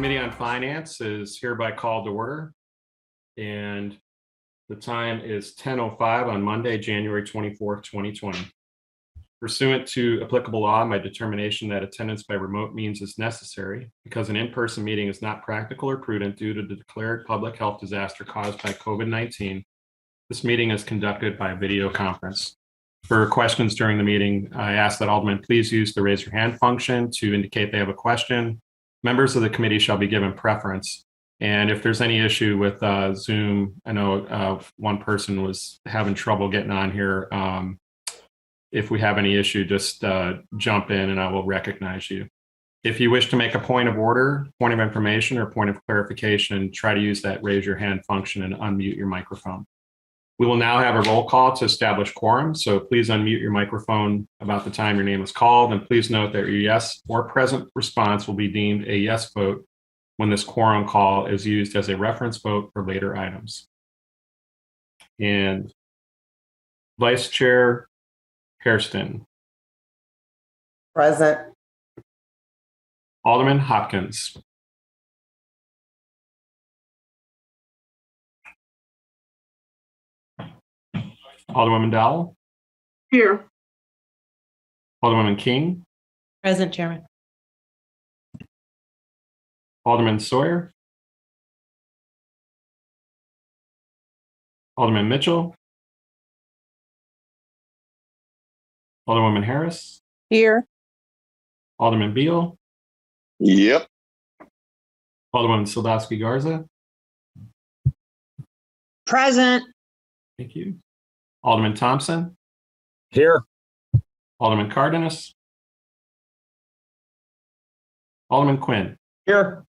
Committee on Finance is hereby called to order. And the time is 10:05 on Monday, January 24th, 2020. Pursuant to applicable law, my determination that attendance by remote means is necessary because an in-person meeting is not practical or prudent due to the declared public health disaster caused by COVID-19. This meeting is conducted by video conference. For questions during the meeting, I ask that Aldermen please use the raise your hand function to indicate they have a question. Members of the committee shall be given preference. And if there's any issue with Zoom, I know one person was having trouble getting on here. If we have any issue, just jump in and I will recognize you. If you wish to make a point of order, point of information, or point of clarification, try to use that raise your hand function and unmute your microphone. We will now have a roll call to establish quorum. So please unmute your microphone about the time your name is called. And please note that your yes or present response will be deemed a yes vote when this quorum call is used as a reference vote for later items. And Vice Chair Hairston. Present. Alderman Hopkins. Alderwoman Dowell. Here. Alderwoman King. Present, Chairman. Alderman Sawyer. Alderman Mitchell. Alderwoman Harris. Here. Alderman Beal. Yep. Alderwoman Sildowski Garza. Present. Thank you. Alderman Thompson. Here. Alderman Cardenas. Alderman Quinn. Here.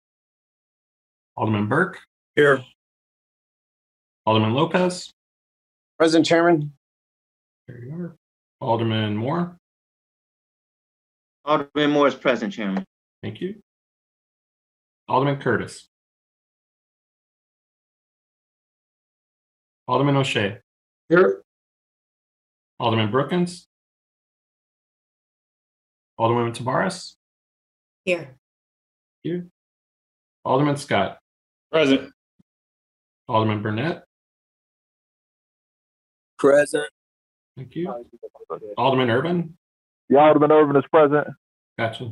Alderman Burke. Here. Alderman Lopez. Present, Chairman. There you are. Alderman Moore. Alderman Moore is present, Chairman. Thank you. Alderman Curtis. Alderman O'Shea. Here. Alderman Brookins. Alderwoman Tabares. Here. Thank you. Alderman Scott. Present. Alderman Burnett. Present. Thank you. Alderman Urban. The Alderman Irvin is present. Gotcha.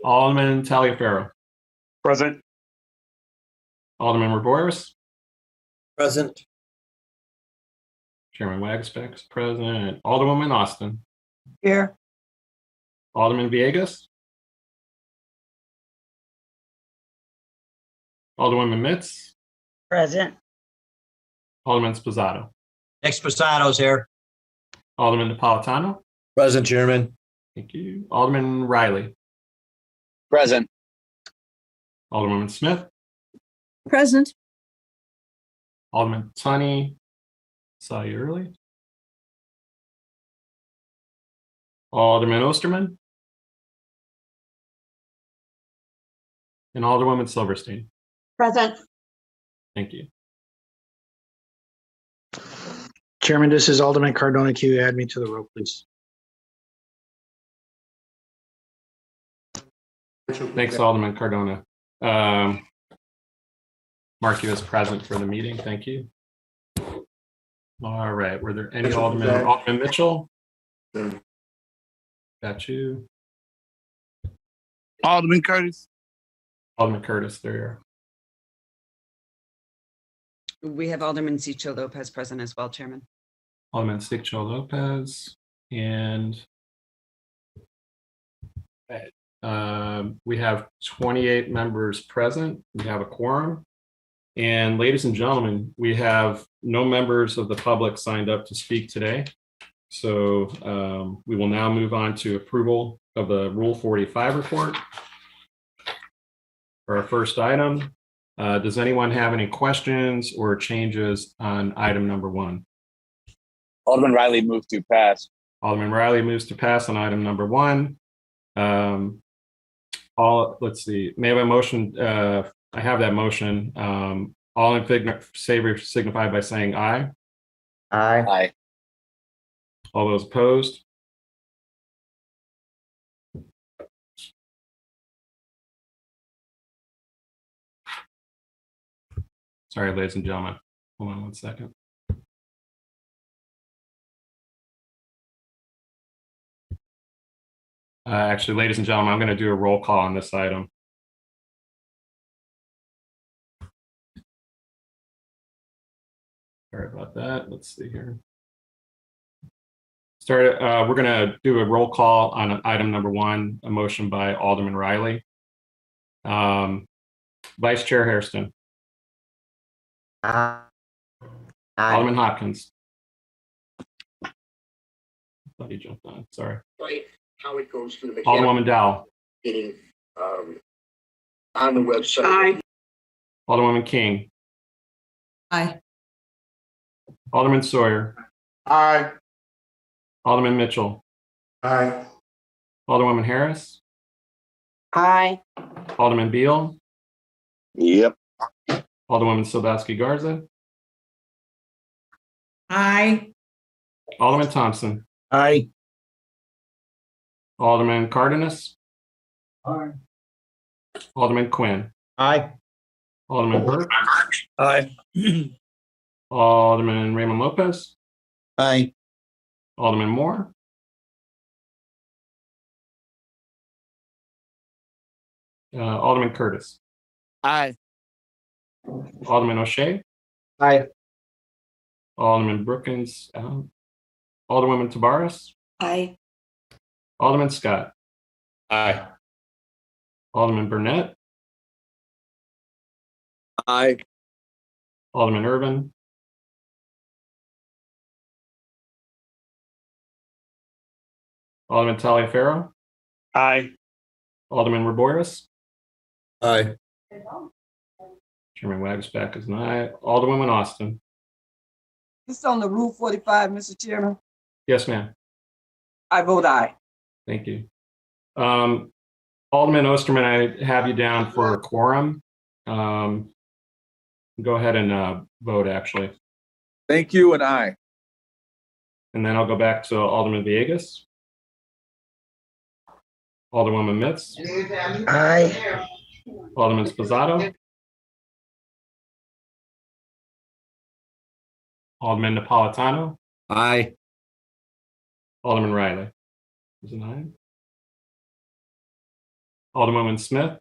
Alderman Taliaferro. Present. Alderman Roboris. Present. Chairman Wagsbeck is present. Alderwoman Austin. Here. Alderman Villegas. Alderwoman Mitz. Present. Alderman Sposato. Nick Sposato's here. Alderman Napolitano. Present, Chairman. Thank you. Alderman Riley. Present. Alderwoman Smith. Present. Alderman Tunney. Saw you early. Alderman Osterman. And Alderwoman Silverstein. Present. Thank you. Chairman, this is Alderman Cardona. Can you add me to the roll, please? Thanks, Alderman Cardona. Mark you as present for the meeting. Thank you. All right. Were there any Alderman? Alderman Mitchell? Got you. Alderman Curtis. Alderman Curtis, there you are. We have Alderman Sicho Lopez present as well, Chairman. Alderman Sicho Lopez. And we have 28 members present. We have a quorum. And ladies and gentlemen, we have no members of the public signed up to speak today. So we will now move on to approval of the Rule 45 report. For our first item, does anyone have any questions or changes on item number 1? Alderman Riley moves to pass. Alderman Riley moves to pass on item number 1. Let's see, may I have a motion? I have that motion. All in favor signify by saying aye. Aye. Aye. All those opposed? Sorry, ladies and gentlemen. Hold on one second. Actually, ladies and gentlemen, I'm going to do a roll call on this item. Sorry about that. Let's see here. We're going to do a roll call on item number 1, a motion by Alderman Riley. Vice Chair Hairston. Aye. Alderman Hopkins. I thought he jumped on. Sorry. Right, how it goes through the Alderwoman Dowell. getting on the website. Aye. Alderwoman King. Aye. Alderman Sawyer. Aye. Alderman Mitchell. Aye. Alderwoman Harris. Aye. Alderman Beal. Yep. Alderwoman Sildowski Garza. Aye. Alderman Thompson. Aye. Alderman Cardenas. Aye. Alderman Quinn. Aye. Alderman Burke. Aye. Alderman Raymond Lopez. Aye. Alderman Moore. Alderman Curtis. Aye. Alderman O'Shea. Aye. Alderman Brookins. Alderwoman Tabaris. Aye. Alderman Scott. Aye. Alderman Burnett. Aye. Alderman Irvin. Alderman Taliaferro. Aye. Alderman Raboris. Aye. Chairman Wagsback is an aye. Alderwoman Austin. This on the Rule 45, Mr. Chairman. Yes, ma'am. I vote aye. Thank you. Alderman Osterman, I have you down for a quorum. Go ahead and vote, actually. Thank you and aye. And then I'll go back to Alderman Villegas. Alderwoman Mitz. Aye. Alderman Sposato. Alderman Napolitano. Aye. Alderman Riley. Is an aye. Alderwoman Smith.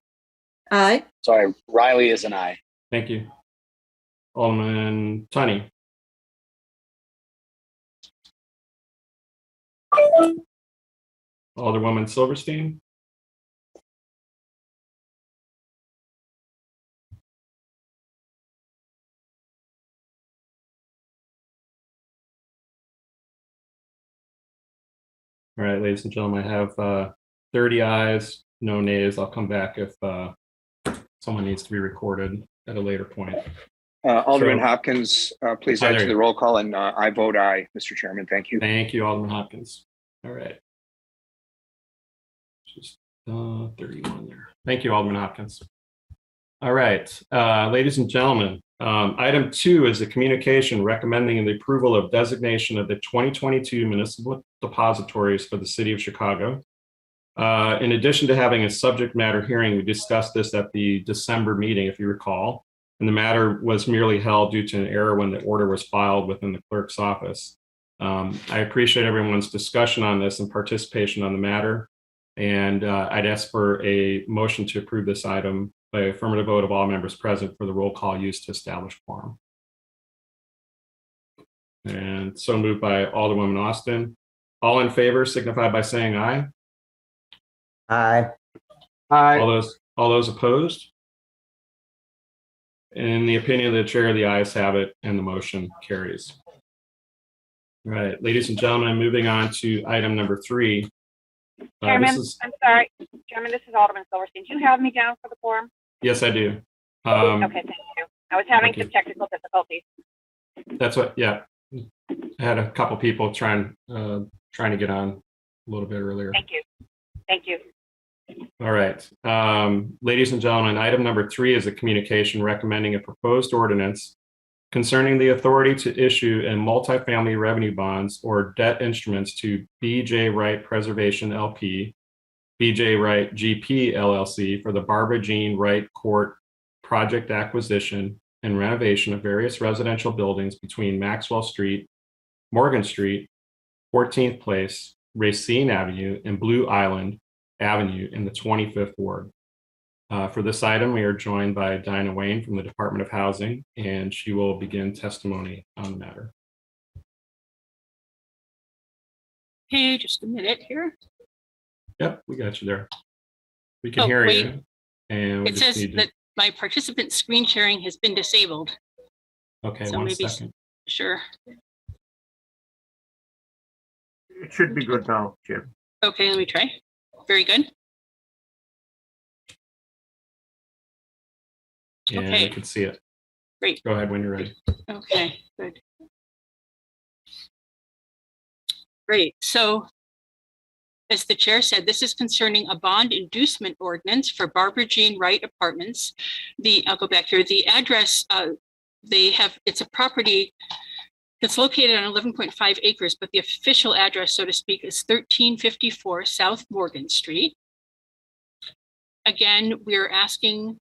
Aye. Sorry, Riley is an aye. Thank you. Alderman Tunney. Alderwoman Silverstein. All right, ladies and gentlemen, I have 30 ayes, no nays. I'll come back if someone needs to be recorded at a later point. Alderman So- Hopkins, please Hi, add to there. the roll call, and I vote aye, Mr. Chairman. Thank you. Thank you, Alderman Hopkins. All right. Just 31 there. Thank you, Alderman Hopkins. All right, ladies and gentlemen, item 2 is a communication recommending the approval of designation of the 2022 municipal depositories for the city of Chicago. In addition to having a subject matter hearing, we discussed this at the December meeting, if you recall, and the matter was merely held due to an error when the order was filed within the clerk's office. I appreciate everyone's discussion on this and participation on the matter. And I'd ask for a motion to approve this item by affirmative vote of all members present for the roll call used to establish quorum. And so moved by Alderwoman Austin. All in favor signify by saying aye. Aye. All those opposed? In the opinion of the chair, the ayes have it and the motion carries. All right, ladies and gentlemen, moving on to item number 3. Chairman, This is, I'm sorry. Chairman, this is Alderman Silverstein. Do you have me down for the quorum? yes, I do. Okay, thank you. I was having thank you. some technical difficulties. That's what, yeah. I had a couple people trying to get on a little bit earlier. Thank you. Thank you. All right. Ladies and gentlemen, item number 3 is a communication recommending a proposed ordinance concerning the authority to issue in multifamily revenue bonds or debt instruments to B.J. Wright Preservation LP, B.J. Wright GP LLC for the Barbara Jean Wright Court project acquisition and renovation of various residential buildings between Maxwell Street, Morgan Street, 14th Place, Racine Avenue, and Blue Island Avenue in the 25th Ward. For this item, we are joined by Dinah Wayne from the Department of Housing, and she will begin testimony on the matter. Okay, just a minute here. Yep, we got you there. We can Oh, hear wait. you. And we It just says need to, that my participant screen sharing has been disabled. okay, so one maybe- second. Sure. It should be good now, Jim. Okay, let me try. Very good. And Okay. we can see it. Great. Go ahead when you're ready. Okay, good. Great. So as the chair said, this is concerning a bond inducement ordinance for Barbara Jean Wright Apartments. I'll go back here. The address, it's a property that's located on 11.5 acres, but the official address, so to speak, is 1354 South Morgan Street. Again, we're asking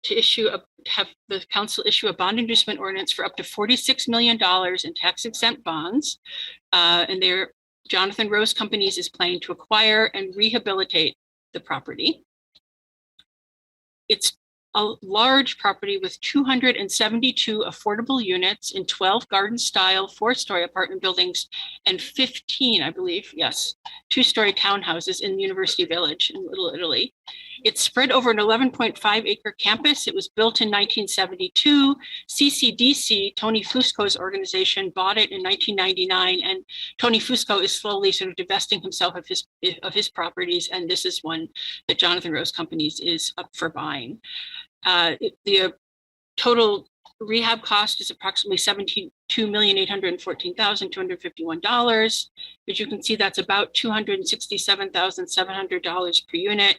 to have the council issue a bond inducement ordinance for up to $46 million in tax exempt bonds. And Jonathan Rose Companies is planning to acquire and rehabilitate the property. It's a large property with 272 affordable units in 12 garden style 4-story apartment buildings and 15, I believe, yes, 2-story townhouses in University Village in Little Italy. It's spread over an 11.5 acre campus. It was built in 1972. CCDC, Tony Fusco's organization, bought it in 1999, and Tony Fusco is slowly sort of divesting himself of his properties, and this is one that Jonathan Rose Companies is up for buying. The total rehab cost is approximately $72,814,251. As you can see, that's about $267,700 per unit.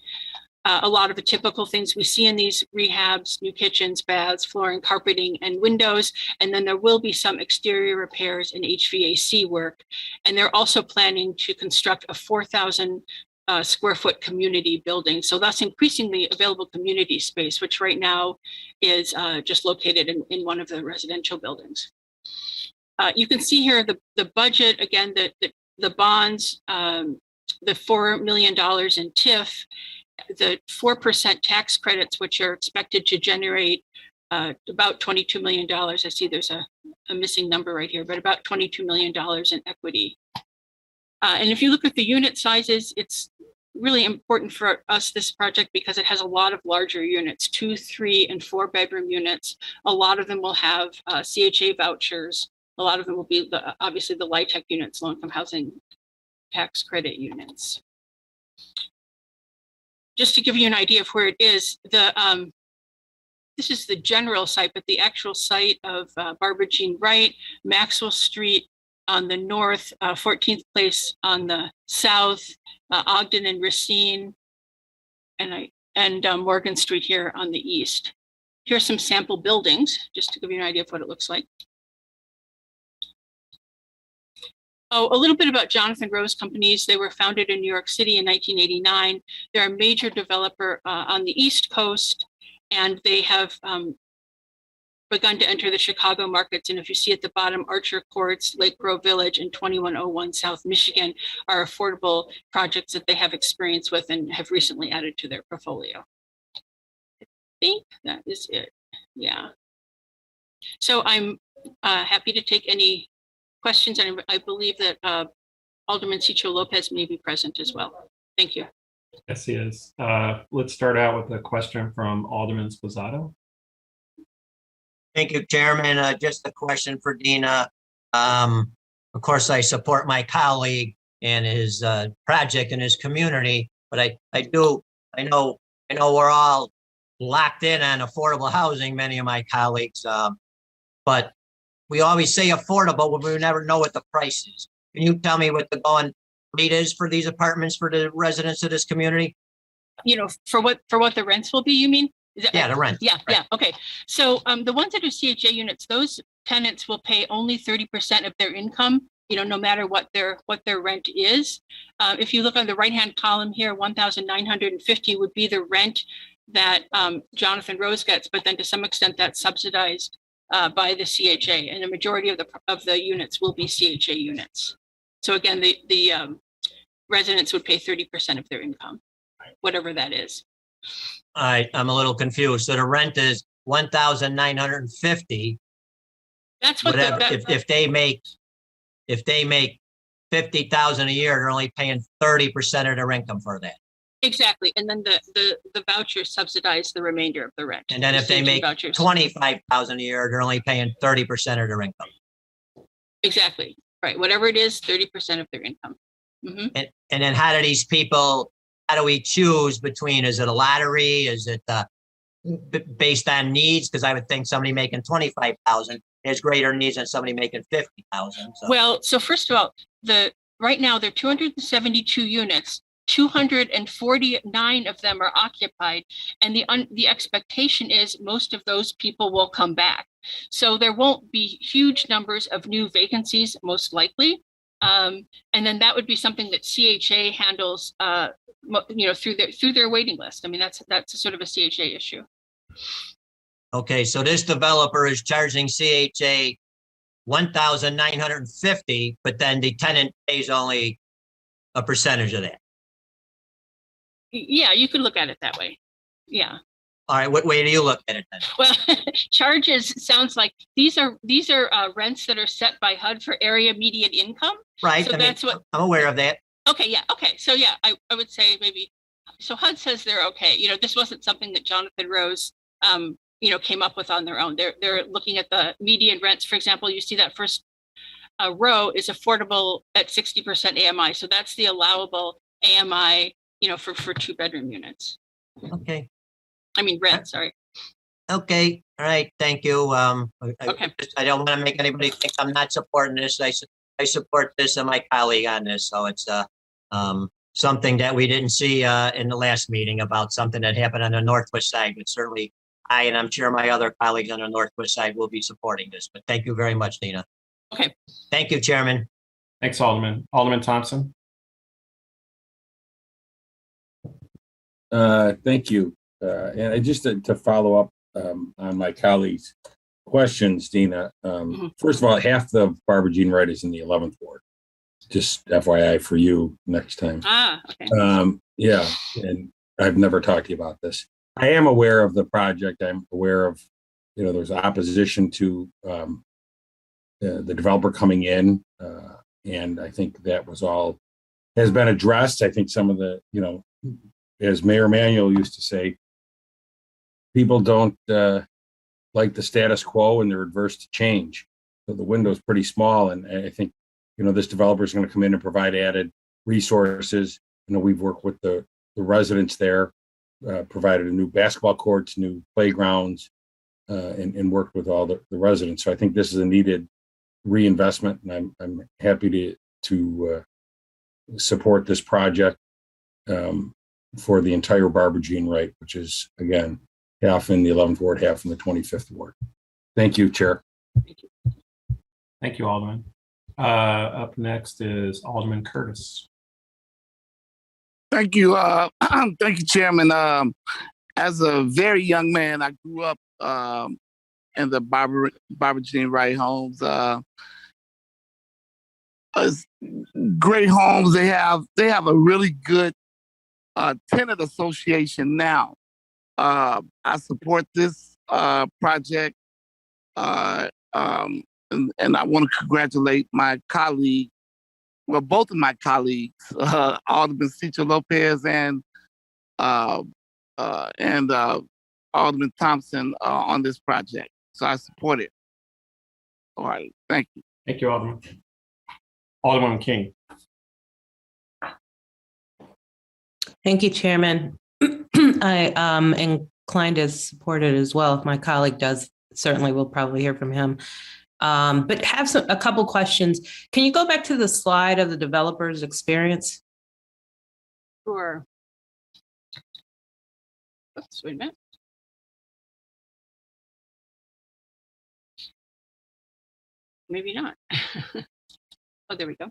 A lot of the typical things we see in these rehabs: new kitchens, baths, flooring, carpeting, and windows. And then there will be some exterior repairs and HVAC work. And they're also planning to construct a 4,000 square foot community building. So that's increasing the available community space, which right now is just located in one of the residential buildings. You can see here the budget, again, the bonds, the $4 million in TIF, the 4% tax credits, which are expected to generate about $22 million. I see there's a missing number right here, but about $22 million in equity. And if you look at the unit sizes, it's really important for us, this project, because it has a lot of larger units, 2, 3, and 4 bedroom units. A lot of them will have CHA vouchers. A lot of them will be obviously the LIHTC units, low income housing tax credit units. Just to give you an idea of where it is, this is the general site, but the actual site of Barbara Jean Wright, Maxwell Street on the north, 14th Place on the south, Ogden and Racine, and Morgan Street here on the east. Here's some sample buildings, just to give you an idea of what it looks like. Oh, a little bit about Jonathan Rose Companies. They were founded in New York City in 1989. They're a major developer on the East Coast, and they have begun to enter the Chicago markets. And if you see at the bottom, Archer Courts, Lake Grove Village, and 2101 South Michigan are affordable projects that they have experience with and have recently added to their portfolio. I think that is it. Yeah. So I'm happy to take any questions, and I believe that Alderman Cicho Lopez may be present as well. Thank you. Yes, he is. Let's start out with a question from Alderman Sposato. Thank you, Chairman. Just a question for Dina. Of course, I support my colleague and his project and his community, but I know we're all locked in on affordable housing, many of my colleagues, but we always say affordable, but we never know what the price is. Can you tell me what the going rate is for these apartments for the residents of this community? You know, for what the rents will be, you mean? Yeah, the rent. Yeah, right. yeah. Okay. So the ones that are CHA units, those tenants will pay only 30% of their income, you know, no matter what their rent is. If you look on the right-hand column here, 1,950 would be the rent that Jonathan Rose gets, but then to some extent that's subsidized by the CHA, and the majority of the units will be CHA units. So again, the residents would pay 30% of their income, whatever that is. I'm a little confused. So the rent is 1,950. That's what Whatever. If they make 50,000 a year, they're only paying 30% of their income for that. Exactly. And then the vouchers subsidize the remainder of the rent. And then if they make 25,000 a year, they're only paying 30% of their income. Exactly. Right. Whatever it is, 30% of their income. And then how do we choose between, is it a lottery? Is it based on needs? Because I would think somebody making 25,000 has greater needs than somebody making 50,000. So. Well, so first of all, right now there are 272 units. 249 of them are occupied, and the expectation is most of those people will come back. So there won't be huge numbers of new vacancies, most likely. And then that would be something that CHA handles, through their waiting list. I mean, that's a sort of a CHA issue. Okay, so this developer is charging CHA 1,950, but then the tenant pays only a percentage of that. Yeah, you could look at it that way. Yeah. All right, what way do you look at it then? Well, charges sounds like these are rents that are set by HUD for area median income. Right. So that's what I'm aware of that. Okay. Yeah. Okay. So yeah, I would say maybe. So HUD says they're okay. This wasn't something that Jonathan Rose, came up with on their own. They're looking at the median rents. For example, you see that first row is affordable at 60% AMI. So that's the allowable AMI, for 2-bedroom units. Okay. I mean, rent, sorry. Okay. All right. Thank you. Okay. I don't want to make anybody think I'm not supporting this. I support this and my colleague on this. So it's something that we didn't see in the last meeting about something that happened on the Northwest side, but certainly and I'm sure my other colleagues on the Northwest side will be supporting this. But thank you very much, Dina. Okay. Thank you, Chairman. Thanks, Alderman. Alderman Thompson. Thank you. And just to follow up on my colleagues' questions, Dina. First of all, half the Barbara Jean Wright is in the 11th ward. Just FYI for you next time. Okay. Yeah, and I've never talked to you about this. I am aware of the project. I'm aware of, there's opposition to the developer coming in, and I think that has been addressed. I think some of the, as Mayor Manuel used to say, people don't like the status quo and they're adverse to change. So the window is pretty small, and I think, this developer is going to come in and provide added resources. We've worked with the residents there, provided a new basketball courts, new playgrounds, and worked with all the residents. So I think this is a needed reinvestment, and I'm happy to support this project for the entire Barbara Jean Wright, which is, again, half in the 11th ward, half in the 25th ward. Thank you, Chair. Thank you, Alderman. Up next is Alderman Curtis. Thank you. Thank you, Chairman. As a very young man, I grew up in the Barbara Jean Wright homes. Great homes. They have a really good tenant association now. I support this project, and I want to congratulate my colleague, both of my colleagues, Alderman Cicho Lopez and Alderman Thompson on this project. So I support it. All right. Thank you. Thank you, Alderman. Alderman King. Thank you, Chairman. I am inclined to support it as well. If my colleague does, certainly we'll probably hear from him. But have a couple questions. Can you go back to the slide of the developer's experience? Sure. Oops, wait a minute. Maybe not. Oh, there we go.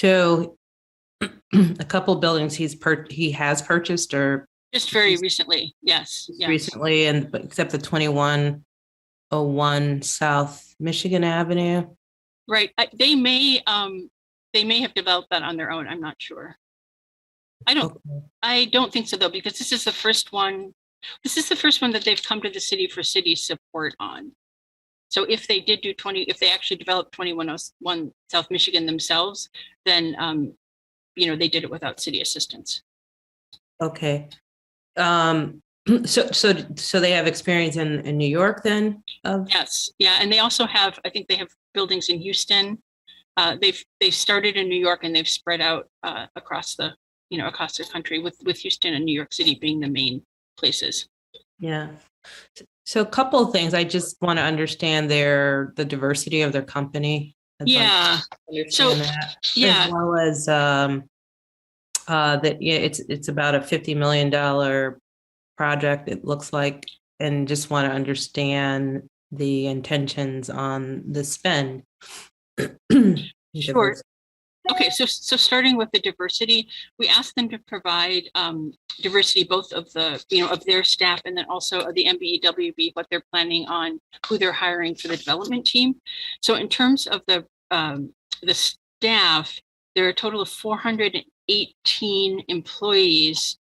So a couple buildings he has purchased or Just very recently. Yes. Yes. recently, but except the 2101 South Michigan Avenue. Right. They may have developed that on their own. I'm not sure. I don't think so though, because this is the first one. This is the first one that they've come to the city for city support on. So if they did do if they actually developed 2101 South Michigan themselves, then they did it without city assistance. Okay. So they have experience in New York then? Yes. Yeah. And they also have, I think they have buildings in Houston. They've started in New York and they've spread out across the country with Houston and New York City being the main places. Yeah. So a couple of things. I just want to understand the diversity of their company. Yeah. So yeah. As well as that it's about a $50 million project, it looks like, and just want to understand the intentions on the spend. Sure. Okay, so starting with the diversity, we asked them to provide diversity both of the of their staff and then also of the MBEWB, what they're planning on, who they're hiring for the development team. So in terms of the staff, there are a total of 418 employees.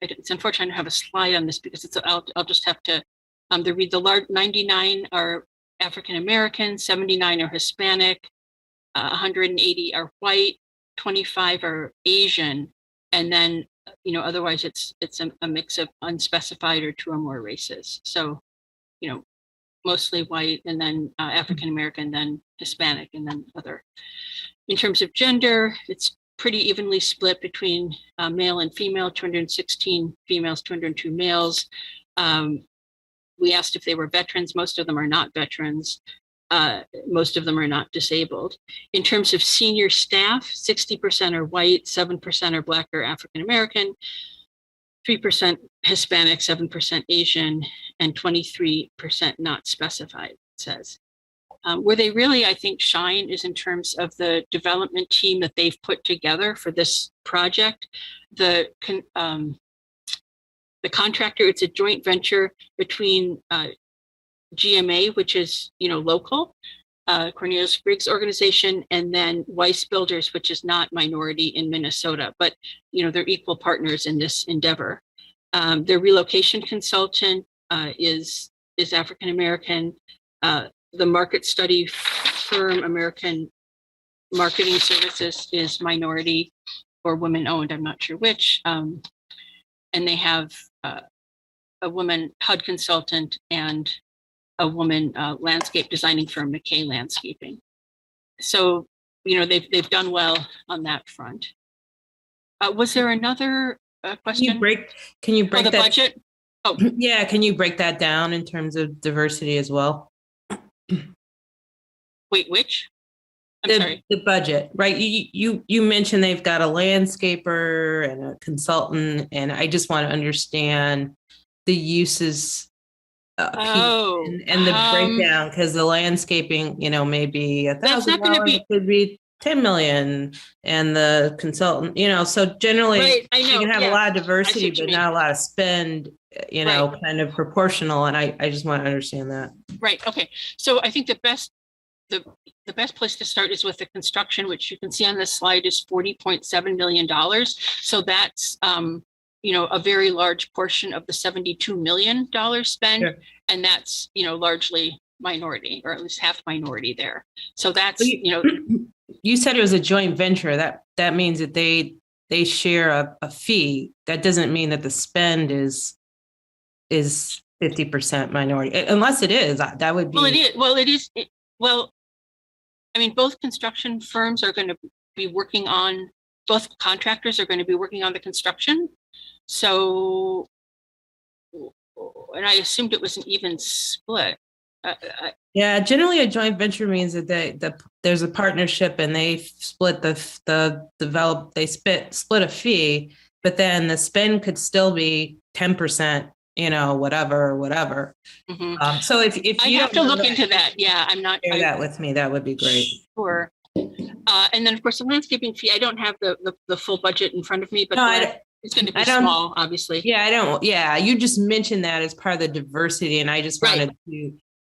It's unfortunate I don't have a slide on this because I'll just have to read the large 99 are African American, 79 are Hispanic, 180 are white, 25 are Asian, and then otherwise it's a mix of unspecified or two or more races. So mostly white, and then African American, then Hispanic, and then other. In terms of gender, it's pretty evenly split between male and female, 216 females, 202 males. We asked if they were veterans. Most of them are not veterans. Most of them are not disabled. In terms of senior staff, 60% are white, 7% are Black or African American, 3% Hispanic, 7% Asian, and 23% not specified, it says. Where they really, I think, shine is in terms of the development team that they've put together for this project. The contractor, it's a joint venture between GMA, which is local, Cornelius Briggs organization, and then Weiss Builders, which is not minority in Minnesota, but they're equal partners in this endeavor. Their relocation consultant is African American. The market study firm, American Marketing Services, is minority or women owned. I'm not sure which. And they have a woman HUD consultant and a woman landscape designing firm, McKay Landscaping. So, they've done well on that front. Was there another question? Can you break the that budget? Oh, yeah. Can you break that down in terms of diversity as well? Wait, which? I'm sorry. The budget, right? You mentioned they've got a landscaper and a consultant, and I just want to understand the uses and the breakdown, because the landscaping, maybe $1,000, it could be 10 million, and the consultant, so generally right, I know, you can have a lot of diversity, but not a lot of spend, right. kind of proportional. And I just want to understand that. Right. Okay. So I think the best place to start is with the construction, which you can see on this slide is $40.7 million. So that's, a very large portion of the $72 million spend. Sure. And that's, largely minority, or at least half minority there. So that's, You said it was a joint venture. That means that they share a fee. That doesn't mean that the spend is 50% minority, unless it is. That would be. Well, it is. I mean, both construction firms are going to be working on. Both contractors are going to be working on the construction. So, and I assumed it was an even split. Yeah, generally a joint venture means that there's a partnership and they split split a fee, but then the spend could still be 10%, whatever. Mm-hmm. So if I you have to look into that, yeah, I'm not. Share that with me, that would be great. Sure. And then, of course, the landscaping fee, I don't have the full budget in front of me, but it's going to be small, obviously. Yeah, you just mentioned that as part of the diversity, and I just wanted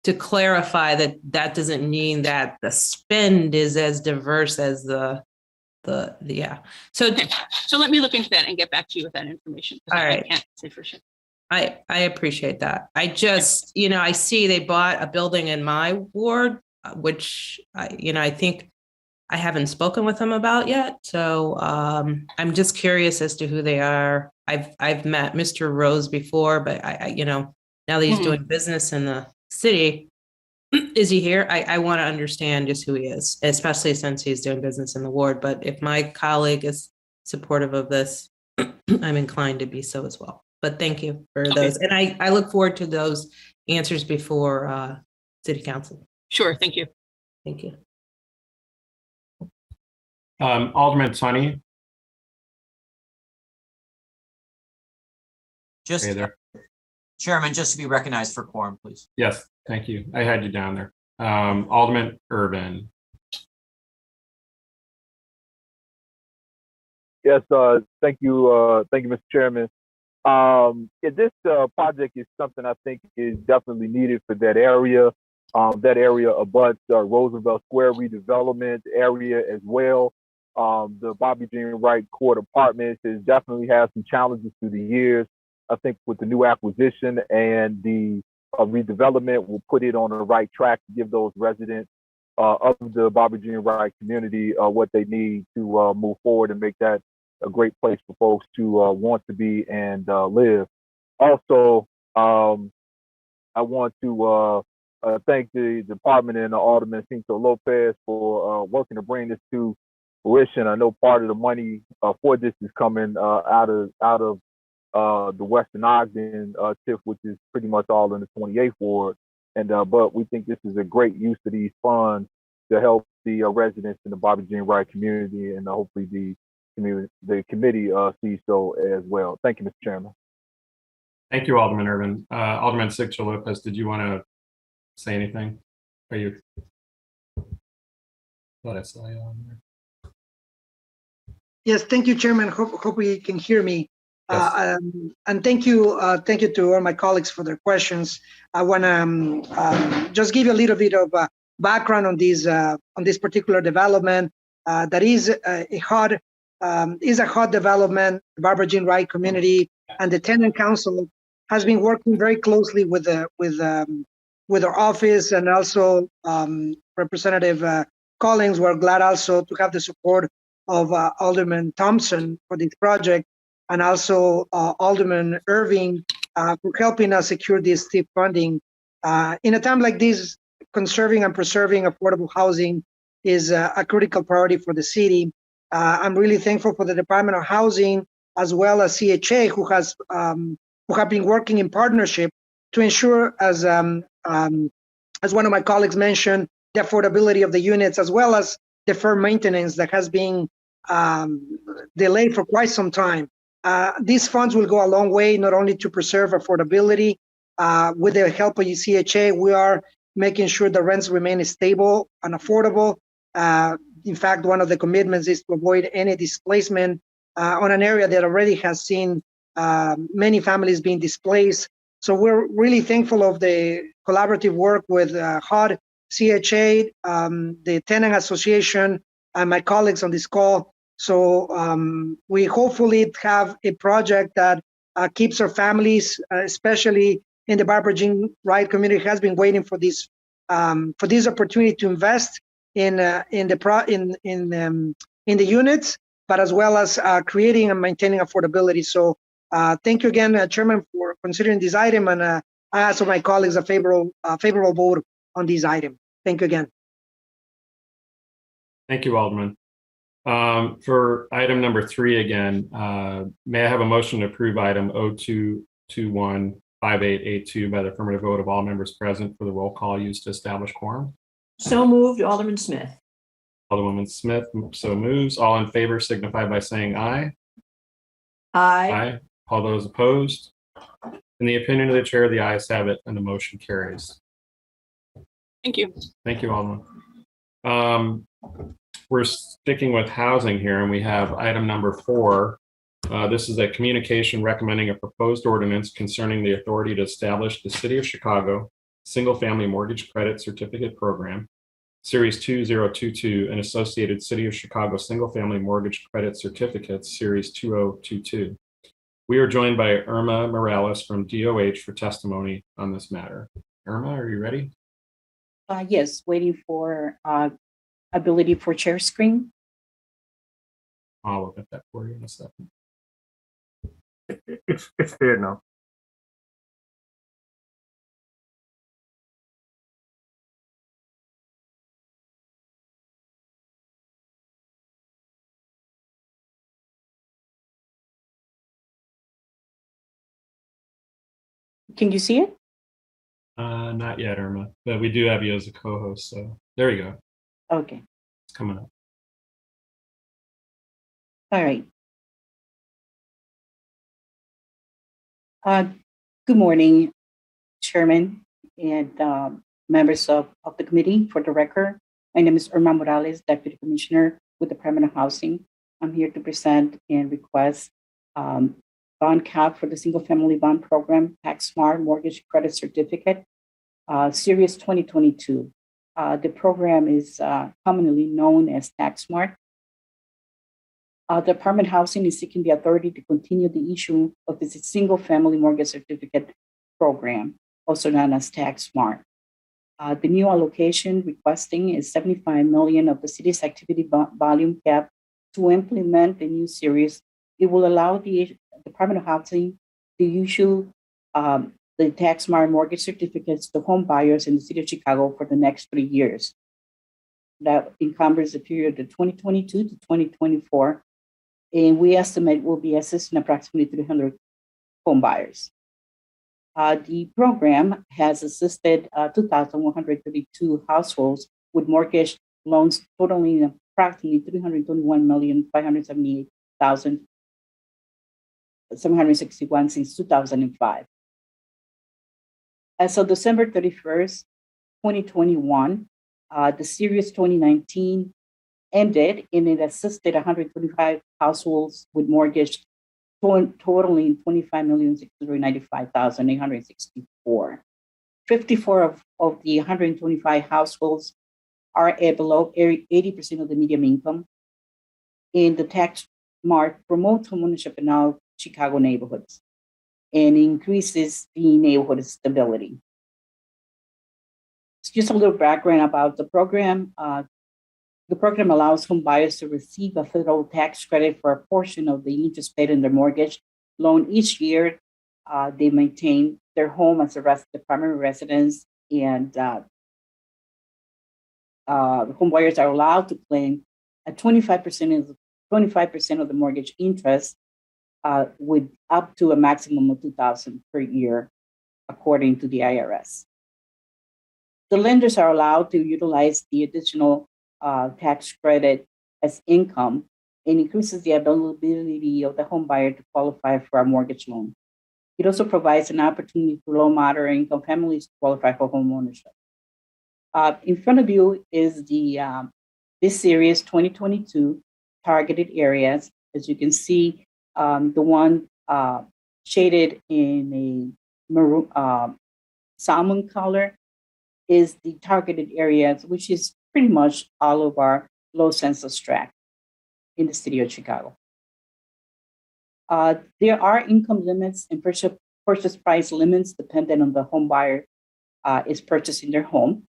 to clarify that doesn't mean that the spend is as diverse as the So let me look into that and get back to you with that information. All right. I can't say for sure. I appreciate that. I just, I see they bought a building in my ward, which I think I haven't spoken with them about yet. So I'm just curious as to who they are. I've met Mr. Rose before, but now that he's doing business in the city, is he here? I want to understand just who he is, especially since he's doing business in the ward. But if my colleague is supportive of this, I'm inclined to be so as well. But thank you for those. And I look forward to those answers before City Council. Sure. Thank you. Thank you. Alderman Tunney. Just, hey there. Chairman, just to be recognized for quorum, please. Yes, thank you. I had you down there. Alderman Urban. Yes, thank you, Mr. Chairman. This project is something I think is definitely needed for that area. That area abuts Roosevelt Square redevelopment area as well. The Bobby Jean Wright Court Apartments has definitely had some challenges through the years. I think with the new acquisition and the redevelopment will put it on the right track to give those residents of the Bobby Jean Wright community what they need to move forward and make that a great place for folks to want to be and live. Also, I want to thank the department and the Alderman Cinto Lopez for working to bring this to fruition. I know part of the money for this is coming out of the Western Ogden TIF, which is pretty much all in the 28th ward. And but we think this is a great use of these funds to help the residents in the Bobby Jean Wright community, and hopefully the committee sees so as well. Thank you, Mr. Chairman. Thank you, Alderman Urban. Alderman Cinto Lopez, did you want to say anything? Are you? Thought I saw you on there. Yes, thank you, Chairman. Hope you can hear me. Yes. And thank you to all my colleagues for their questions. I want to just give you a little bit of background on this particular development. That is a hot development. The Barbara Jean Wright community and the tenant council has been working very closely with our office, and also Representative Collins. We're glad also to have the support of Alderman Thompson for this project, and also Alderman Irving for helping us secure this TIF funding. In a time like this, conserving and preserving affordable housing is a critical priority for the city. I'm really thankful for the Department of Housing as well as CHA, who have been working in partnership to ensure, as one of my colleagues mentioned, the affordability of the units, as well as deferred maintenance that has been delayed for quite some time. These funds will go a long way, not only to preserve affordability. With the help of CHA, we are making sure the rents remain stable and affordable. In fact, one of the commitments is to avoid any displacement on an area that already has seen many families being displaced. So we're really thankful of the collaborative work with HUD, CHA, the Tenant Association, and my colleagues on this call. So we hopefully have a project that keeps our families, especially in the Barbara Jean Wright community, has been waiting for this opportunity to invest in the units, but as well as creating and maintaining affordability. So thank you again, Chairman, for considering this item, and I ask of my colleagues a favorable vote on this item. Thank you again. Thank you, Alderman. For item number 3 again, may I have a motion to approve item 02215882 by the affirmative vote of all members present for the roll call used to establish quorum? So moved, Alderman Smith. Alderwoman Smith so moves. All in favor signify by saying aye. Aye. Aye. All those opposed? In the opinion of the chair, the ayes have it and the motion carries. Thank you. Thank you, Alderman. we're sticking with housing here, and we have item number 4. This is a communication recommending a proposed ordinance concerning the authority to establish the City of Chicago Single-Family Mortgage Credit Certificate Program, Series 2022, and associated City of Chicago Single-Family Mortgage Credit Certificates, Series 2022. We are joined by Irma Morales from DOH for testimony on this matter. Irma, are you ready? Yes, waiting for ability for share screen. I'll look at that for you in a second. It's there now. Can you see it? Not yet, Irma, but we do have you as a co-host, so there you go. Okay. It's coming up. All right. Good morning, Chairman and members of the committee. For the record, my name is Irma Morales, Deputy Commissioner with the Department of Housing. I'm here to present and request bond cap for the Single Family Bond Program, Tax Smart Mortgage Credit Certificate, Series 2022. The program is commonly known as Tax Smart. The Department of Housing is seeking the authority to continue the issue of this Single Family Mortgage Certificate Program, also known as Tax Smart. The new allocation requesting is $75 million of the city's activity volume cap to implement the new series. It will allow the Department of Housing to issue the Tax Smart mortgage certificates to home buyers in the city of Chicago for the next 3 years. That encumbers the period of 2022 to 2024, and we estimate will be assisting approximately 300 home buyers. The program has assisted 2,132 households with mortgage loans totaling approximately $321,578,761 since 2005. As of December 31st, 2021, the Series 2019 ended, and it assisted 125 households with mortgage totaling $25,695,864. 54 of the 125 households are below 80% of the median income. And the Tax Smart promotes homeownership in all Chicago neighborhoods and increases the neighborhood stability. Just a little background about the program. The program allows home buyers to receive a federal tax credit for a portion of the interest paid in their mortgage loan each year. They maintain their home as the primary residence, and the home buyers are allowed to claim a 25% of the mortgage interest with up to a maximum of $2,000 per year, according to the IRS. The lenders are allowed to utilize the additional tax credit as income and increases the availability of the home buyer to qualify for a mortgage loan. It also provides an opportunity for low moderate income families to qualify for home ownership. In front of you is this series 2022 targeted areas. As you can see, the one shaded in a maroon, salmon color is the targeted areas, which is pretty much all of our low census tract in the city of Chicago. There are income limits and purchase price limits dependent on the home buyer is purchasing their home.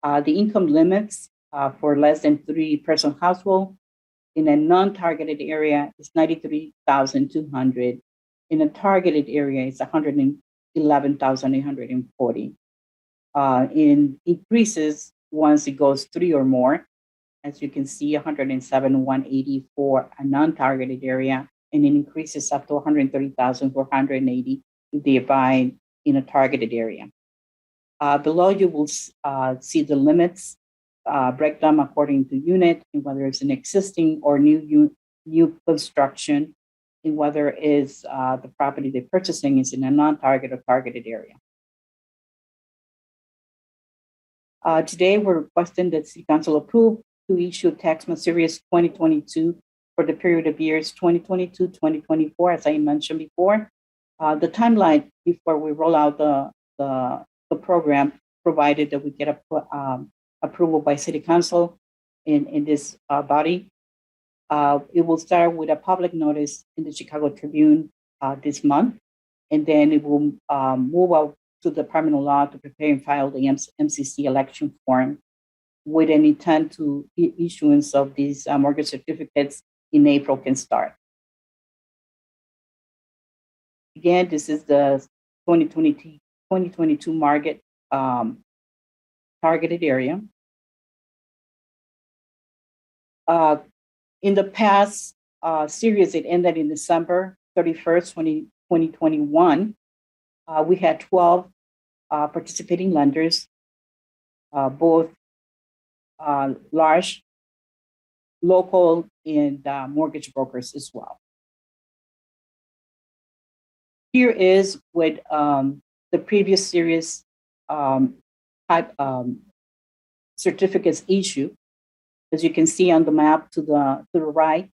The income limits for less than 3-person household in a non-targeted area is $93,200. In a targeted area, it's $111,840. In increases once it goes 3 or more, as you can see, $107,180 for a non-targeted area, and it increases up to $130,480 if they buy in a targeted area. Below you will see the limits breakdown according to unit, and whether it's an existing or new construction, and whether is the property they're purchasing is in a non-target or targeted area. Today, we're requesting that City Council approve to issue Taxman Series 2022 for the period of years 2022, 2024, as I mentioned before. The timeline before we roll out the program, provided that we get approval by City Council in this body. It will start with a public notice in the Chicago Tribune this month, and then it will move out to the Department of Law to prepare and file the MCC election form with an intent to issuance of these mortgage certificates in April can start. Again, this is the 2022 market targeted area. In the past series, it ended in December 31st, 2021. We had 12 participating lenders, both large, local, and mortgage brokers as well. Here is what the previous series type certificates issue. As you can see on the map to the right,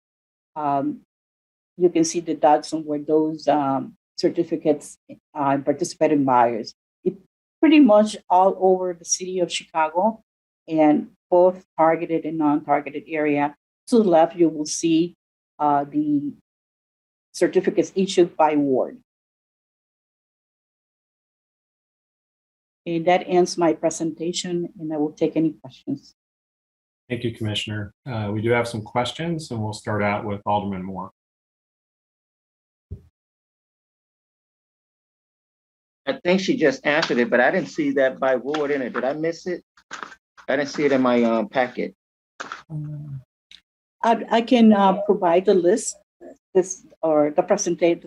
you can see the dots on where those certificates participating buyers. It's pretty much all over the city of Chicago, and both targeted and non-targeted area. To the left, you will see the certificates issued by ward. And that ends my presentation, and I will take any questions. Thank you, Commissioner. We do have some questions, and we'll start out with Alderman Moore. I think she just answered it, but I didn't see that by ward in it. Did I miss it? I didn't see it in my packet. I can provide the list, or the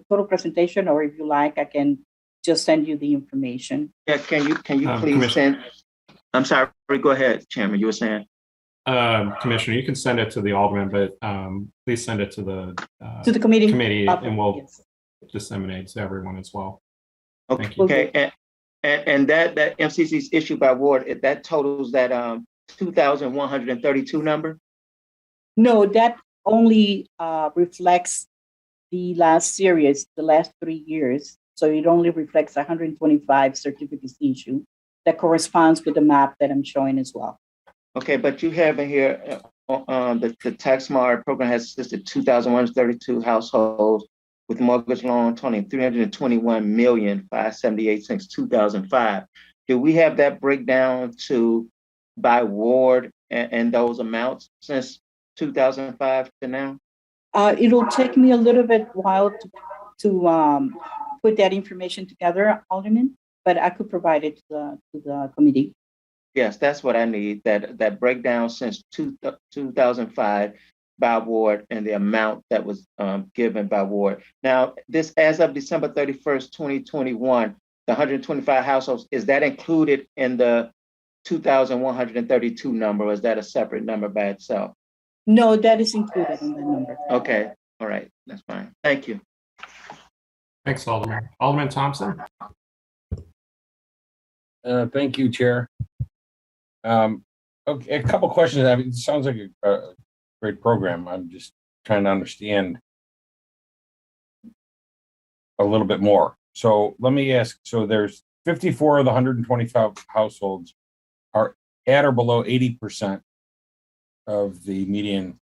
total presentation, or if you like, I can just send you the information. Yeah, can you please send? I'm sorry, go ahead, Chairman. You were saying. Commissioner, you can send it to the Alderman, but please send it to the committee, and we'll disseminate to everyone as well. Okay. Okay. And that MCC's issued by ward, that totals that 2,132 number? No, that only reflects the last series, the last 3 years. So it only reflects 125 certificates issued. That corresponds with the map that I'm showing as well. Okay, but you have in here, the TaxSmart program has assisted 2,132 households with mortgage loan totaling $321,578,000 since 2005. Do we have that breakdown by ward and those amounts since 2005 to now? It'll take me a little bit while to put that information together, Alderman, but I could provide it to the committee. Yes, that's what I need, that breakdown since 2005 by ward and the amount that was given by ward. Now, this as of December 31st, 2021, the 125 households, is that included in the 2,132 number, or is that a separate number by itself? No, that is included in the number. Okay, all right, that's fine. Thank you. Thanks, Alderman. Alderman Thompson. Thank you, Chair. Okay, a couple questions. I mean, it sounds like a great program. I'm just trying to understand a little bit more. So let me ask, so there's 54 of the 125 households are at or below 80% of the median.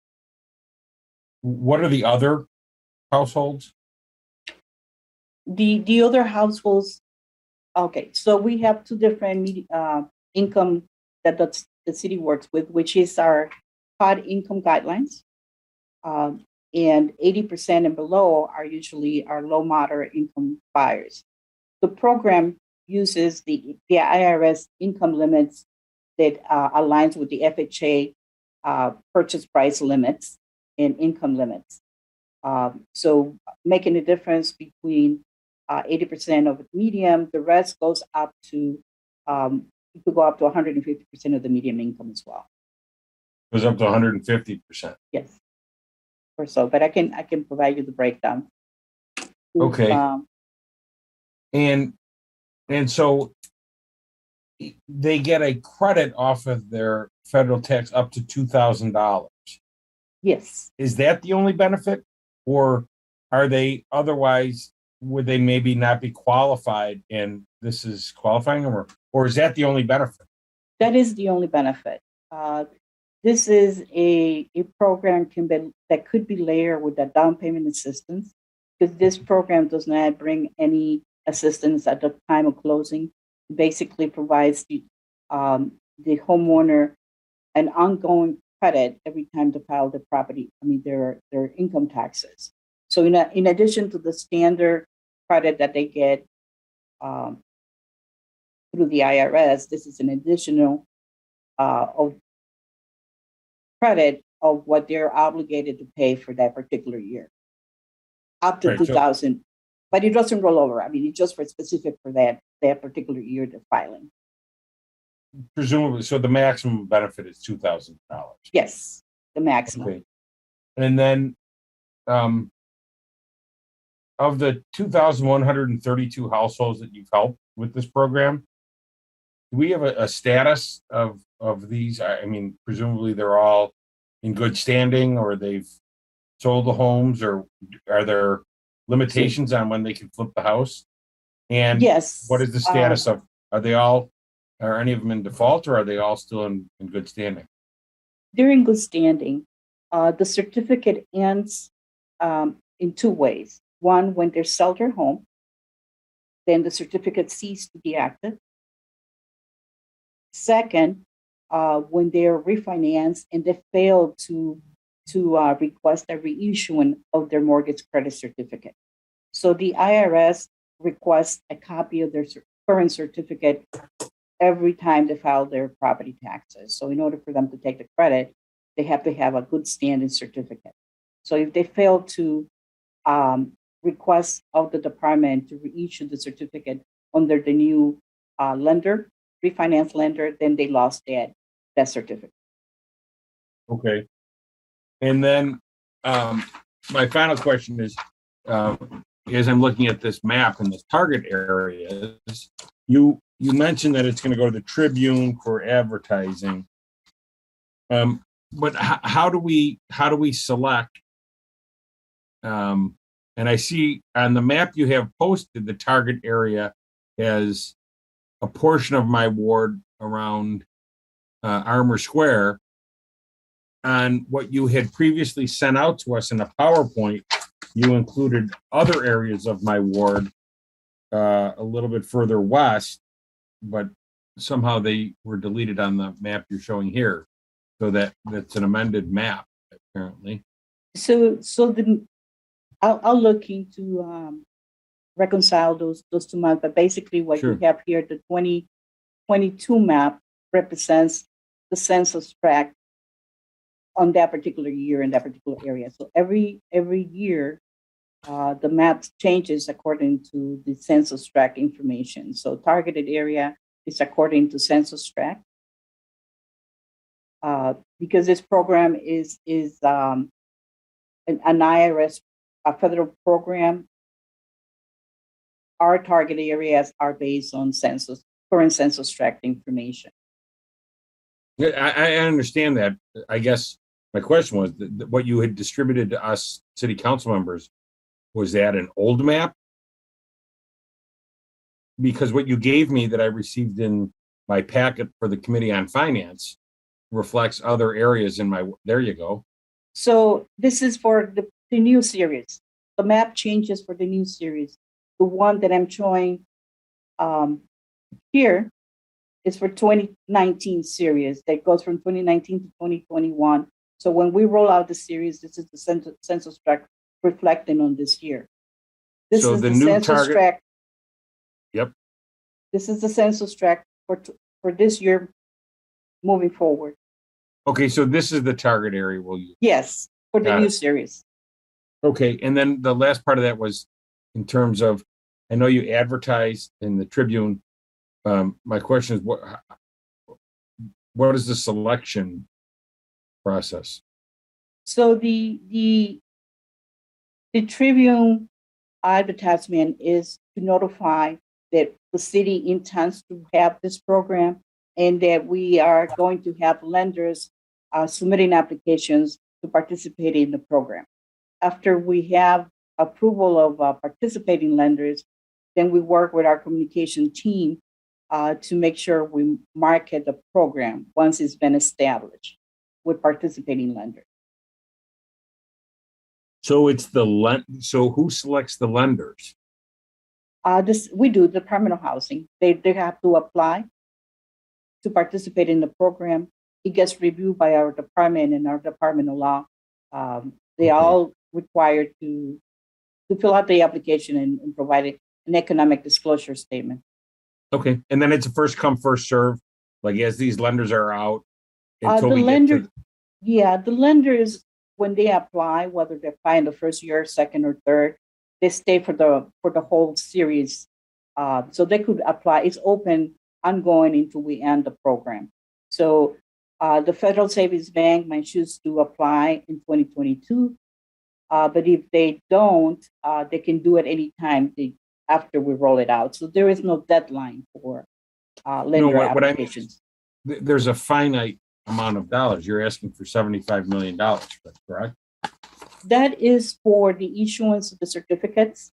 What are the other households? The other households, okay, so we have two different income that the city works with, which is our HUD income guidelines. And 80% and below are usually our low moderate income buyers. The program uses the IRS income limits that aligns with the FHA purchase price limits and income limits. So making a difference between 80% of the medium, the rest goes up to, it could go up to 150% of the medium income as well. Goes up to 150%. Yes, or so, but I can provide you the breakdown. Okay. And so they get a credit off of their federal tax up to $2,000. Yes. Is that the only benefit, or are they otherwise, would they maybe not be qualified and this is qualifying them, or is that the only benefit? That is the only benefit. This is a program that could be layered with a down payment assistance, because this program does not bring any assistance at the time of closing. It basically provides the homeowner an ongoing credit every time they file their property, their income taxes. So in addition to the standard credit that they get through the IRS, this is an additional of credit of what they're obligated to pay for that particular year, up to Right, 2,000. But it doesn't roll over. It's just for specific for that particular year they're filing. Presumably, so the maximum benefit is $2,000. Yes, the maximum. Okay. And then of the 2,132 households that you've helped with this program, do we have a status of these? Presumably they're all in good standing, or they've sold the homes, or are there limitations on when they can flip the house? And yes, what is the status of, are any of them in default, or are they all still in good standing? They're in good standing. The certificate ends in two ways. One, when they sell their home, then the certificate ceases to be active. Second, when they're refinanced and they fail to request a reissuance of their mortgage credit certificate. So the IRS requests a copy of their current certificate every time they file their property taxes. So in order for them to take the credit, they have to have a good standing certificate. So if they fail to request of the department to reissue the certificate under the new refinance lender, then they lost that certificate. Okay. And then my final question is, as I'm looking at this map and this target areas, you mentioned that it's going to go to the Tribune for advertising. But how do we select? And I see on the map you have posted, the target area as a portion of my ward around Armour Square. On what you had previously sent out to us in a PowerPoint, you included other areas of my ward a little bit further west, but somehow they were deleted on the map you're showing here. So that's an amended map, apparently. So I'll look into reconcile those two maps, but basically what Sure. you have here, the 2022 map represents the census tract on that particular year in that particular area. So every year, the map changes according to the census tract information. So targeted area is according to census tract. Because this program is an IRS, a federal program, our target areas are based on current census tract information. I understand that. I guess my question was what you had distributed to us city council members, was that an old map? Because what you gave me that I received in my packet for the Committee on Finance reflects other areas in my, there you go. So this is for the new series. The map changes for the new series. The one that I'm showing here is for 2019 series that goes from 2019 to 2021. So when we roll out the series, this is the census tract reflecting on this year. This So is the the new census target- tract. Yep. This is the census tract for this year moving forward. Okay, so this is the target area we'll use. Yes, for the Got new it. series. Okay, and then the last part of that was in terms of, I know you advertised in the Tribune. My question is, what is the selection process? So the Tribune advertisement is to notify that the city intends to have this program and that we are going to have lenders submitting applications to participate in the program. After we have approval of participating lenders, then we work with our communication team to make sure we market the program once it's been established with participating lenders. So it's so who selects the lenders? We do, the Department of Housing. They have to apply to participate in the program. It gets reviewed by our department and our Department of Law. They all required to fill out the application and provide an economic disclosure statement. Okay, and then it's a first come, first serve. Like as these lenders are out, until The we lender, get to, the lenders, when they apply, whether they apply in the first year, second, or third, they stay for the whole series. So they could apply. It's open, ongoing until we end the program. So the Federal Savings Bank might choose to apply in 2022, but if they don't, they can do it anytime after we roll it out. So there is no deadline for lender applications. There's a finite amount of dollars. You're asking for $75 million, correct? That is for the issuance of the certificates.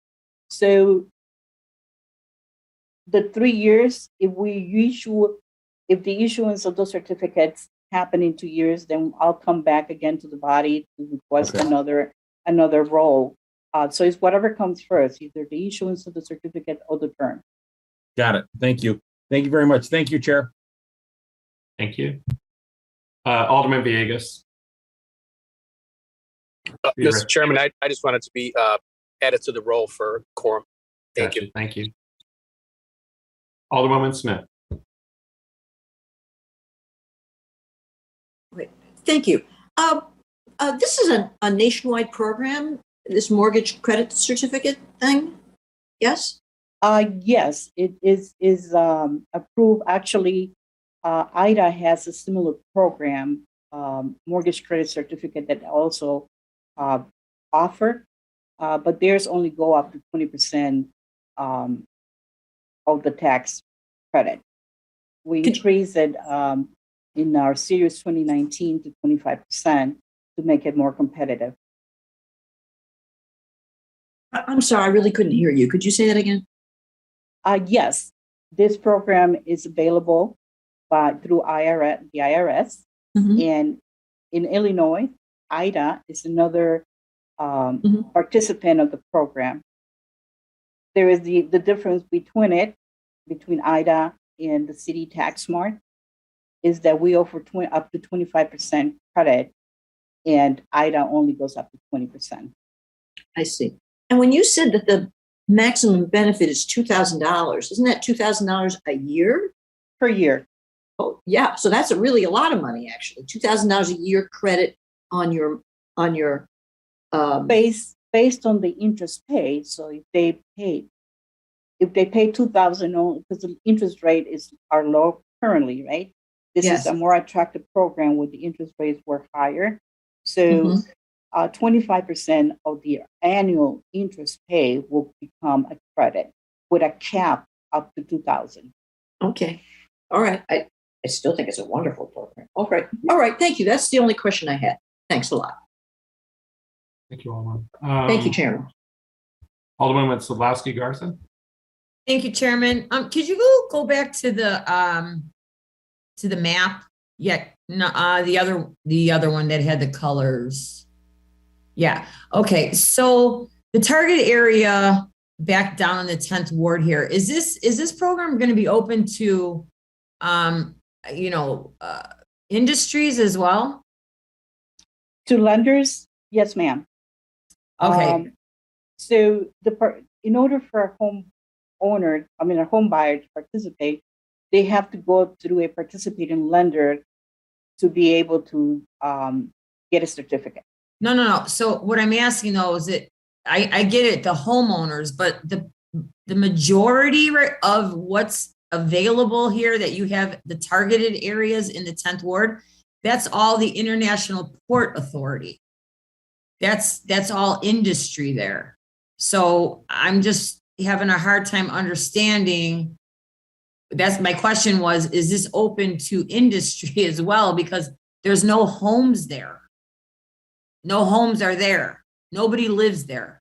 So the 3 years, if the issuance of those certificates happen in 2 years, then I'll come back again to the body to request another role. So it's whatever comes first, either the issuance of the certificate or the term. Got it. Thank you. Thank you very much. Thank you, Chair. Thank you. Alderman Villegas. Mr. Chairman, I just wanted to be added to the roll for quorum. Thank you. Thank you. Alderwoman Smith. Thank you. This is a nationwide program, this mortgage credit certificate thing, yes? Yes, it is approved. Actually, IDA has a similar program, mortgage credit certificate that also offer, but theirs only go up to 20% of the tax credit. We increased it in our series 2019 to 25% to make it more competitive. I'm sorry, I really couldn't hear you. Could you say that again? Yes, this program is available through the IRS. And in Illinois, IDA is another participant of the program. There is the difference between IDA and the city tax mart is that we offer up to 25% credit, and IDA only goes up to 20%. I see. And when you said that the maximum benefit is $2,000, isn't that $2,000 a year? Per year. Oh, yeah. So that's really a lot of money, actually. $2,000 a year credit on your based on the interest paid. So if they pay $2,000, because the interest rate are low currently, right? This is a more attractive program where the interest rates were higher. So 25% of the annual interest pay will become a credit with a cap up to $2,000. Okay. All right. I still think it's a wonderful program. All right. All right. Thank you. That's the only question I had. Thanks a lot. Thank you, Alderman. Thank you, Chairman. Alderman Slabowski Garza. Thank you, Chairman. Could you go back to the map? Yeah, no, the other one that had the colors. Yeah. Okay. So the target area back down in the 10th ward here, is this program going to be open to industries as well? To lenders? Yes, ma'am. Okay. So in order for a home buyer to participate, they have to go through a participating lender to be able to get a certificate. No. So what I'm asking though is that I get it, the homeowners, but the majority of what's available here that you have the targeted areas in the 10th ward, that's all the International Port Authority. That's all industry there. So I'm just having a hard time understanding that's my question was, is this open to industry as well? Because there's no homes there. No homes are there. Nobody lives there.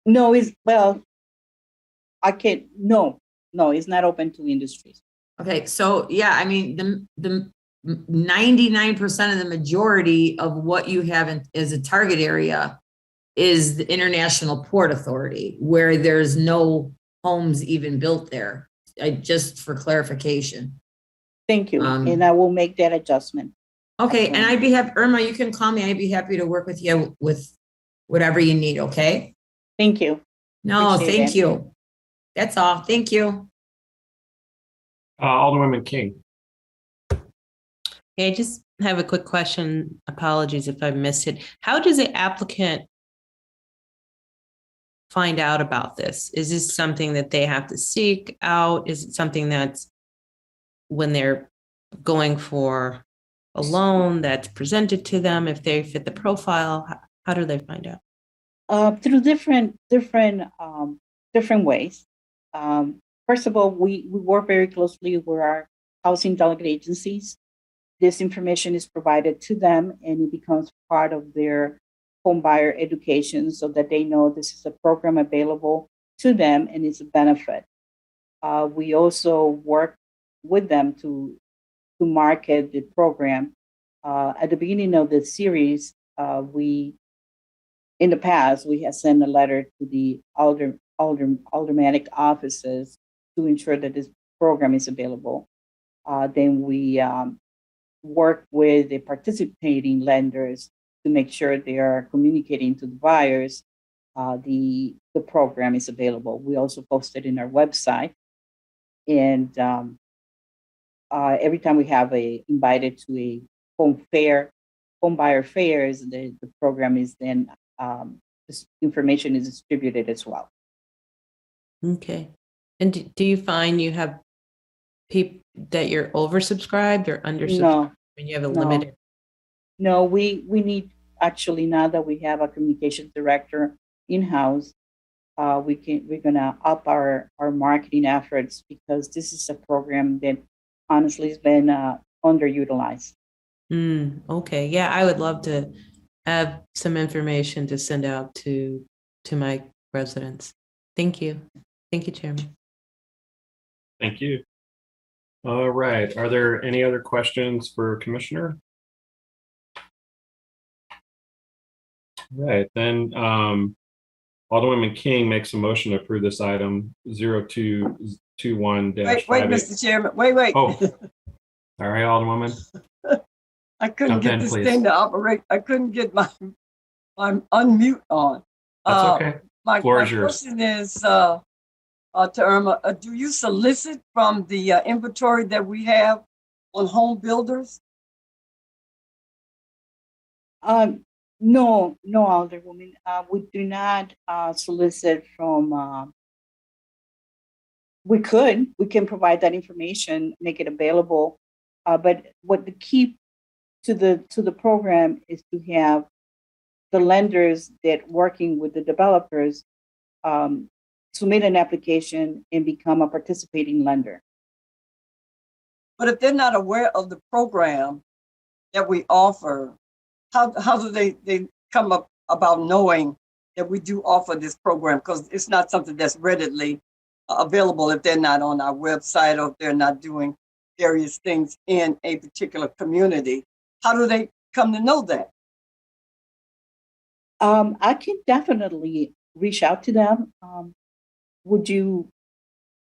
No, well, no, it's not open to industries. Okay, so yeah, I mean, the 99% of the majority of what you have as a target area is the International Port Authority, where there's no homes even built there. Just for clarification. Thank you, and I will make that adjustment. Okay, and I'd be happy, Irma, you can call me. I'd be happy to work with you with whatever you need, okay? Thank you. No, Appreciate thank it. you. That's all. Thank you. Alderwoman King. Yeah, I just have a quick question. Apologies if I missed it. How does the applicant find out about this? Is this something that they have to seek out? Is it something that's when they're going for a loan that's presented to them, if they fit the profile? How do they find out? Through different ways. First of all, we work very closely with our housing delegate agencies. This information is provided to them and it becomes part of their home buyer education so that they know this is a program available to them and it's a benefit. We also work with them to market the program. At the beginning of the series, in the past, we have sent a letter to the aldermanic offices to ensure that this program is available. Then we work with the participating lenders to make sure they are communicating to the buyers the program is available. We also post it in our website. And every time we have invited to a home buyer fairs, the program is then, this information is distributed as well. Okay. And do you find you have people that you're oversubscribed or undersubscribed? No. When you have a limited? No, we need, actually, now that we have a communications director in-house, we're gonna up our marketing efforts because this is a program that honestly has been underutilized. Okay. Yeah, I would love to have some information to send out to my residents. Thank you. Thank you, Chairman. Thank you. All right. Are there any other questions for Commissioner? All right. Then Alderwoman King makes a motion to approve this item 0221 Wait, Mr. Chairman. Wait. Oh, all right, Alderwoman. I couldn't get this thing to operate. I couldn't get my unmute on. That's okay. My Floor is yours. question is to Irma, do you solicit from the inventory that we have on home builders? No, Alderwoman. We do not solicit from. We can provide that information, make it available. But what the key to the program is to have the lenders that working with the developers submit an application and become a participating lender. But if they're not aware of the program that we offer, how do they come up about knowing that we do offer this program? Because it's not something that's readily available if they're not on our website or if they're not doing various things in a particular community. How do they come to know that? I can definitely reach out to them. Would you,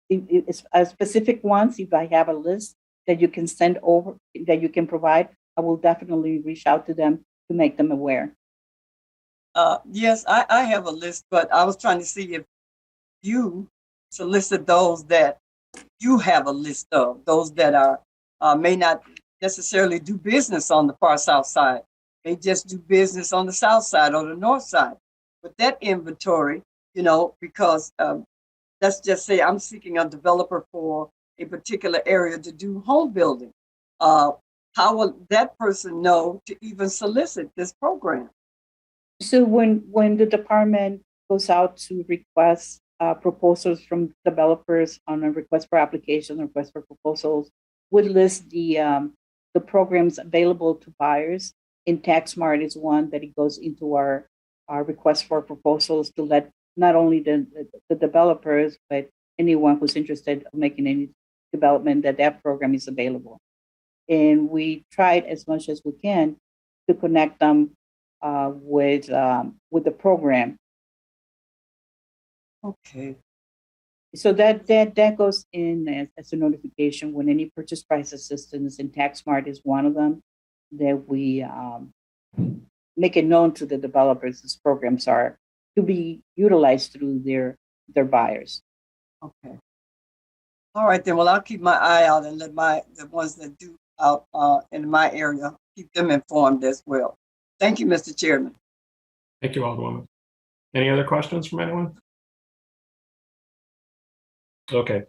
if specific ones, if I have a list that you can send over, that you can provide, I will definitely reach out to them to make them aware. Yes, I have a list, but I was trying to see if you solicit those that you have a list of, those that are may not necessarily do business on the far south side. They just do business on the south side or the north side. With that inventory, because let's just say I'm seeking a developer for a particular area to do home building. How will that person know to even solicit this program? So when the department goes out to request proposals from developers on a request for application, request for proposals, would list the programs available to buyers. In TaxSmart is one that it goes into our request for proposals to let not only the developers, but anyone who's interested in making any development that program is available. And we tried as much as we can to connect them with the program. Okay. So that goes in as a notification when any purchase price assistance, and TaxSmart is one of them, that we make it known to the developers these programs are to be utilized through their buyers. Okay. All right, then. Well, I'll keep my eye out and let the ones that do out in my area, keep them informed as well. Thank you, Mr. Chairman. Thank you, Alderwoman. Any other questions from anyone? Okay.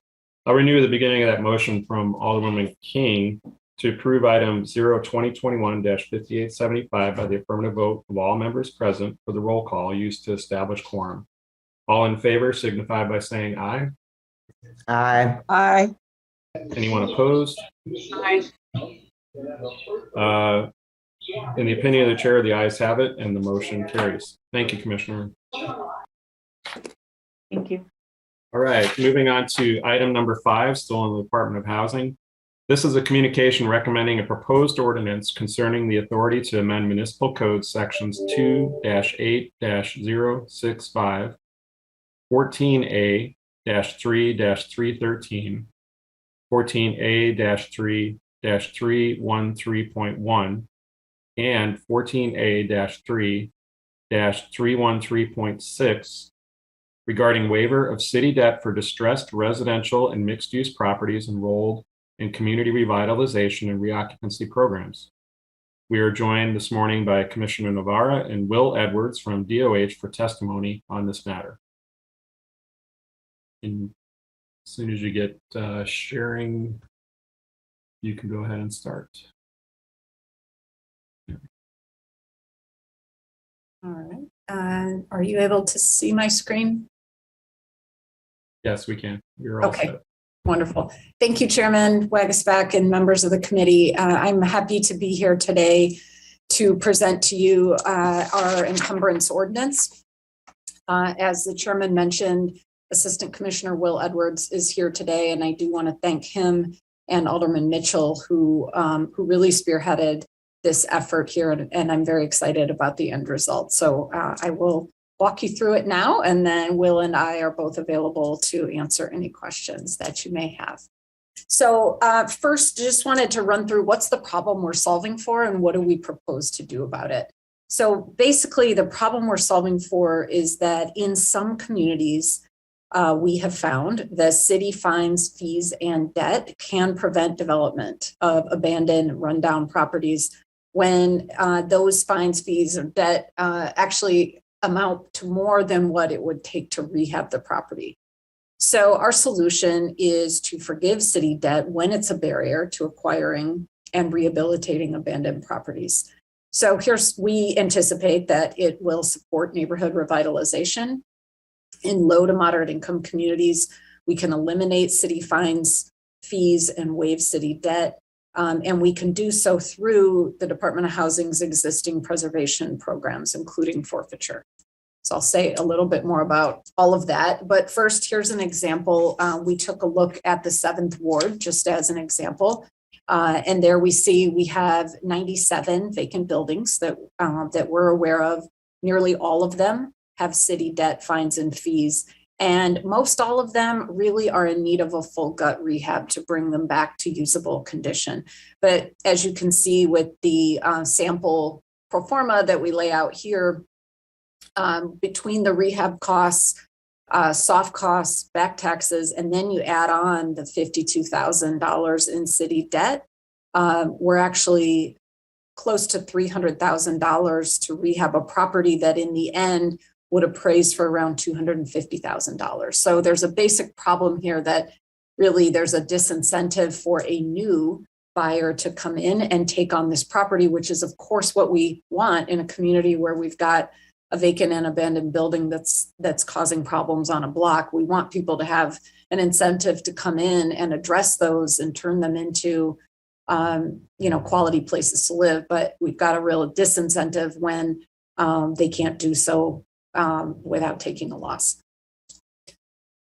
I'll renew the beginning of that motion from Alderwoman King to approve item 0-2021-5875 by the affirmative vote of all members present for the roll call used to establish quorum. All in favor signify by saying aye. Aye. Aye. Anyone opposed? Aye. In the opinion of the chair, the ayes have it and the motion carries. Thank you, Commissioner. Thank you. All right, moving on to item number 5, still in the Department of Housing. This is a communication recommending a proposed ordinance concerning the authority to amend municipal code sections 2-8-065, 14A-3-313, 14A-3-313.1, and 14A-3-313.6 regarding waiver of city debt for distressed residential and mixed-use properties enrolled in community revitalization and reoccupancy programs. We are joined this morning by Commissioner Navarra and Will Edwards from DOH for testimony on this matter. And as soon as you get sharing, you can go ahead and start. All right. Are you able to see my screen? Yes, we can. You're all okay. Set. Wonderful. Thank you, Chairman Wagasback and members of the committee. I'm happy to be here today to present to you our encumbrance ordinance. As the chairman mentioned, Assistant Commissioner Will Edwards is here today, and I do want to thank him and Alderman Mitchell, who really spearheaded this effort here, and I'm very excited about the end result. So I will walk you through it now, and then Will and I are both available to answer any questions that you may have. So first, just wanted to run through what's the problem we're solving for and what do we propose to do about it. So basically, the problem we're solving for is that in some communities, we have found that city fines, fees, and debt can prevent development of abandoned, rundown properties when those fines, fees, or debt actually amount to more than what it would take to rehab the property. So our solution is to forgive city debt when it's a barrier to acquiring and rehabilitating abandoned properties. So we anticipate that it will support neighborhood revitalization. In low to moderate income communities, we can eliminate city fines, fees, and waive city debt. And we can do so through the Department of Housing's existing preservation programs, including forfeiture. So I'll say a little bit more about all of that. But first, here's an example. We took a look at the 7th Ward, just as an example. And there we see we have 97 vacant buildings that we're aware of. Nearly all of them have city debt, fines, and fees. And most all of them really are in need of a full gut rehab to bring them back to usable condition. But as you can see with the sample pro forma that we lay out here, between the rehab costs, soft costs, back taxes, and then you add on the $52,000 in city debt, we're actually close to $300,000 to rehab a property that in the end would appraise for around $250,000. So there's a basic problem here that really there's a disincentive for a new buyer to come in and take on this property, which is of course what we want in a community where we've got a vacant and abandoned building that's causing problems on a block. We want people to have an incentive to come in and address those and turn them into quality places to live. But we've got a real disincentive when they can't do so without taking a loss.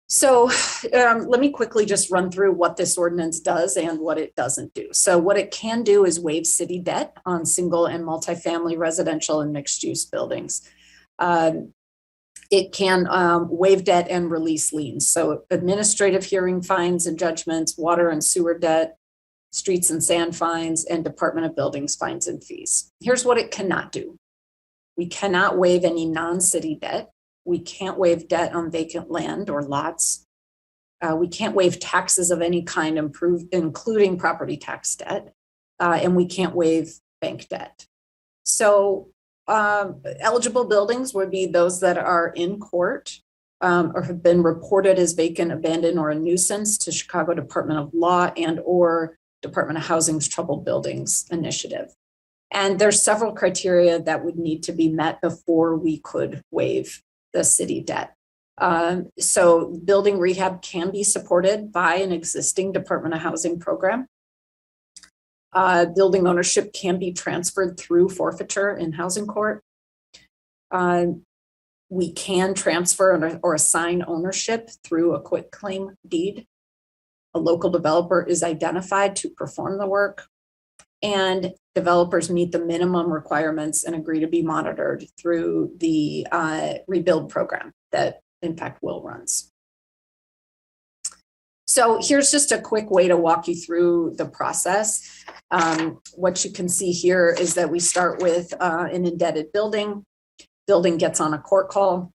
So let me quickly just run through what this ordinance does and what it doesn't do. So what it can do is waive city debt on single and multifamily residential and mixed use buildings. It can waive debt and release liens. So administrative hearing fines and judgments, water and sewer debt, streets and sand fines, and Department of Buildings fines and fees. Here's what it cannot do. We cannot waive any non-city debt. We can't waive debt on vacant land or lots. We can't waive taxes of any kind, including property tax debt. And we can't waive bank debt. So eligible buildings would be those that are in court or have been reported as vacant, abandoned, or a nuisance to Chicago Department of Law and or Department of Housing's Troubled Buildings Initiative. And there's several criteria that would need to be met before we could waive the city debt. So building rehab can be supported by an existing Department of Housing program. Building ownership can be transferred through forfeiture in housing court. We can transfer or assign ownership through a quitclaim deed. A local developer is identified to perform the work, and developers meet the minimum requirements and agree to be monitored through the rebuild program that, in fact, Will runs. So here's just a quick way to walk you through the process. What you can see here is that we start with an indebted building. Building gets on a court call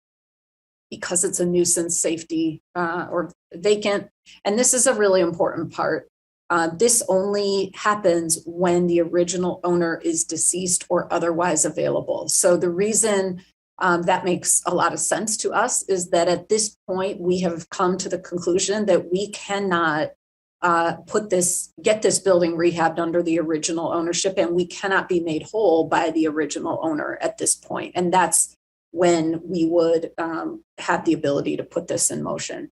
because it's a nuisance, safety, or vacant. And this is a really important part. This only happens when the original owner is deceased or otherwise available. So the reason that makes a lot of sense to us is that at this point, we have come to the conclusion that we cannot get this building rehabbed under the original ownership, and we cannot be made whole by the original owner at this point. And that's when we would have the ability to put this in motion.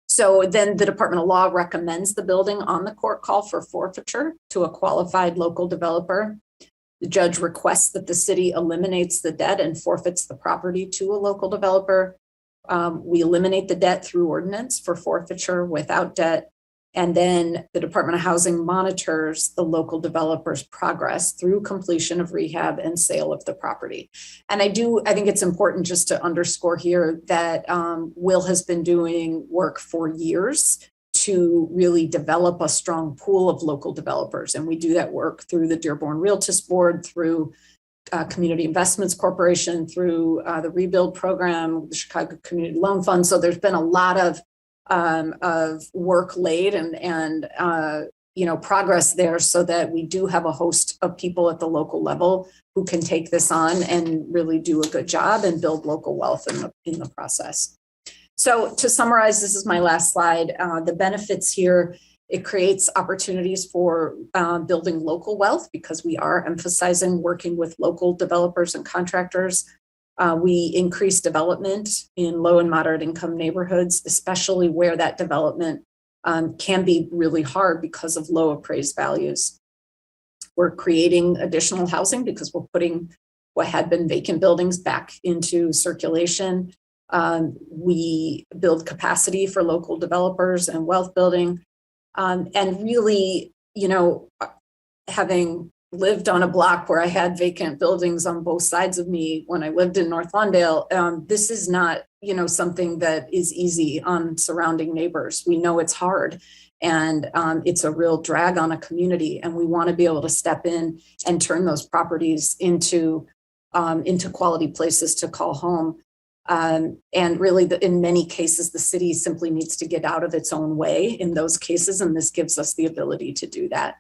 So then the Department of Law recommends the building on the court call for forfeiture to a qualified local developer. The judge requests that the city eliminates the debt and forfeits the property to a local developer. We eliminate the debt through ordinance for forfeiture without debt. And then the Department of Housing monitors the local developer's progress through completion of rehab and sale of the property. And I think it's important just to underscore here that Will has been doing work for years to really develop a strong pool of local developers. And we do that work through the Dearborn Realtist Board, through Community Investments Corporation, through the Rebuild Program, the Chicago Community Loan Fund. So there's been a lot of work laid and progress there, so that we do have a host of people at the local level who can take this on and really do a good job and build local wealth in the process. So to summarize, this is my last slide. The benefits here: it creates opportunities for building local wealth because we are emphasizing working with local developers and contractors. We increase development in low and moderate income neighborhoods, especially where that development can be really hard because of low appraised values. We're creating additional housing because we're putting what had been vacant buildings back into circulation. We build capacity for local developers and wealth building. And really, having lived on a block where I had vacant buildings on both sides of me when I lived in North Lawndale, this is not, something that is easy on surrounding neighbors. We know it's hard, and it's a real drag on a community. And we want to be able to step in and turn those properties into quality places to call home. And really, in many cases, the city simply needs to get out of its own way in those cases, and this gives us the ability to do that.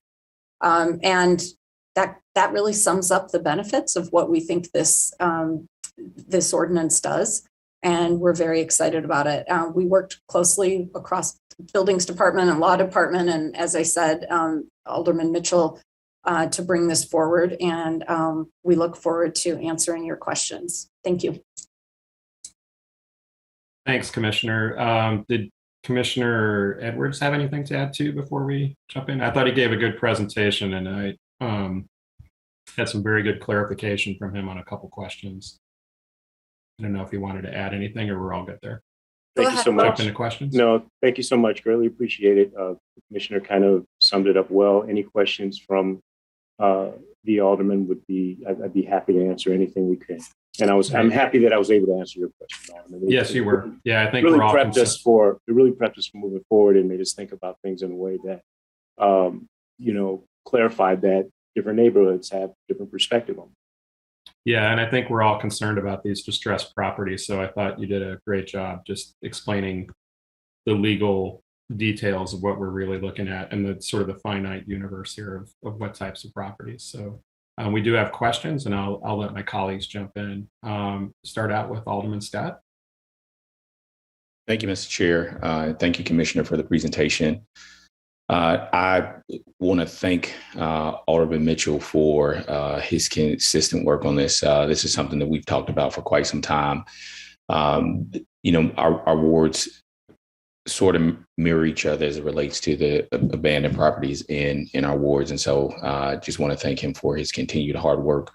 And that really sums up the benefits of what we think this ordinance does, and we're very excited about it. We worked closely across Buildings Department and Law Department, and as I said, Alderman Mitchell to bring this forward. And we look forward to answering your questions. Thank you. Thanks, Commissioner. Did Commissioner Edwards have anything to add to before we jump in? I thought he gave a good presentation, and I had some very good clarification from him on a couple questions. I don't know if he wanted to add anything, or we're all good there. Thank you so much. Jump into questions? No, thank you so much. Greatly appreciate it. The Commissioner kind of summed it up well. Any questions from the Alderman would be, I'd be happy to answer anything we can. And I'm happy that I was able to answer your question, Alderman. Yes, you were. Yeah, I think really we're all prepped us for, it really prepped us for moving forward and made us think about things in a way that, clarified that different neighborhoods have different perspective on them. Yeah, and I think we're all concerned about these distressed properties. So I thought you did a great job just explaining the legal details of what we're really looking at and the sort of the finite universe here of what types of properties. So we do have questions, and I'll let my colleagues jump in. Start out with Alderman Scott. Thank you, Mr. Chair. Thank you, Commissioner, for the presentation. I want to thank Alderman Mitchell for his consistent work on this. This is something that we've talked about for quite some time. Our wards sort of mirror each other as it relates to the abandoned properties in our wards. And so I just want to thank him for his continued hard work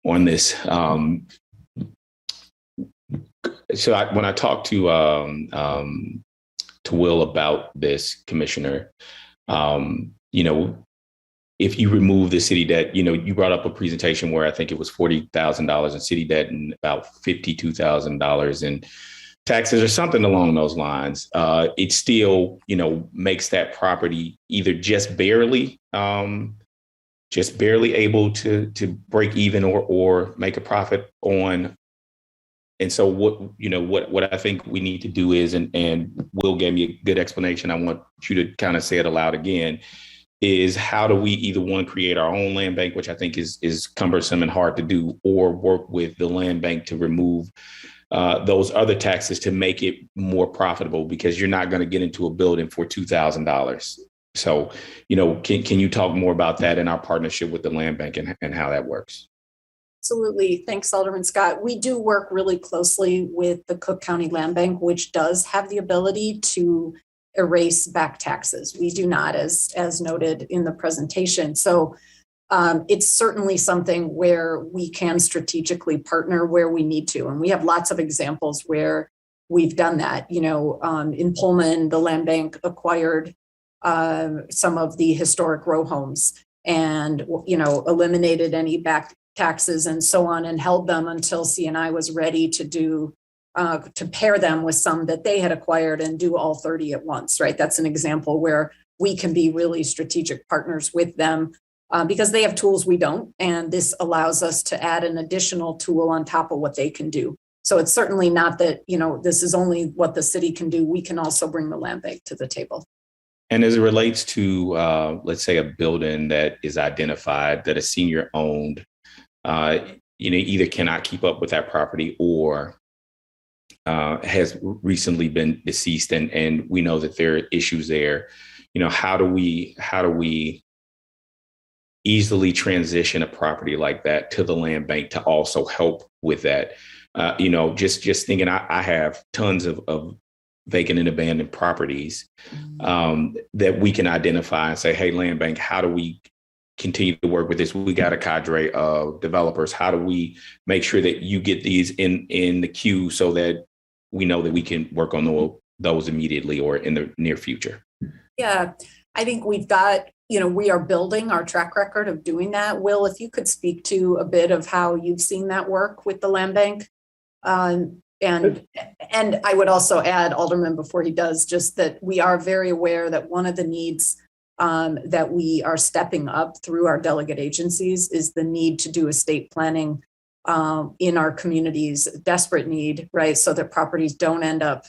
on this. When I talked to Will about this, Commissioner, if you remove the city debt, you brought up a presentation where I think it was $40,000 in city debt and about $52,000 in taxes or something along those lines. It still, makes that property either just barely able to break even or make a profit on. And so what I think we need to do is, and Will gave me a good explanation, I want you to kind of say it aloud again, is how do we either one, create our own land bank, which I think is cumbersome and hard to do, or work with the land bank to remove those other taxes to make it more profitable, because you're not going to get into a building for $2,000. So, can you talk more about that and our partnership with the land bank and how that works? Absolutely. Thanks, Alderman Scott. We do work really closely with the Cook County Land Bank, which does have the ability to erase back taxes. We do not, as noted in the presentation. So it's certainly something where we can strategically partner where we need to. And we have lots of examples where we've done that. In Pullman, the land bank acquired some of the historic row homes and, eliminated any back taxes and so on, and held them until CNI was ready to pair them with some that they had acquired and do all 30 at once, right? That's an example where we can be really strategic partners with them because they have tools we don't. And this allows us to add an additional tool on top of what they can do. So it's certainly not that, this is only what the city can do. We can also bring the land bank to the table. And as it relates to, let's say, a building that is identified that a senior owned, either cannot keep up with that property or has recently been deceased, and we know that there are issues there. How do we easily transition a property like that to the land bank to also help with that? Just thinking, I have tons of vacant and abandoned properties that we can identify and say, hey, land bank, how do we continue to work with this? We got a cadre of developers. How do we make sure that you get these in the queue so that we know that we can work on those immediately or in the near future? Yeah, I think we've got, we are building our track record of doing that. Will, if you could speak to a bit of how you've seen that work with the land bank. And I would also add, Alderman, before he does, just that we are very aware that one of the needs that we are stepping up through our delegate agencies is the need to do estate planning in our communities, desperate need, right? So that properties don't end up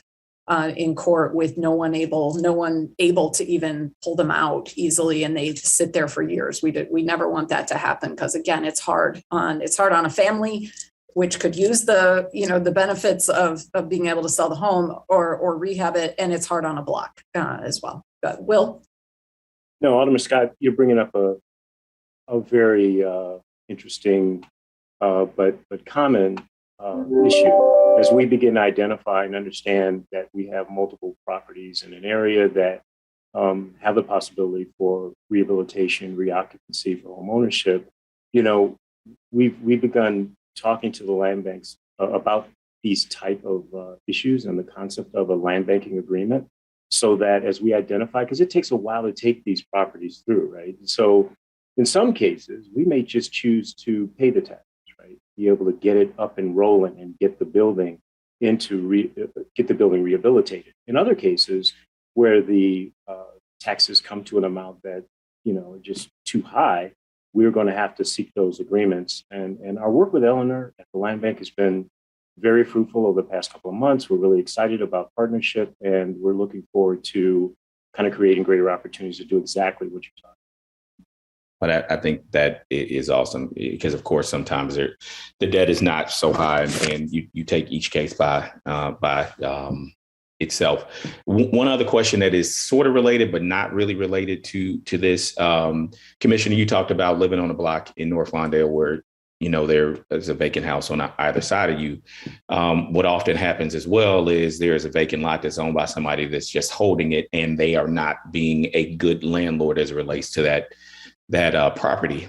in court with no one able to even pull them out easily, and they sit there for years. We never want that to happen, because again, it's hard on a family which could use the benefits of being able to sell the home or rehab it, and it's hard on a block as well. Will? No, Alderman Scott, you're bringing up a a very interesting but common issue as we begin to identify and understand that we have multiple properties in an area that have the possibility for rehabilitation, reoccupancy for home ownership. You know, we've begun talking to the land banks about these type of issues and the concept of a land banking agreement, so that as we identify, because it takes a while to take these properties through, right? So in some cases, we may just choose to pay the tax, right? Be able to get it up and rolling and get the building rehabilitated. In other cases, where the taxes come to an amount that, you know, are just too high, we're going to have to seek those agreements. And our work with Eleanor at the Land Bank has been very fruitful over the past couple of months. We're really excited about partnership, and we're looking forward to kind of creating greater opportunities to do exactly what you're talking about. But I think that is awesome because, of course, sometimes the debt is not so high, and you take each case by itself. One other question that is sort of related, but not really related to this, Commissioner, you talked about living on a block in North Lawndale where, you know, there is a vacant house on either side of you. What often happens as well is there is a vacant lot that's owned by somebody that's just holding it, and they are not being a good landlord as it relates to that property.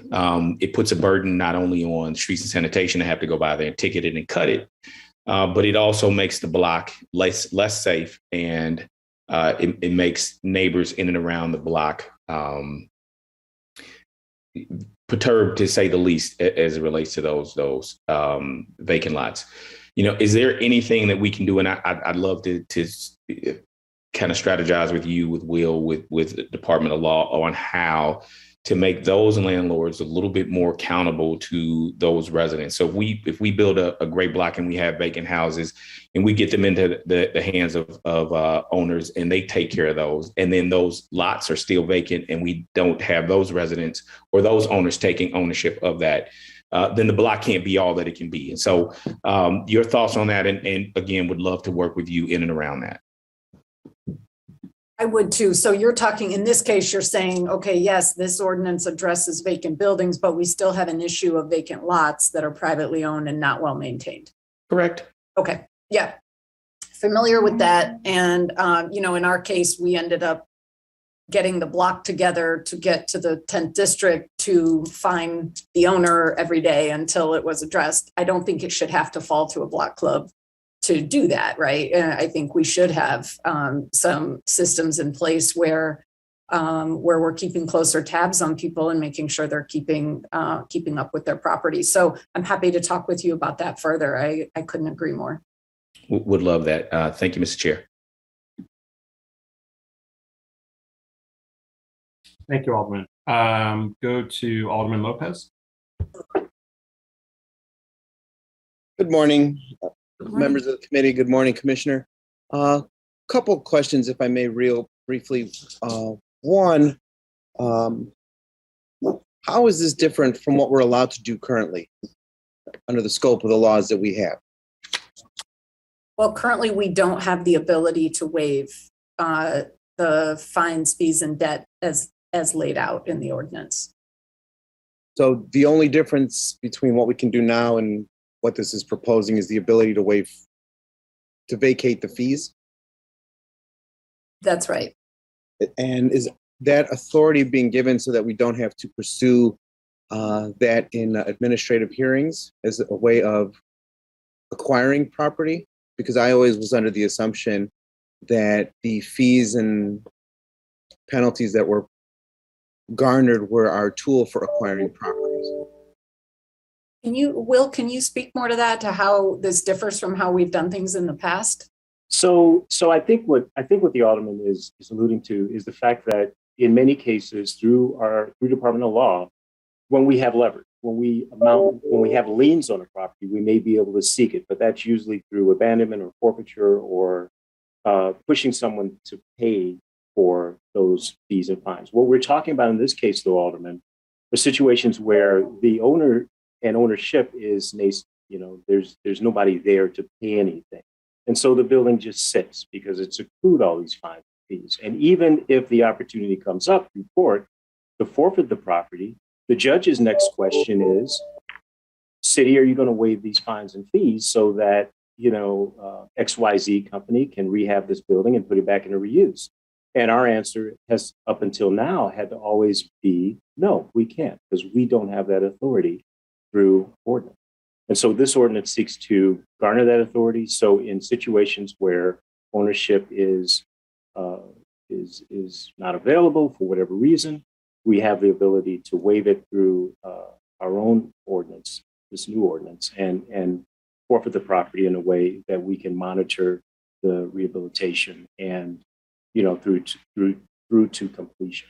It puts a burden not only on streets and sanitation to have to go by there and ticket it and cut it, but it also makes the block less safe, and it makes neighbors in and around the block perturbed, to say the least, as it relates to those vacant lots. You know, is there anything that we can do? And I'd love to kind of strategize with you, with Will, with the Department of Law on how to make those landlords a little bit more accountable to those residents. So if we build a great block and we have vacant houses and we get them into the hands of owners and they take care of those, and then those lots are still vacant and we don't have those residents or those owners taking ownership of that, then the block can't be all that it can be. And so your thoughts on that, and again, would love to work with you in and around that. I would too. So you're talking, in this case, you're saying, okay, yes, this ordinance addresses vacant buildings, but we still have an issue of vacant lots that are privately owned and not well maintained. Correct. Okay. Yeah. Familiar with that. And, you know, in our case, we ended up getting the block together to get to the 10th district to find the owner every day until it was addressed. I don't think it should have to fall to a block club to do that, right? I think we should have some systems in place where we're keeping closer tabs on people and making sure they're keeping up with their property. So I'm happy to talk with you about that further. I couldn't agree more. Would love that. Thank you, Mr. Chair. Thank you, Alderman. Go to Alderman Lopez. Good morning. Members of the committee, good morning, Commissioner. Couple questions, if I may, real briefly. One, how is this different from what we're allowed to do currently under the scope of the laws that we have? Well, currently we don't have the ability to waive the fines, fees, and debt as laid out in the ordinance. So the only difference between what we can do now and what this is proposing is the ability to vacate the fees? That's right. And is that authority being given so that we don't have to pursue that in administrative hearings as a way of acquiring property? Because I always was under the assumption that the fees and penalties that were garnered were our tool for acquiring properties. Will, can you speak more to that, to how this differs from how we've done things in the past? So I think what the Alderman is alluding to is the fact that in many cases through Department of Law, when we have leverage, when we have liens on a property, we may be able to seek it, but that's usually through abandonment or forfeiture or pushing someone to pay for those fees and fines. What we're talking about in this case, though, Alderman, are situations where the owner and ownership is, you know, there's nobody there to pay anything. And so the building just sits because it's accrued all these fines and fees. And even if the opportunity comes up in court to forfeit the property, The judge's next question is, city, are you going to waive these fines and fees so that, XYZ company can rehab this building and put it back into reuse? And our answer has up until now had to always be, no, we can't, because we don't have that authority through ordinance. And so this ordinance seeks to garner that authority. So in situations where ownership is not available for whatever reason, we have the ability to waive it through our own ordinance, this new ordinance, and forfeit the property in a way that we can monitor the rehabilitation and through to completion.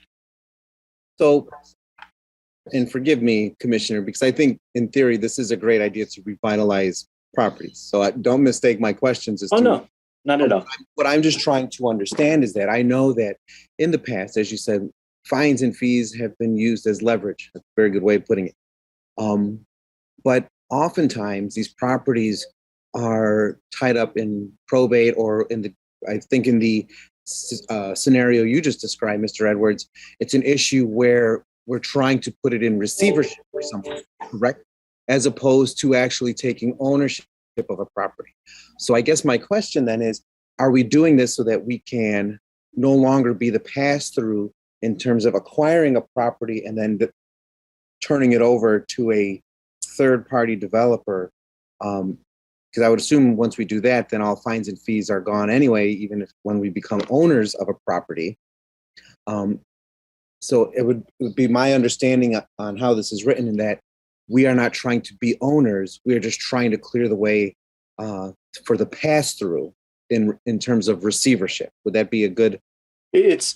So, and forgive me, Commissioner, because I think in theory, this is a great idea to revitalize properties. So don't mistake my questions as no, not at all. What I'm just trying to understand is that I know that in the past, as you said, fines and fees have been used as leverage. That's a very good way of putting it. But oftentimes these properties are tied up in probate or in the scenario you just described, Mr. Edwards, it's an issue where we're trying to put it in receivership or something, correct? As opposed to actually taking ownership of a property. So I guess my question then is, are we doing this so that we can no longer be the pass-through in terms of acquiring a property and then turning it over to a third-party developer? Because I would assume once we do that, then all fines and fees are gone anyway, even if when we become owners of a property. So it would be my understanding on how this is written in that we are not trying to be owners. We are just trying to clear the way for the pass-through in terms of receivership. Would that be a good?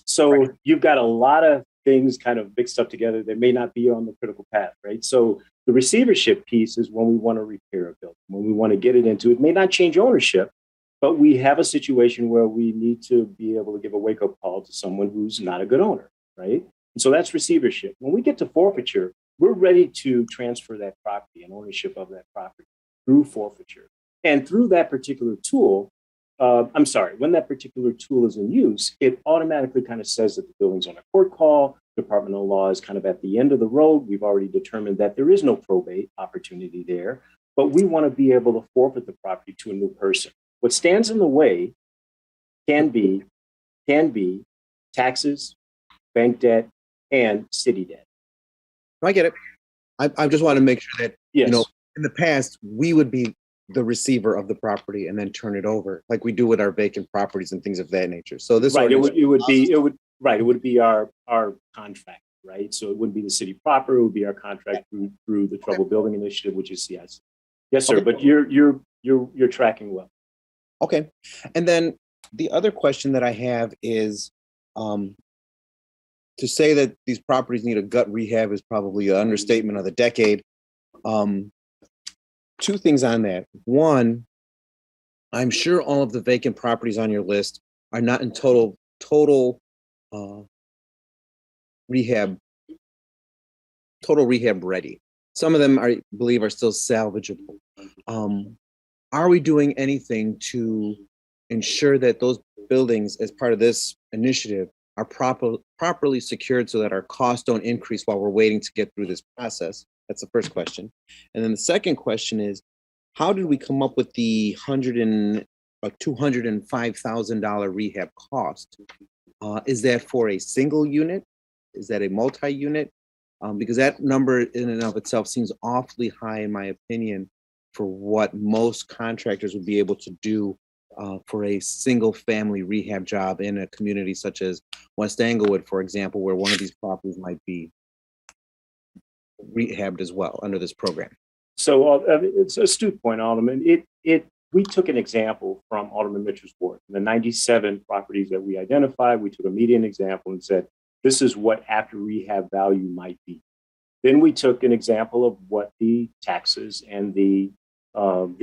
So you've got a lot of things kind of mixed up together that may not be on the critical path, right? So the receivership piece is when we want to repair a building, when we want to get it into, it may not change ownership, but we have a situation where we need to be able to give a wake-up call to someone who's not a good owner, right? And so that's receivership. When we get to forfeiture, we're ready to transfer that property and ownership of that property through forfeiture. And through that particular tool, when that particular tool is in use, it automatically kind of says that the building's on a court call, Department of Law is kind of at the end of the road. We've already determined that there is no probate opportunity there, but we want to be able to forfeit the property to a new person. What stands in the way can be taxes, bank debt, and city debt. I get it. I just want to make sure that, yes, in the past, we would be the receiver of the property and then turn it over like we do with our vacant properties and things of that nature. So this it would be our contract, right? So it wouldn't be the city proper, it would be our contract through the Troubled Building Initiative, which is CIC. Yes, sir, okay. But you're tracking well. Okay. And then the other question that I have is to say that these properties need a gut rehab is probably an understatement of the decade. Two things on that. One, I'm sure all of the vacant properties on your list are not in total rehab ready. Some of them I believe are still salvageable. Are we doing anything to ensure that those buildings, as part of this initiative, are properly secured so that our costs don't increase while we're waiting to get through this process? That's the first question. And then the second question is, how did we come up with the $205,000 rehab cost? Is that for a single unit? Is that a multi-unit? Because that number in and of itself seems awfully high, in my opinion, for what most contractors would be able to do for a single family rehab job in a community such as West Englewood, for example, where one of these properties might be rehabbed as well under this program. So it's an astute point, Alderman. We took an example from Alderman Mitchell's work. The 97 properties that we identified, we took a median example and said, this is what after rehab value might be. Then we took an example of what the taxes and the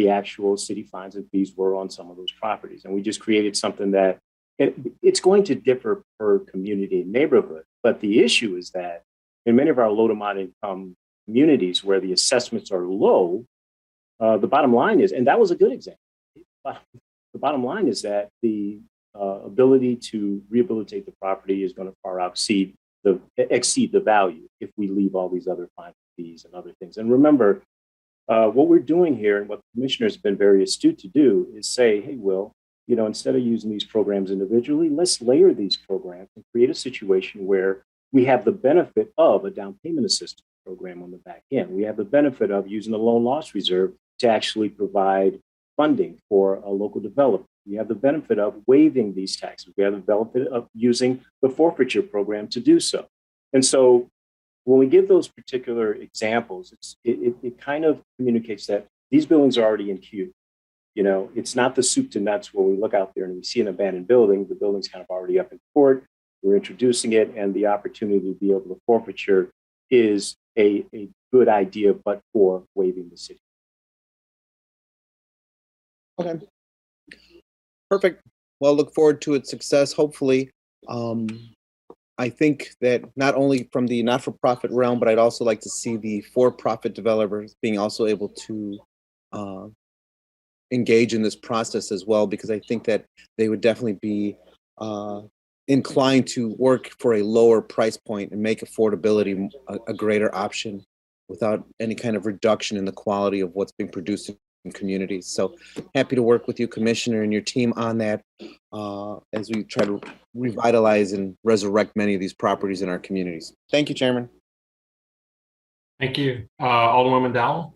actual city fines and fees were on some of those properties. And we just created something that it's going to differ per community and neighborhood. But the issue is that in many of our low to moderate income communities where the assessments are low, the bottom line is, and that was a good example, the bottom line is that the ability to rehabilitate the property is going to far exceed exceed the value if we leave all these other final fees and other things. And remember, what we're doing here and what the commissioner has been very astute to do is say, hey, Will, instead of using these programs individually, let's layer these programs and create a situation where we have the benefit of a down payment assistance program on the back end. We have the benefit of using the loan loss reserve to actually provide funding for a local developer. We have the benefit of waiving these taxes. We have the benefit of using the forfeiture program to do so. And so when we give those particular examples, it kind of communicates that these buildings are already in queue. It's not the soup to nuts when we look out there and we see an abandoned building, the building's kind of already up in court, we're introducing it, and the opportunity to be able to forfeiture is a good idea, but for waiving the city. Okay. Perfect. Well, look forward to its success, hopefully. I think that not only from the not-for-profit realm, but I'd also like to see the for-profit developers being also able to engage in this process as well, because I think that they would definitely be inclined to work for a lower price point and make affordability a greater option without any kind of reduction in the quality of what's being produced in communities. So happy to work with you, Commissioner, and your team on that as we try to revitalize and resurrect many of these properties in our communities. Thank you, Chairman. Thank you. Alderwoman Dowell.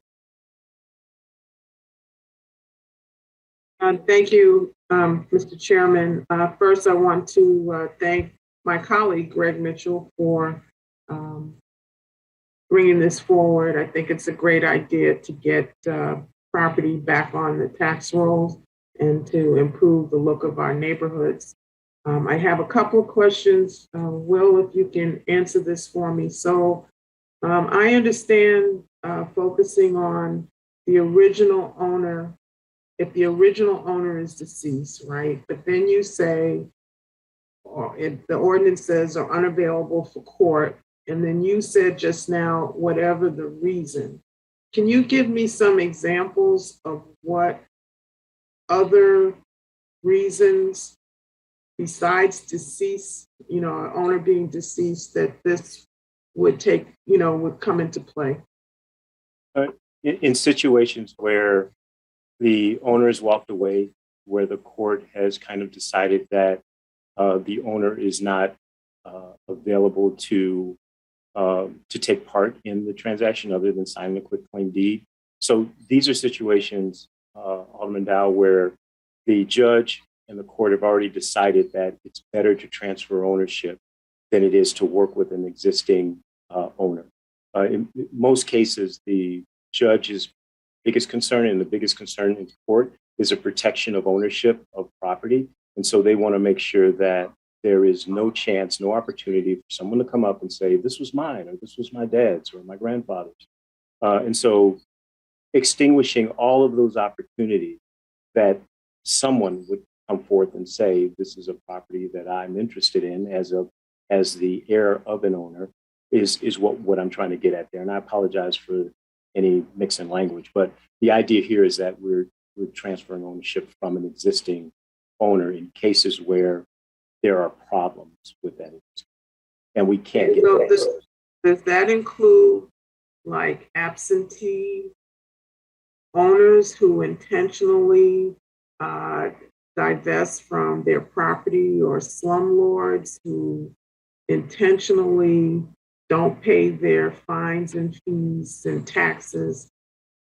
Thank you, Mr. Chairman. First, I want to thank my colleague, Greg Mitchell, for bringing this forward. I think it's a great idea to get property back on the tax rolls and to improve the look of our neighborhoods. I have a couple of questions. Will, if you can answer this for me. So I understand focusing on the original owner, if the original owner is deceased, right? But then you say, or if the ordinance says are unavailable for court, and then you said just now, whatever the reason. Can you give me some examples of what other reasons besides deceased, an owner being deceased, that this would take, would come into play? In situations where the owner has walked away, where the court has kind of decided that the owner is not available to take part in the transaction other than signing a quitclaim deed. So these are situations, Alderman Dow, where the judge and the court have already decided that it's better to transfer ownership than it is to work with an existing owner. In most cases, the judge's biggest concern and the biggest concern in court is a protection of ownership of property. And so they want to make sure that there is no chance, no opportunity for someone to come up and say, this was mine, or this was my dad's, or my grandfather's. And so extinguishing all of those opportunities that someone would come forth and say, this is a property that I'm interested in as the heir of an owner is what I'm trying to get at there. And I apologize for any mix in language, but the idea here is that we're transferring ownership from an existing owner in cases where there are problems with that. And we can't get that. Does that include like absentee owners who intentionally divest from their property, or slumlords who intentionally don't pay their fines and fees and taxes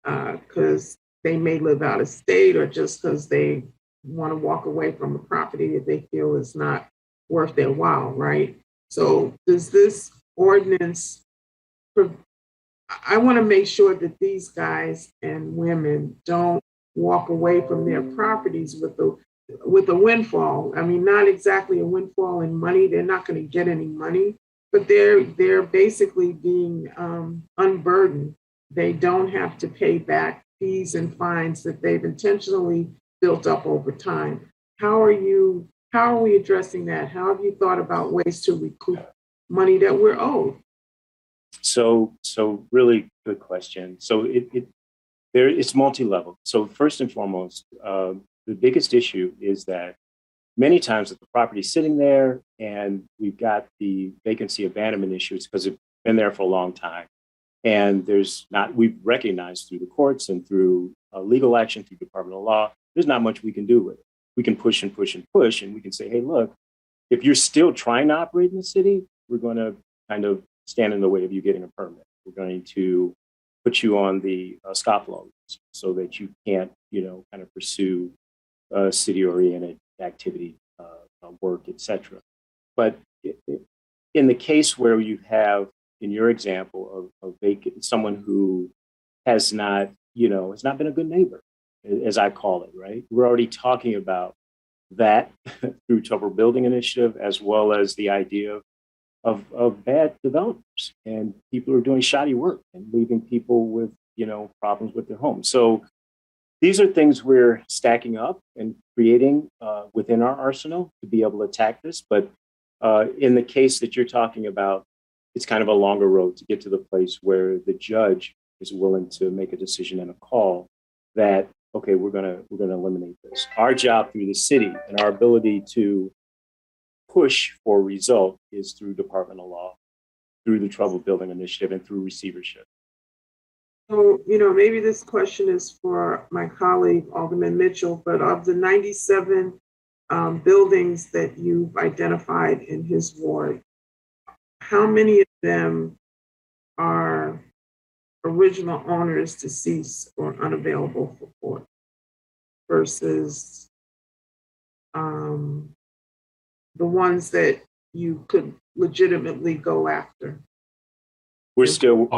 because they may live out of state, or just because they want to walk away from a property that they feel is not worth their while, right? So does this ordinance, I want to make sure that these guys and women don't walk away from their properties with a windfall. I mean, not exactly a windfall in money. They're not going to get any money, but they're basically being unburdened. They don't have to pay back fees and fines that they've intentionally built up over time. How are we addressing that? How have you thought about ways to recoup money that we're owed? So really good question. So it's multi-level. So first and foremost, the biggest issue is that many times that the property's sitting there and we've got the vacancy abandonment issue, it's because it's been there for a long time. And we've recognized through the courts and through legal action, through Department of Law, there's not much we can do with it. We can push and push and push, and we can say, hey, look, if you're still trying to operate in the city, we're going to kind of stand in the way of you getting a permit. We're going to put you on the scofflaw list so that you can't, kind of pursue city-oriented activity, work, etc. But in the case where you have, in your example of someone who has not been a good neighbor, as I call it, right? We're already talking about that through Trouble Building Initiative, as well as the idea of bad developers and people who are doing shoddy work and leaving people with, problems with their homes. So these are things we're stacking up and creating within our arsenal to be able to attack this. But in the case that you're talking about, it's kind of a longer road to get to the place where the judge is willing to make a decision and a call that, okay, we're gonna eliminate this. Our job through the city and our ability to push for result is through Department of Law, through the Trouble Building Initiative, and through receivership. So, maybe this question is for my colleague, Alderman Mitchell, but of the 97 buildings that you've identified in his ward, how many of them are original owners deceased or unavailable for court versus the ones that you could legitimately go after? We're still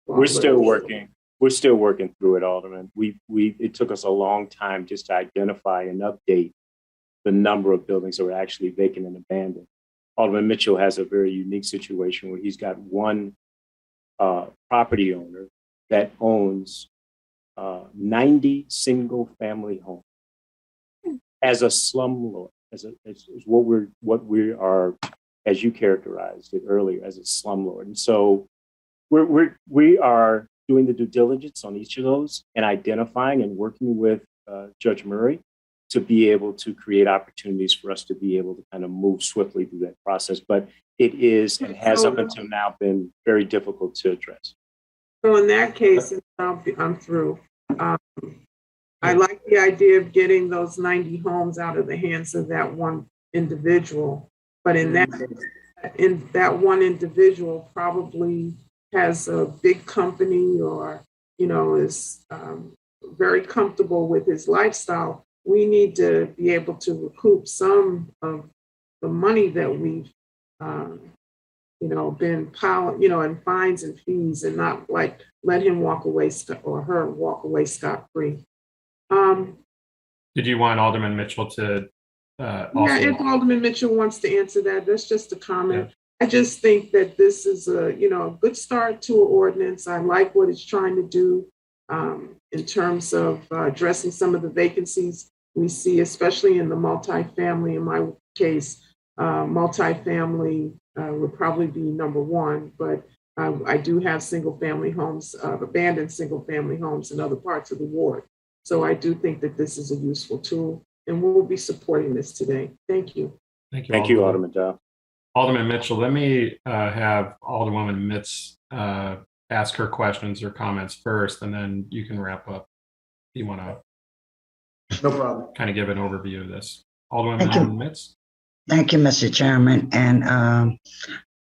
working. We're still working through it, Alderman. It took us a long time just to identify and update the number of buildings that were actually vacant and abandoned. Alderman Mitchell has a very unique situation where he's got one property owner that owns 90 single-family homes as a slumlord, as what we are, as you characterized it earlier, as a slumlord. And so we are doing the due diligence on each of those and identifying and working with Judge Murray to be able to create opportunities for us to be able to kind of move swiftly through that process. But it is and has up until now been very difficult to address. So in that case, I'm through. I like the idea of getting those 90 homes out of the hands of that one individual, but in that one individual probably has a big company or, is very comfortable with his lifestyle. We need to be able to recoup some of the money that we've, been piling, in fines and fees, and not like let him walk away or her walk away scot-free. Did you want Alderman Mitchell to also? Yeah, if Alderman Mitchell wants to answer that, that's just a comment. Yeah. I just think that this is a good start to an ordinance. I like what it's trying to do in terms of addressing some of the vacancies we see, especially in the multifamily. In my case, multifamily would probably be number one, but I do have single-family homes, abandoned single-family homes in other parts of the ward. So I do think that this is a useful tool, and we'll be supporting this today. Thank you. Thank you, Alderman Dow. Alderman Mitchell, let me have Alderwoman Mitz ask her questions or comments first, and then you can wrap up if you want to. No problem. Kind of give an overview of this. Alderwoman Mitz. Thank you, Mr. Chairman, and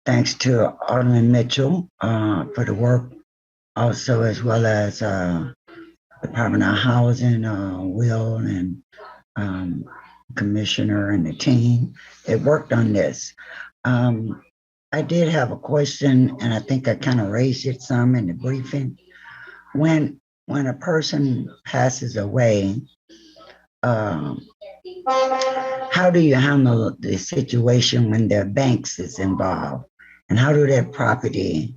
thanks to Alderman Mitchell for the work, also as well as Department of Housing, Will, and Commissioner and the team that worked on this. I did have a question, and I think I kind of raised it some in the briefing. When a person passes away, how do you handle the situation when their banks is involved? And how do that property,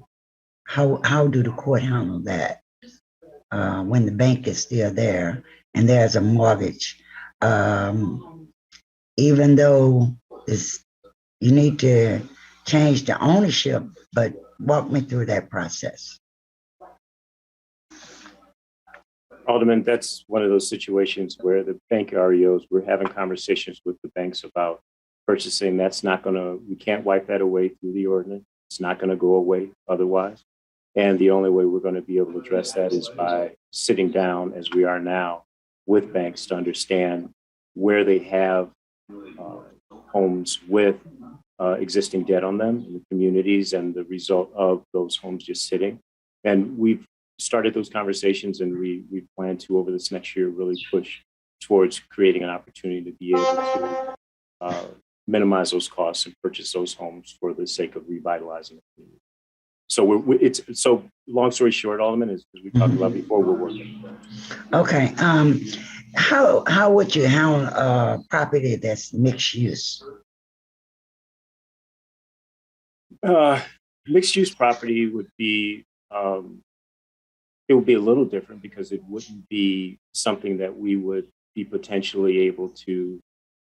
how do the court handle that when the bank is still there and there's a mortgage? Even though you need to change the ownership, but walk me through that process. Alderman, that's one of those situations where the bank REOs, we're having conversations with the bank banks about purchasing. We can't wipe that away through the ordinance. It's not going to go away otherwise. And the only way we're going to be able to address that is by sitting down, as we are now, with banks to understand where they have homes with existing debt on them in the communities and the result of those homes just sitting. And we've started those conversations, and we plan to, over this next year, really push towards creating an opportunity to be able to minimize those costs and purchase those homes for the sake of revitalizing the community. So long story short, Alderman, as we talked about before, we're working. Okay. How would you handle a property that's mixed use? Mixed use property would be, it would be a little different because it wouldn't be something that we would be potentially able to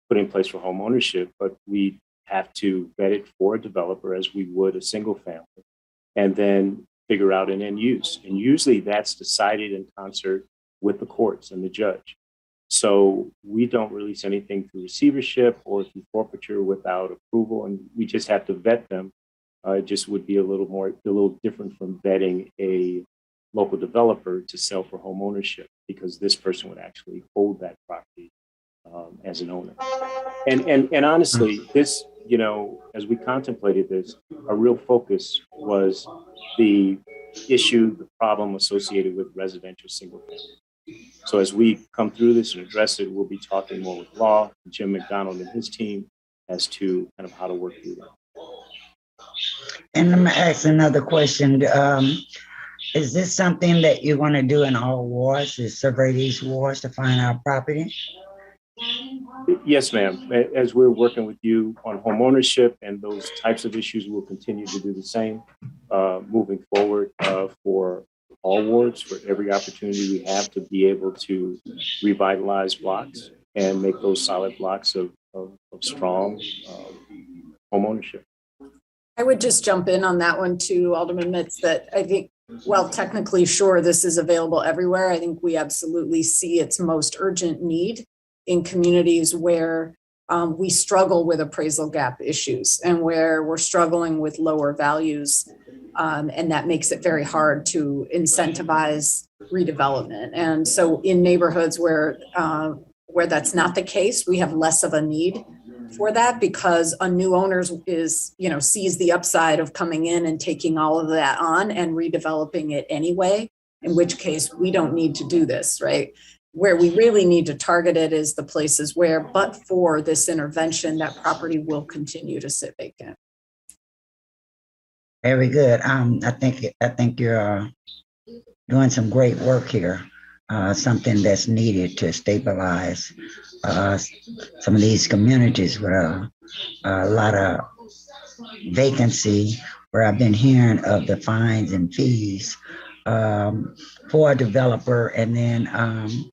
put in place for home ownership, but we have to vet it for a developer as we would a single family, and then figure out an end use. And usually that's decided in concert with the courts and the judge. So we don't release anything through receivership or through forfeiture without approval, and we just have to vet them. It just would be a little different from vetting a local developer to sell for home ownership, because this person would actually hold that property as an owner. And honestly, this, as we contemplated this, a real focus was the issue, the problem associated with residential single family. So as we come through this and address it, we'll be talking more with law, Jim McDonald and his team, as to kind of how to work through that. And let me ask another question. Is this something that you want to do in all wards, is survey these wards to find out property? Yes, ma'am. As we're working with you on home ownership and those types of issues, we'll continue to do the same moving forward for all wards, for every opportunity we have to be able to revitalize blocks and make those solid blocks of strong home ownership. I would just jump in on that one too, Alderman Mitz, that I think, while technically sure this is available everywhere, I think we absolutely see its most urgent need in communities where we struggle with appraisal gap issues and where we're struggling with lower values. And that makes it very hard to incentivize redevelopment. And so in neighborhoods where that's not the case, we have less of a need for that, because a new owner sees the upside of coming in and taking all of that on and redeveloping it anyway, in which case we don't need to do this, right? Where we really need to target it is the places where, but for this intervention, that property will continue to sit vacant. Very good. I think you're doing some great work here. Something that's needed to stabilize some of these communities with a lot of vacancy, where I've been hearing of the fines and fees for a developer, and then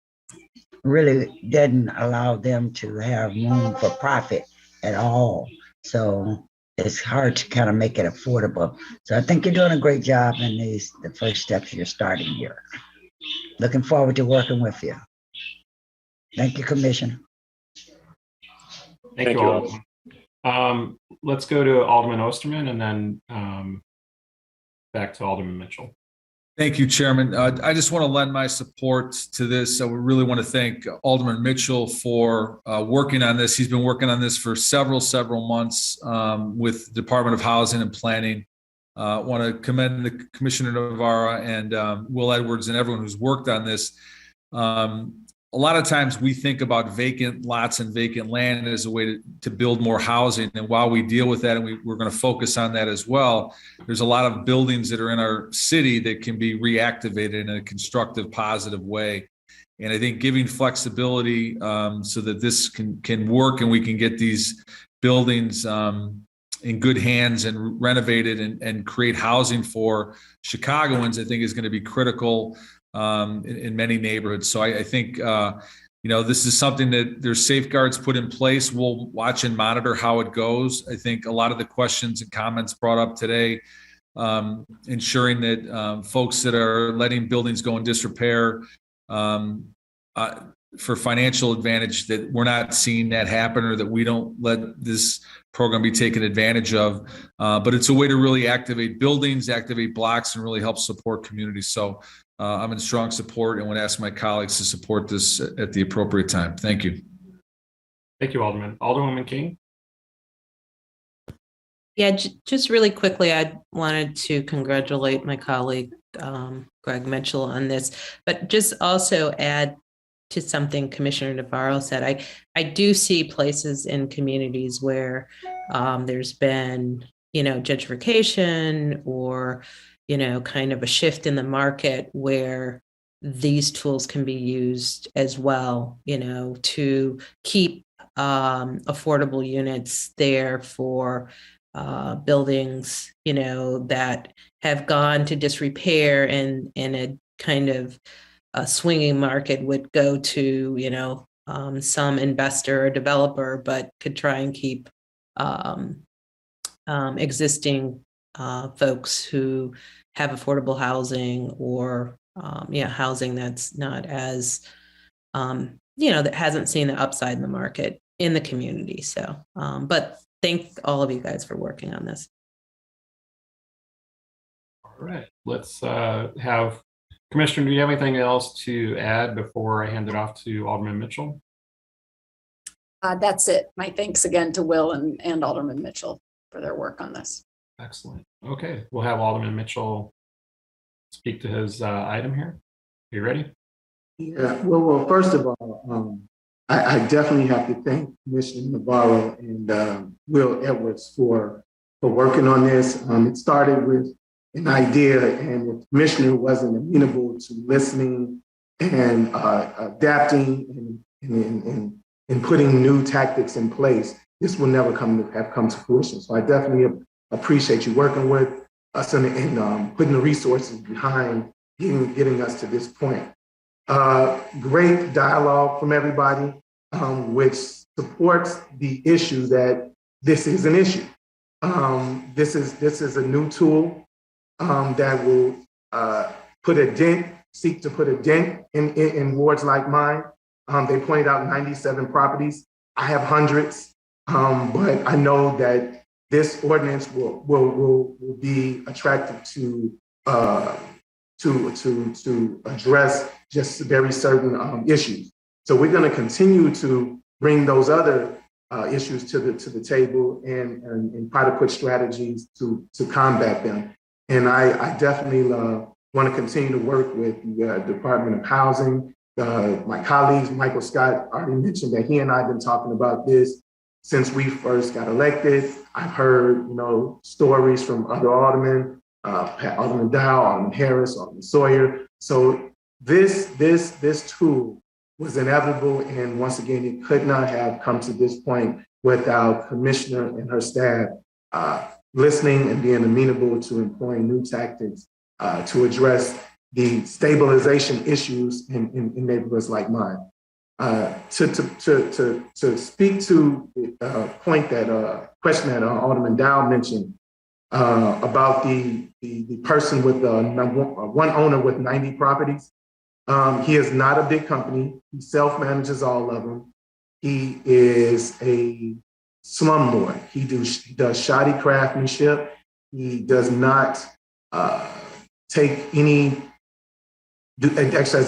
really didn't allow them to have room for profit at all. So it's hard to kind of make it affordable. So I think you're doing a great job in the first steps you're starting here. Looking forward to working with you. Thank you, Commissioner. Thank you, Alderman. Let's go to Alderman Osterman and then back to Alderman Mitchell. Thank you, Chairman. I just want to lend my support to this. I really want to thank Alderman Mitchell for working on this. He's been working on this for several months with the Department of Housing and Planning. I want to commend the Commissioner Navarra and Will Edwards and everyone who's worked on this. A lot of times we think about vacant lots and vacant land as a way to build more housing. And while we deal with that, and we're going to focus on that as well, there's a lot of buildings that are in our city that can be reactivated in a constructive, positive way. And I think giving flexibility so that this can work and we can get these buildings in good hands and renovated and create housing for Chicagoans, I think is going to be critical in many neighborhoods. So I think, this is something that there's safeguards put in place. We'll watch and monitor how it goes. I think a lot of the questions and comments brought up today, ensuring that folks that are letting buildings go in disrepair for financial advantage, that we're not seeing that happen, or that we don't let this program be taken advantage of. But it's a way to really activate buildings, activate blocks, and really help support communities. So I'm in strong support and would ask my colleagues to support this at the appropriate time. Thank you. Thank you, Alderman. Alderwoman King. Yeah, just really quickly, I wanted to congratulate my colleague, Greg Mitchell, on this, but just also add to something Commissioner Navarro said. I do see places in communities where there's been, gentrification or, kind of a shift in the market where these tools can be used as well, to keep affordable units there for buildings, that have gone to disrepair, and in a kind of a swinging market would go to, some investor or developer, but could try and keep existing folks who have affordable housing or, housing that's not as, that hasn't seen the upside in the market in the community. So, but thank all of you guys for working on this. All right, let's have Commissioner, do you have anything else to add before I hand it off to Alderman Mitchell? That's it. My thanks again to Will and Alderman Mitchell for their work on this. Excellent. Okay, we'll have Alderman Mitchell speak to his item here. Are you ready? Yeah, well, first of all, I definitely have to thank Commissioner Navarro and Will Edwards for working on this. It started with an idea, and the commissioner wasn't amenable to listening and adapting and putting new tactics in place, this will never have come to fruition. So I definitely appreciate you working with us and putting the resources behind getting us to this point. Great dialogue from everybody, which supports the issue that this is an issue. This is a new tool that will seek to put a dent in wards like mine. They pointed out 97 properties. I have hundreds, but I know that this ordinance will be attractive to address just very certain issues. So we're going to continue to bring those other issues to the table and try to put strategies to combat them. And I definitely want to continue to work with the Department of Housing. My colleagues, Michael Scott already mentioned that he and I have been talking about this since we first got elected. I've heard, stories from other aldermen, Alderman Dow, Alderman Harris, Alderman Sawyer. So this tool was inevitable, and once again, it could not have come to this point without Commissioner and her staff listening and being amenable to employing new tactics to address the stabilization issues in neighborhoods like mine. To speak to the point that question that Alderman Dow mentioned about the person with one owner with 90 properties. He is not a big company. He self-manages all of them. He is a slumlord. He does shoddy craftsmanship. He does not exercise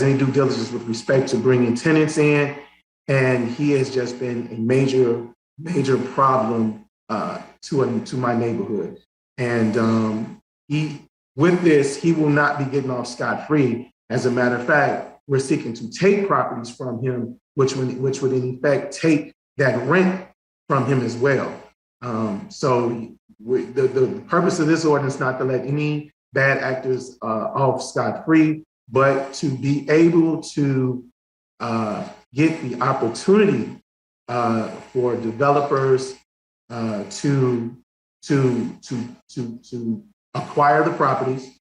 any due diligence with respect to bringing tenants in. And he has just been a major problem to my neighborhood. And with this, he will not be getting off scot-free. As a matter of fact, we're seeking to take properties from him, which would in effect take that rent from him as well. So the purpose of this ordinance is not to let any bad actors off scot-free, but to be able to get the opportunity for developers to acquire the properties,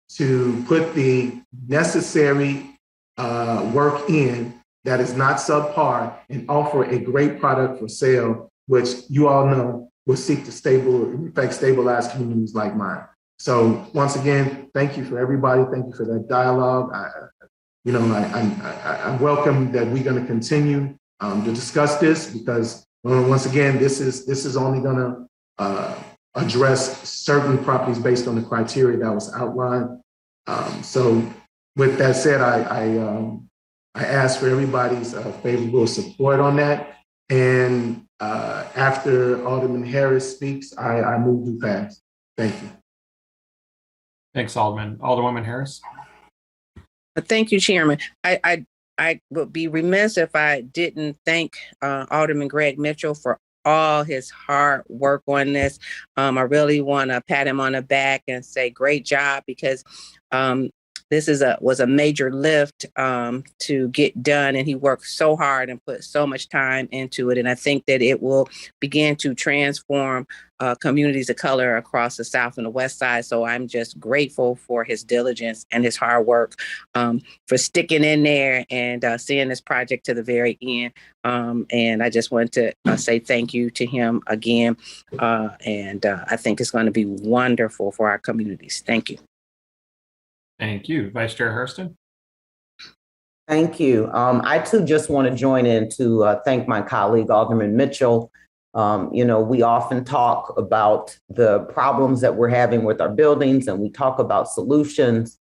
to put the necessary work in that is not subpar, and offer a great product for sale, which you all know will seek to stabilize communities like mine. So once again, thank you for everybody. Thank you for that dialogue. I welcome that we're going to continue to discuss this, because once again, this is only going to address certain properties based on the criteria that was outlined. So with that said, I ask for everybody's favorable support on that. And after Alderman Harris speaks, I move to pass. Thank you. Thanks, Alderman. Alderwoman Harris. Thank you, Chairman. I would be remiss if I didn't thank Alderman Greg Mitchell for all his hard work on this. I really want to pat him on the back and say great job, because this was a major lift to get done, and he worked so hard and put so much time into it. And I think that it will begin to transform communities of color across the South and the West Side. So I'm just grateful for his diligence and his hard work, for sticking in there and seeing this project to the very end. And I just want to say thank you to him again. And I think it's going to be wonderful for our communities. Thank you. Thank you. Vice Chair Hurston. Thank you. I too just want to join in to thank my colleague, Alderman Mitchell. We often talk about the problems that we're having with our buildings, and we talk about solutions.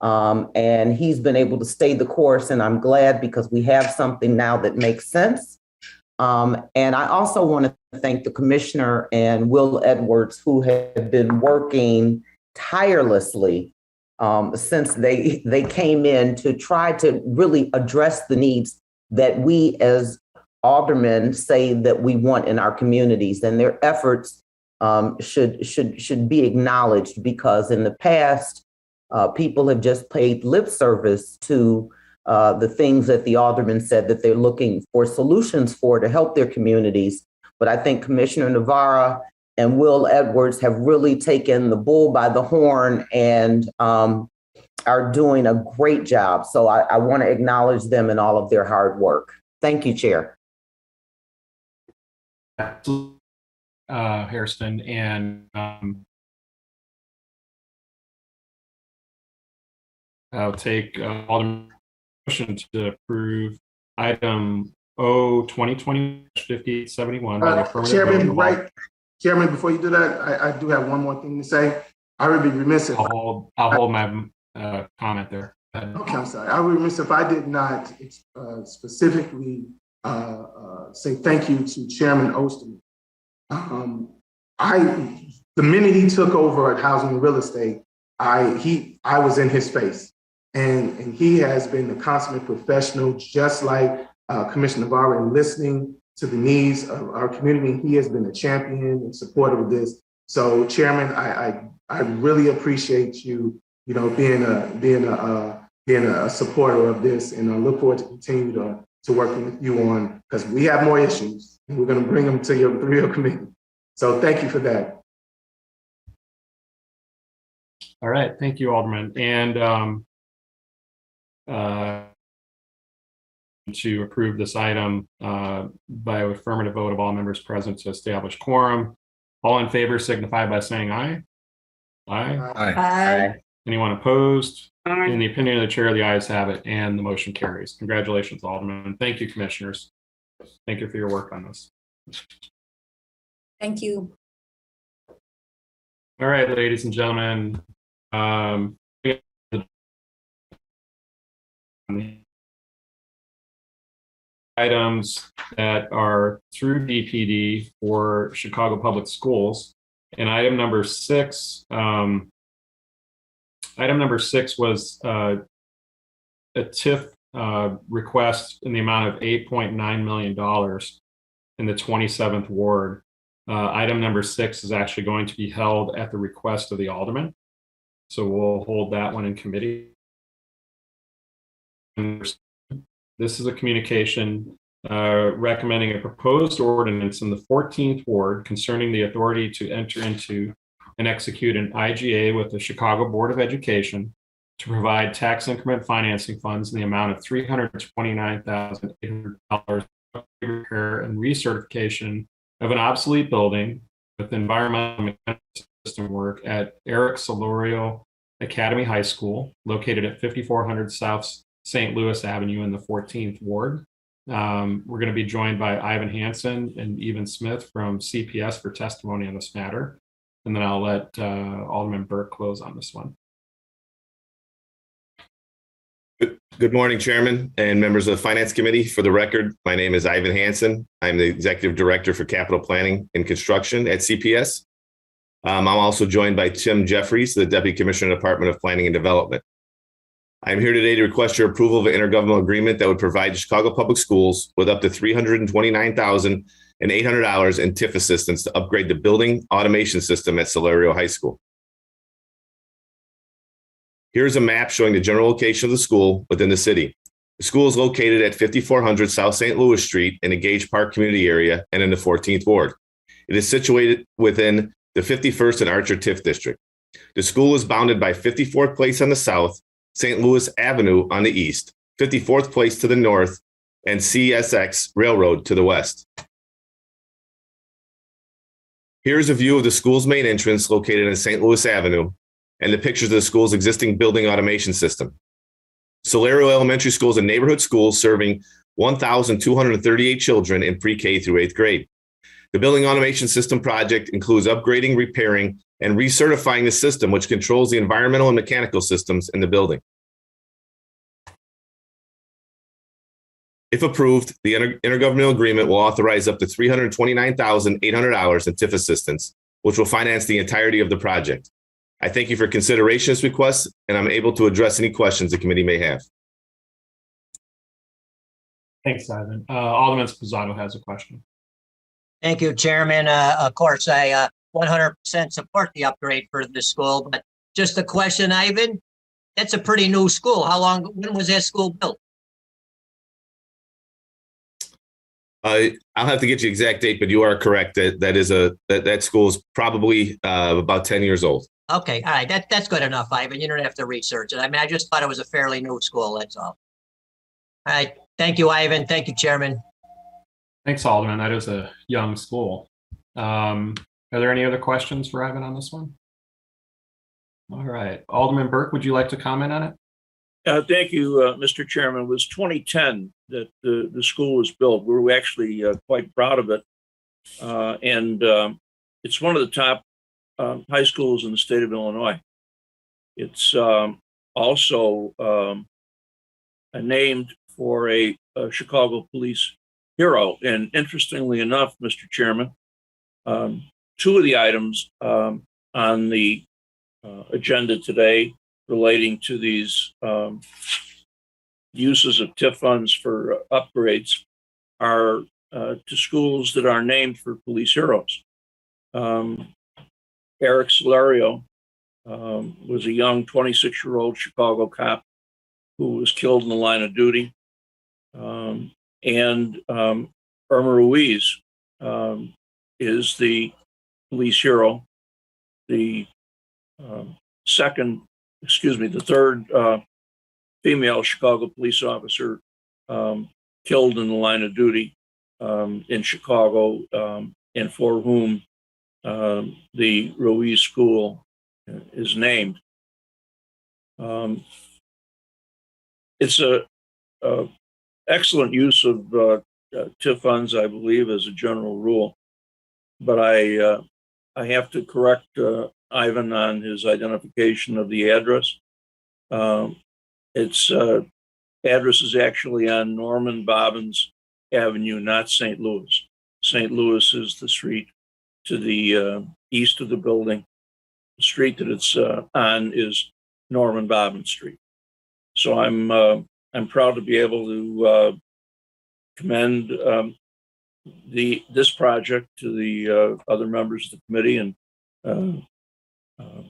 And he's been able to stay the course, and I'm glad, because we have something now that makes sense. And I also want to thank the commissioner and Will Edwards, who have been working tirelessly since they came in to try to really address the needs that we as aldermen say that we want in our communities, and their efforts should be acknowledged, because in the past, people have just paid lip service to the things that the aldermen said that they're looking for solutions for to help their communities. But I think Commissioner Navarra and Will Edwards have really taken the bull by the horn and are doing a great job. So I want to acknowledge them and all of their hard work. Thank you, Chair. Hairston, and I'll take Alderman motion to approve item O 2020-5871. Chairman Wright. Chairman, before you do that, I do have one more thing to say. I would be remiss if I'll hold my comment there. Okay, I'm sorry. I would be remiss if I did not specifically say thank you to Chairman Osterman. The minute he took over at Housing and Real Estate, I was in his face, and he has been a consummate professional, just like Commissioner Navarro, in listening to the needs of our community. He has been a champion and supportive of this. So, Chairman, I really appreciate you, being a supporter of this, and I look forward to continue to working with you on, because we have more issues, and we're going to bring them to your committee. So, thank you for that. All right, thank you, Alderman, and to approve this item by affirmative vote of all members present to establish quorum. All in favor signify by saying aye. Aye. Aye. Aye. Anyone opposed? Aye. In the opinion of the chair, the ayes have it, and the motion carries. Congratulations, Alderman. Thank you, commissioners. Thank you for your work on this. Thank you. All right, ladies and gentlemen. Items that are through DPD for Chicago Public Schools. And item number 6 was a TIF request in the amount of $8.9 million in the 27th Ward. Item number 6 is actually going to be held at the request of the alderman. So we'll hold that one in committee. This is a communication recommending a proposed ordinance in the 14th Ward concerning the authority to enter into and execute an IGA with the Chicago Board of Education to provide tax increment financing funds in the amount of $329,800 for repair and recertification of an obsolete building with environmental mechanical system work at Eric Solorio Academy High School, located at 5400 South St. Louis Avenue in the 14th Ward. We're going to be joined by Ivan Hansen and Evan Smith from CPS for testimony on this matter. And then I'll let Alderman Burke close on this one. Good morning, Chairman and members of the Finance Committee. For the record, my name is Ivan Hansen. I'm the Executive Director for Capital Planning and Construction at CPS. I'm also joined by Tim Jeffries, the Deputy Commissioner, Department of Planning and Development. I'm here today to request your approval of an intergovernmental agreement that would provide Chicago Public Schools with up to $329,800 in TIF assistance to upgrade the building automation system at Solario High School. Here's a map showing the general location of the school within the city. The school is located at 5400 South St. Louis Street in the Gage Park community area and in the 14th Ward. It is situated within the 51st and Archer TIF district. The school is bounded by 54th Place on the south, St. Louis Avenue on the east, 54th Place to the north, and CSX Railroad to the west. Here's a view of the school's main entrance located on St. Louis Avenue and the pictures of the school's existing building automation system. Solario Elementary School is a neighborhood school serving 1,238 children in pre-K through 8th grade. The building automation system project includes upgrading, repairing, and recertifying the system, which controls the environmental and mechanical systems in the building. If approved, the intergovernmental agreement will authorize up to $329,800 in TIF assistance, which will finance the entirety of the project. I thank you for consideration of this request, and I'm able to address any questions the committee may have. Thanks, Ivan. Alderman Sposato has a question. Thank you, Chairman. Of course, I 100% support the upgrade for the school, but just a question, Ivan. That's a pretty new school. When was that school built? I'll have to get you the exact date, but you are correct that school is probably about 10 years old. Okay, all right, that's good enough, Ivan. You don't have to research it. I mean, I just thought it was a fairly new school, that's all. All right, thank you, Ivan. Thank you, Chairman. Thanks, Alderman. That is a young school. Are there any other questions for Ivan on this one? All right, Alderman Burke, would you like to comment on it? Thank you, Mr. Chairman. It was 2010 that the school was built. We were actually quite proud of it. And it's one of the top high schools in the state of Illinois. It's also named for a Chicago police hero. And interestingly enough, Mr. Chairman, two of the items on the agenda today relating to these uses of TIF funds for upgrades are to schools that are named for police heroes. Eric Solario was a young 26-year-old Chicago cop who was killed in the line of duty. And Irma Ruiz is the police hero. The third female Chicago police officer killed in the line of duty in Chicago, and for whom the Ruiz School is named. It's a excellent use of TIF funds, I believe, as a general rule. But I have to correct Ivan on his identification of the address. Its address is actually on Norman Bobbins Avenue, not St. Louis. St. Louis is the street to the east of the building. The street that it's on is Norman Bobbins Street. So I'm proud to be able to commend this project to the other members of the committee, and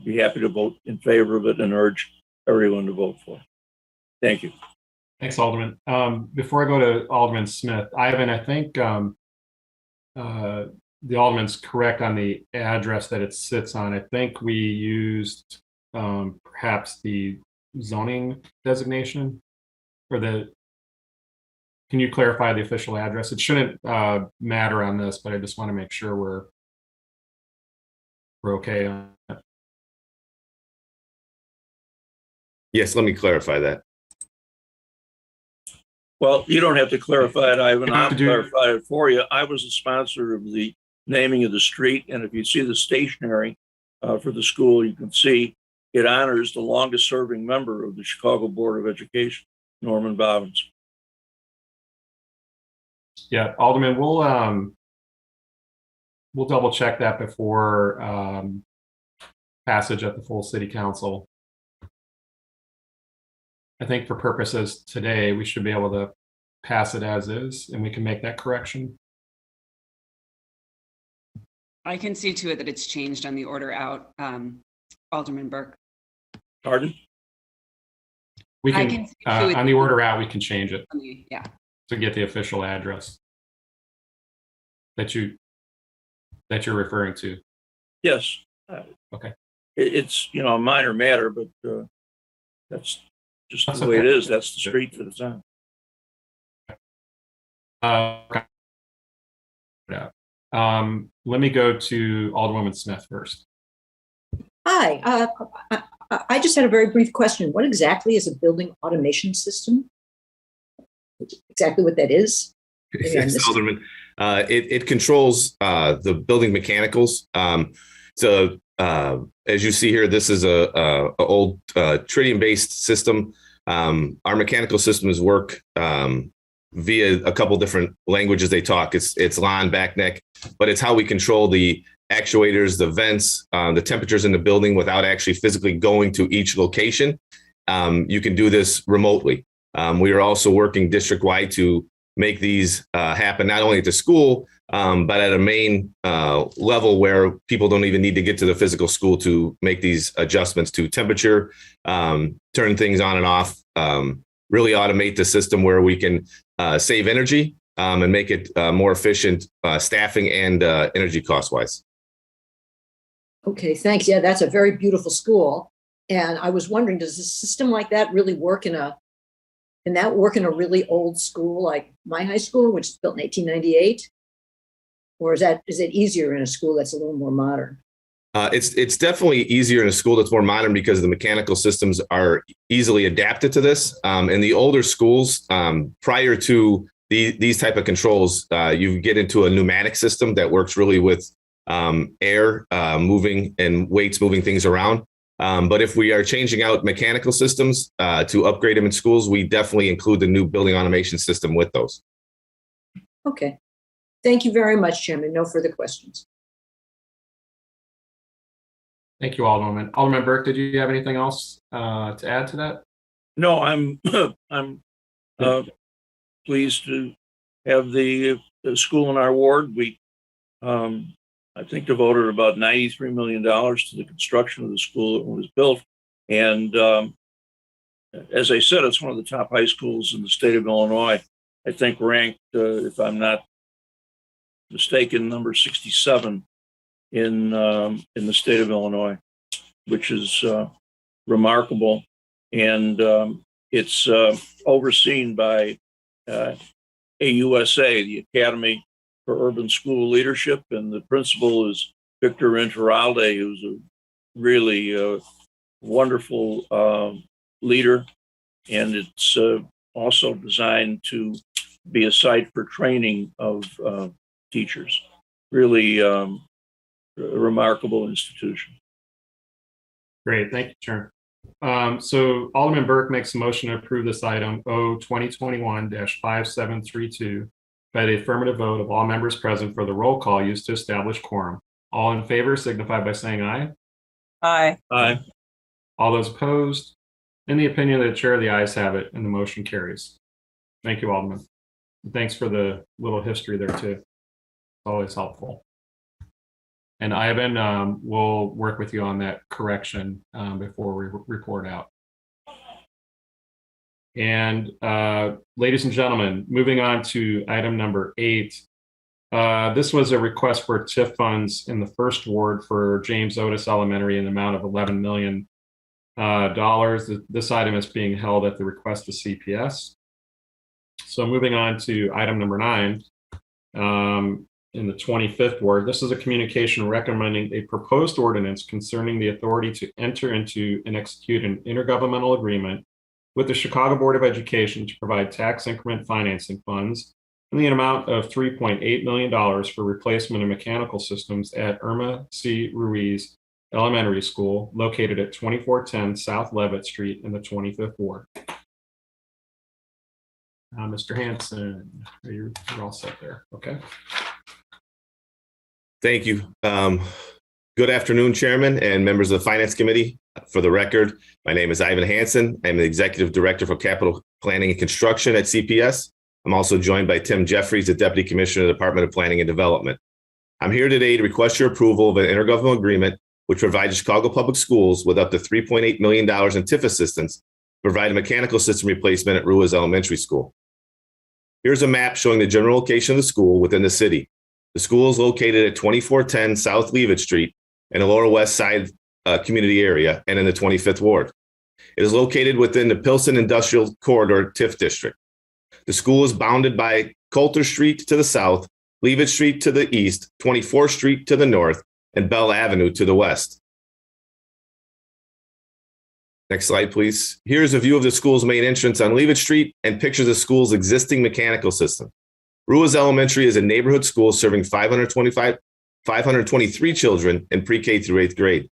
be happy to vote in favor of it and urge everyone to vote for it. Thank you. Thanks, Alderman. Before I go to Alderman Smith, Ivan, I think the Alderman's correct on the address that it sits on. I think we used perhaps the zoning designation or can you clarify the official address? It shouldn't matter on this, but I just want to make sure we're okay on it. Yes, let me clarify that. Well, you don't have to clarify it, Ivan. I'll to do- clarify it for you. I was a sponsor of the naming of the street, and if you see the stationery for the school, you can see it honors the longest serving member of the Chicago Board of Education, Norman Bobbins. Yeah, Alderman, we'll double check that before passage at the full city council. I think for purposes today, we should be able to pass it as is, and we can make that correction. I can see to it that it's changed on the order out, Alderman Burke. Pardon? We I can, see to it on the order out, we can change it yeah. to get the official address that you're referring to. Yes. Okay. It's, a minor matter, but that's just the way it is. That's the street that it's on. Let me go to Alderwoman Smith first. Hi, I just had a very brief question. What exactly is a building automation system? Exactly what that is? Yes, Alderman. It controls the building mechanicals. So as you see here, this is a old tritium-based system. Our mechanical systems work via a couple different languages they talk. It's LAN, back neck, but it's how we control the actuators, the vents, the temperatures in the building without actually physically going to each location. You can do this remotely. We are also working district-wide to make these happen, not only at the school, but at a main level where people don't even need to get to the physical school to make these adjustments to temperature, turn things on and off, really automate the system where we can save energy and make it more efficient staffing and energy cost-wise. Okay, thanks. Yeah, that's a very beautiful school. And I was wondering, does a system like that really work in a really old school like my high school, which is built in 1898? Or is it easier in a school that's a little more modern? It's definitely easier in a school that's more modern because the mechanical systems are easily adapted to this. In the older schools, prior to these type of controls, you get into a pneumatic system that works really with air moving and weights moving things around. But if we are changing out mechanical systems to upgrade them in schools, we definitely include the new building automation system with those. Okay. Thank you very much, Chairman. No further questions. Thank you, Alderman. Alderman Burke, did you have anything else to add to that? No, I'm pleased to have the school in our ward. We, I think, devoted about $93 million to the construction of the school when it was built. And as I said, it's one of the top high schools in the state of Illinois. I think ranked, if I'm not mistaken, number 67 in the state of Illinois, which is remarkable. And it's overseen by AUSA, the Academy for Urban School Leadership, and the principal is Victor Interalde, who's a really wonderful leader. And it's also designed to be a site for training of teachers. Really a remarkable institution. Great, thank you, Chair. So Alderman Burke makes a motion to approve this item O 2021-5732 by the affirmative vote of all members present for the roll call used to establish quorum. All in favor signify by saying aye. Aye. Aye. All those opposed? In the opinion of the chair, the ayes have it and the motion carries. Thank you, Alderman. And thanks for the little history there too. It's always helpful. And Ivan, we'll work with you on that correction before we report out. And ladies and gentlemen, moving on to item number 8. This was a request for TIF funds in the first ward for James Otis Elementary in the amount of $11 million. This item is being held at the request of CPS. So moving on to item number 9. In the 25th ward, this is a communication recommending a proposed ordinance concerning the authority to enter into and execute an intergovernmental agreement with the Chicago Board of Education to provide tax increment financing funds in the amount of $3.8 million for replacement of mechanical systems at Irma C. Ruiz Elementary School, located at 2410 South Levitt Street in the 25th Ward. Mr. Hanson, you're all set there. Okay. Thank you. Good afternoon, Chairman and members of the Finance Committee. For the record, my name is Ivan Hansen. I'm the Executive Director for Capital Planning and Construction at CPS. I'm also joined by Tim Jeffries, the Deputy Commissioner of the Department of Planning and Development. I'm here today to request your approval of an intergovernmental agreement which provides Chicago Public Schools with up to $3.8 million in TIF assistance to provide a mechanical system replacement at Ruiz Elementary School. Here's a map showing the general location of the school within the city. The school is located at 2410 South Leavitt Street in the Lower West Side community area and in the 25th Ward. It is located within the Pilsen Industrial Corridor TIF District. The school is bounded by Coulter Street to the south, Leavitt Street to the east, 24th Street to the north, and Bell Avenue to the west. Next slide, please. Here's a view of the school's main entrance on Leavitt Street and pictures the school's existing mechanical system. Ruiz Elementary is a neighborhood school serving 523 children in pre-K through 8th grade.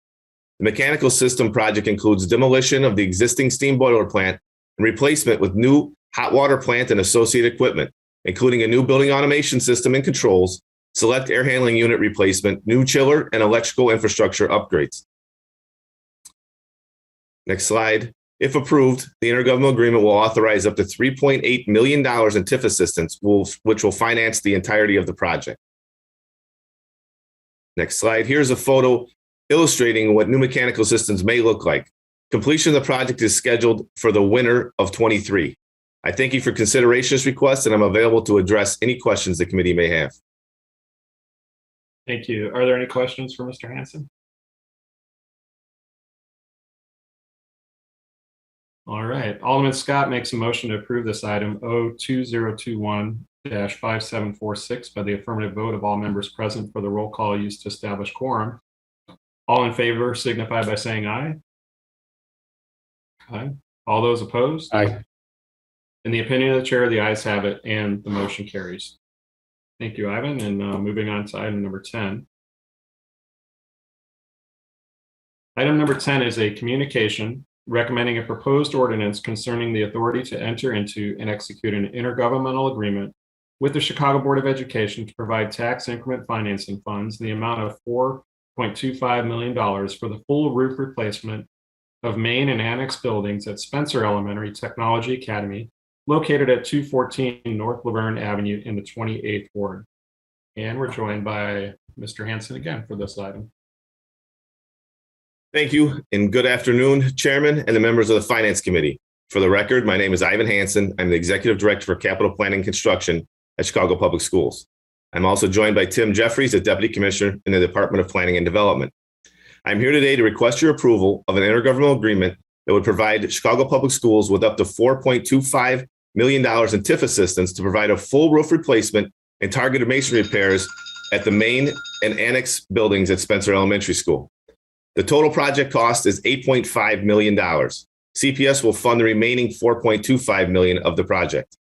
The mechanical system project includes demolition of the existing steam boiler plant and replacement with new hot water plant and associated equipment, including a new building automation system and controls, select air handling unit replacement, new chiller, and electrical infrastructure upgrades. Next slide. If approved, the intergovernmental agreement will authorize up to $3.8 million in TIF assistance, which will finance the entirety of the project. Next slide. Here's a photo illustrating what new mechanical systems may look like. Completion of the project is scheduled for the winter of 23. I thank you for consideration of this request, and I'm available to address any questions the committee may have. Thank you. Are there any questions for Mr. Hansen? All right. Alderman Scott makes a motion to approve this item O2021-5746 by the affirmative vote of all members present for the roll call used to establish quorum. All in favor signify by saying aye. Aye. All those opposed? Aye. In the opinion of the chair, the ayes have it, and the motion carries. Thank you, Ivan. And moving on to item number 10. Item number 10 is a communication recommending a proposed ordinance concerning the authority to enter into and execute an intergovernmental agreement with the Chicago Board of Education to provide tax increment financing funds in the amount of $4.25 million for the full roof replacement of main and annex buildings at Spencer Elementary Technology Academy, located at 214 North Laverne Avenue in the 28th Ward. And we're joined by Mr. Hansen again for this item. Thank you, and good afternoon, Chairman and the members of the Finance Committee. For the record, my name is Ivan Hansen. I'm the Executive Director for Capital Planning and Construction at Chicago Public Schools. I'm also joined by Tim Jeffries, the Deputy Commissioner in the Department of Planning and Development. I'm here today to request your approval of an intergovernmental agreement that would provide Chicago Public Schools with up to $4.25 million in TIF assistance to provide a full roof replacement and targeted masonry repairs at the main and annex buildings at Spencer Elementary School. The total project cost is $8.5 million. CPS will fund the remaining $4.25 million of the project.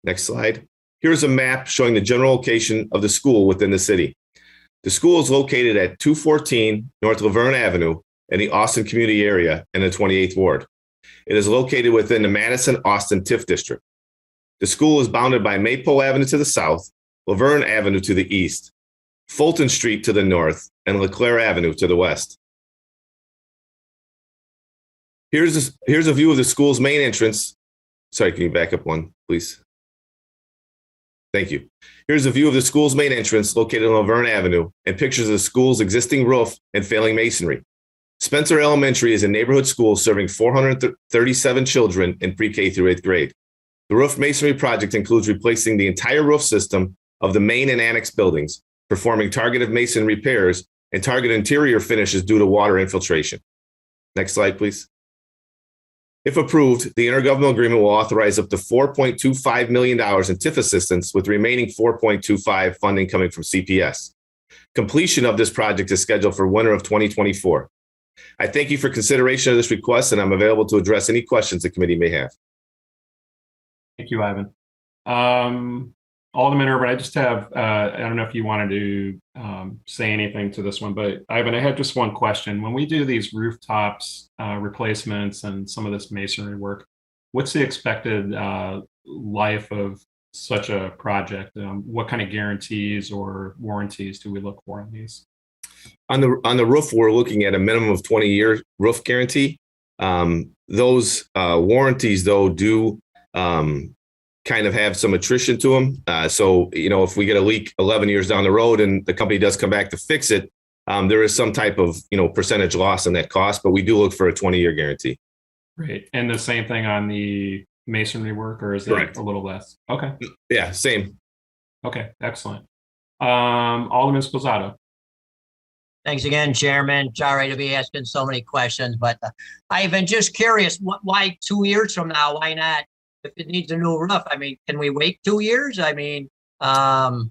Next slide. Here's a map showing the general location of the school within the city. The school is located at 214 North Laverne Avenue in the Austin community area in the 28th Ward. It is located within the Madison-Austin TIF District. The school is bounded by Maypole Avenue to the south, Laverne Avenue to the east, Fulton Street to the north, and LeClaire Avenue to the west. Here's a view of the school's main entrance. Sorry, can you back up one, please? Thank you. Here's a view of the school's main entrance located on Laverne Avenue and pictures of the school's existing roof and failing masonry. Spencer Elementary is a neighborhood school serving 437 children in pre-K through 8th grade. The roof masonry project includes replacing the entire roof system of the main and annex buildings, performing targeted mason repairs and target interior finishes due to water infiltration. Next slide, please. If approved, the intergovernmental agreement will authorize up to $4.25 million in TIF assistance, with remaining $4.25 funding coming from CPS. Completion of this project is scheduled for winter of 2024. I thank you for consideration of this request, and I'm available to address any questions the committee may have. Thank you, Ivan. Alderman Urban, I just have, I don't know if you wanted to say anything to this one, but Ivan, I had just one question. When we do these rooftops replacements and some of this masonry work, what's the expected life of such a project? What kind of guarantees or warranties do we look for on these? On the roof, we're looking at a minimum of 20-year roof guarantee. Those warranties, though, do kind of have some attrition to them. So, if we get a leak 11 years down the road and the company does come back to fix it, there is some type of, percentage loss on that cost, but we do look for a 20-year guarantee. Great. And the same thing on the masonry work, or is it a little less? Okay. Yeah, same. Okay, excellent. Alderman Sposato. Thanks again, Chairman. Sorry to be asking so many questions, but I've been just curious, why 2 years from now? Why not? If it needs a new roof, I mean, can we wait 2 years? I mean, and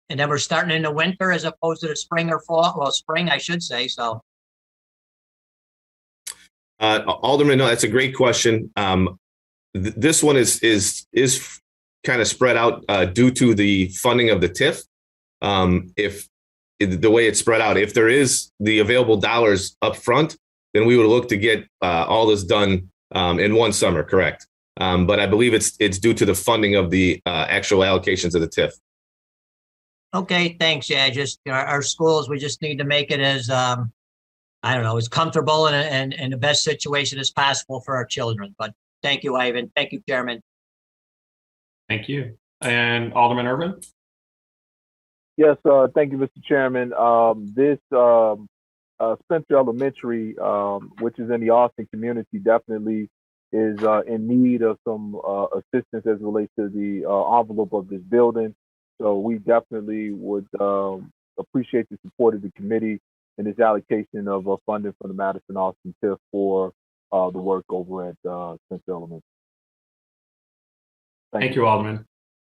then we're starting in the winter as opposed to the spring or fall. Well, spring, I should say. So, Alderman, no, that's a great question. This one is kind of spread out due to the funding of the TIF. If the way it's spread out, if there is the available dollars up front, then we would look to get all this done in one summer, correct? But I believe it's due to the funding of the actual allocations of the TIF. okay, thanks. Yeah, just our schools, we just need to make it as I don't know, as comfortable and in the best situation as possible for our children. But thank you, Ivan. Thank you, Chairman. Thank you. And Alderman Urban? Yes, thank you, Mr. Chairman. This Spencer Elementary, which is in the Austin community, definitely is in need of some assistance as it relates to the envelope of this building. So we definitely would appreciate the support of the committee in this allocation of funding from the Madison Austin TIF for the work over at Spencer Elementary. Thank you, Alderman.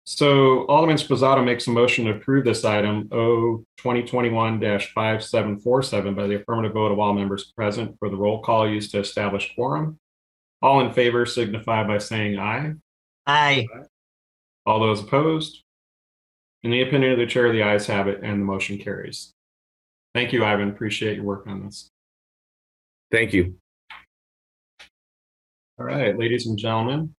So Alderman Sposato makes a motion to approve this item O 2021-5747 by the affirmative vote of all members present for the roll call used to establish quorum. All in favor signify by saying aye. Aye. All those opposed? In the opinion of the chair, the ayes have it and the motion carries. Thank you, Ivan. Appreciate your work on this. Thank you. All right, ladies and gentlemen.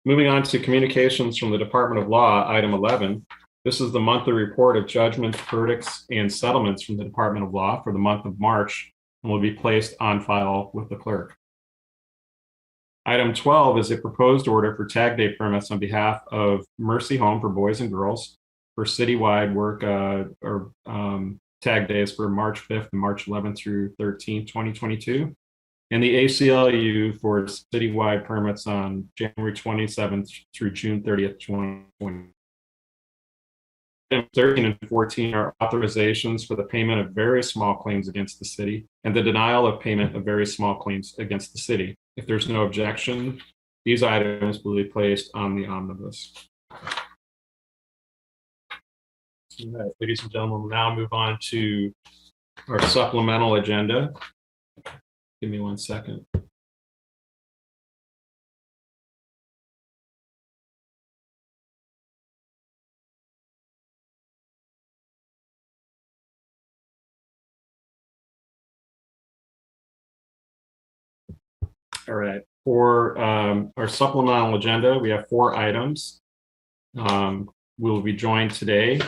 Moving on to communications from the Department of Law, item 11. This is the monthly report of judgments, verdicts, and settlements from the Department of Law for the month of March and will be placed on file with the clerk. Item 12 is a proposed order for tag day permits on behalf of Mercy Home for Boys and Girls for citywide work tag days for March 5th and March 11th through 13th, 2022. And the ACLU for citywide permits on January 27th through June 30th, 2020. Items 13 and 14 are authorizations for the payment of various small claims against the city and the denial of payment of various small claims against the city. If there's no objection, these items will be placed on the omnibus. All right, ladies and gentlemen, we'll now move on to our supplemental agenda. Give me 1 second. All right, for our supplemental agenda, we have 4 items. We'll be joined today,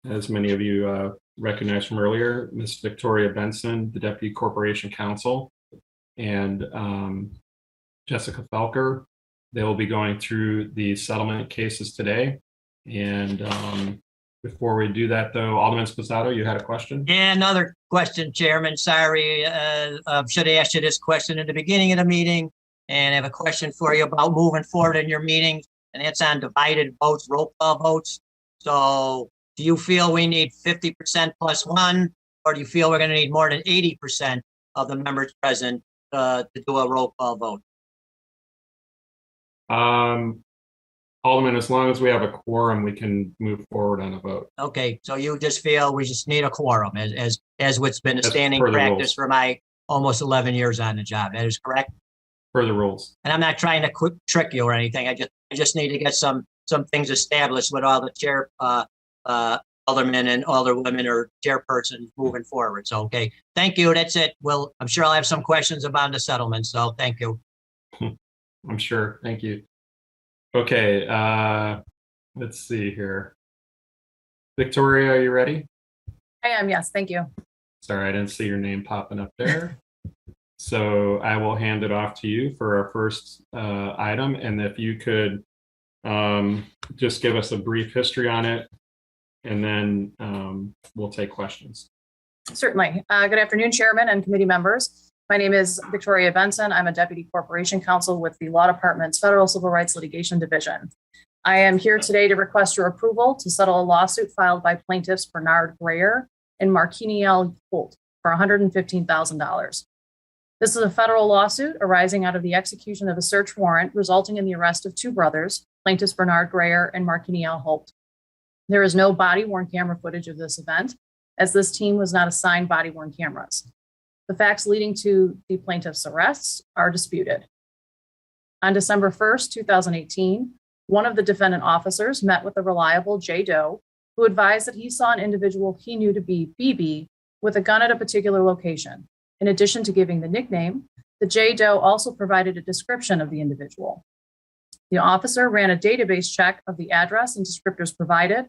as many of you recognize from earlier, Ms. Victoria Benson, the Deputy Corporation Counsel, and Jessica Felker. They will be going through the settlement cases today. And before we do that, though, Alderman Sposato, you had a question? Yeah, another question, Chairman. Sorry, should have asked you this question at the beginning of the meeting. And I have a question for you about moving forward in your meetings, and it's on divided votes, roll call votes. So do you feel we need 50% plus 1, or do you feel we're going to need more than 80% of the members present to do a roll call vote? Alderman, as long as we have a quorum, we can move forward on a vote. Okay, so you just feel we just need a quorum as what's been a That's standing per the practice rules. for my almost 11 years on the job. That is correct? Per the rules. And I'm not trying to trick you or anything. I just need to get some things established with all the aldermen and alderwomen or chairpersons moving forward. So, okay, thank you. That's it. Well, I'm sure I'll have some questions about the settlement. So thank you. I'm sure. Thank you. Okay, let's see here. Victoria, are you ready? I am, yes, thank you. Sorry, I didn't see your name popping up there. So I will hand it off to you for our first item. And if you could just give us a brief history on it, and then we'll take questions. Certainly. Good afternoon, Chairman and committee members. My name is Victoria Benson. I'm a Deputy Corporation Counsel with the Law Department's Federal Civil Rights Litigation Division. I am here today to request your approval to settle a lawsuit filed by plaintiffs Bernard Grayer and Marquiniel Holt for $115,000. This is a federal lawsuit arising out of the execution of a search warrant resulting in the arrest of two brothers, plaintiffs Bernard Grayer and Marquiniel Holt. There is no body-worn camera footage of this event, as this team was not assigned body-worn cameras. The facts leading to the plaintiff's arrests are disputed. On December 1st, 2018, one of the defendant officers met with a reliable J. Doe who advised that he saw an individual he knew to be BB with a gun at a particular location. In addition to giving the nickname, the J. Doe also provided a description of the individual. The officer ran a database check of the address and descriptors provided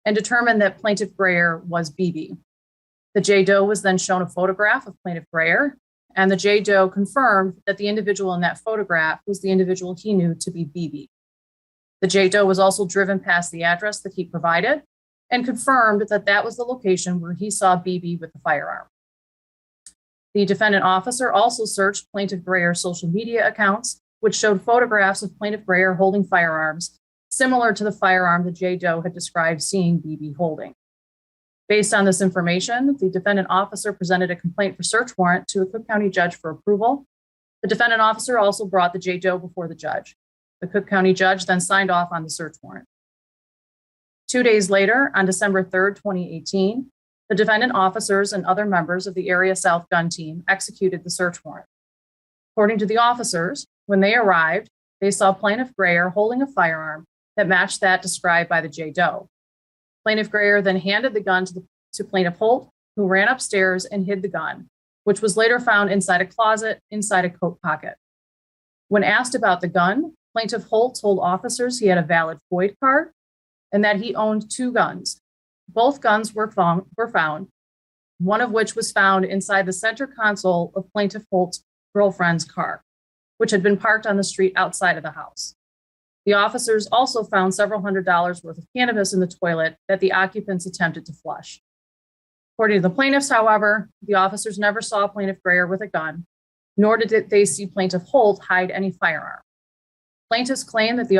and determined that plaintiff Grayer was BB. The J. Doe was then shown a photograph of plaintiff Grayer, and the J. Doe confirmed that the individual in that photograph was the individual he knew to be BB. The J. Doe was also driven past the address that he provided and confirmed that that was the location where he saw BB with the firearm. The defendant officer also searched plaintiff Grayer's social media accounts, which showed photographs of plaintiff Grayer holding firearms, similar to the firearm the J. Doe had described seeing BB holding. Based on this information, the defendant officer presented a complaint for search warrant to a Cook County judge for approval. The defendant officer also brought the J. Doe before the judge. The Cook County judge then signed off on the search warrant. 2 days later, on December 3rd, 2018, the defendant officers and other members of the Area South Gun Team executed the search warrant. According to the officers, when they arrived, they saw plaintiff Grayer holding a firearm that matched that described by the J. Doe. Plaintiff Grayer then handed the gun to plaintiff Holt, who ran upstairs and hid the gun, which was later found inside a closet inside a coat pocket. When asked about the gun, plaintiff Holt told officers he had a valid FOID card and that he owned two guns. Both guns were found, one of which was found inside the center console of plaintiff Holt's girlfriend's car, which had been parked on the street outside of the house. The officers also found several $100s worth of cannabis in the toilet that the occupants attempted to flush. According to the plaintiffs, however, the officers never saw plaintiff Grayer with a gun, nor did they see plaintiff Holt hide any firearm. Plaintiffs claim that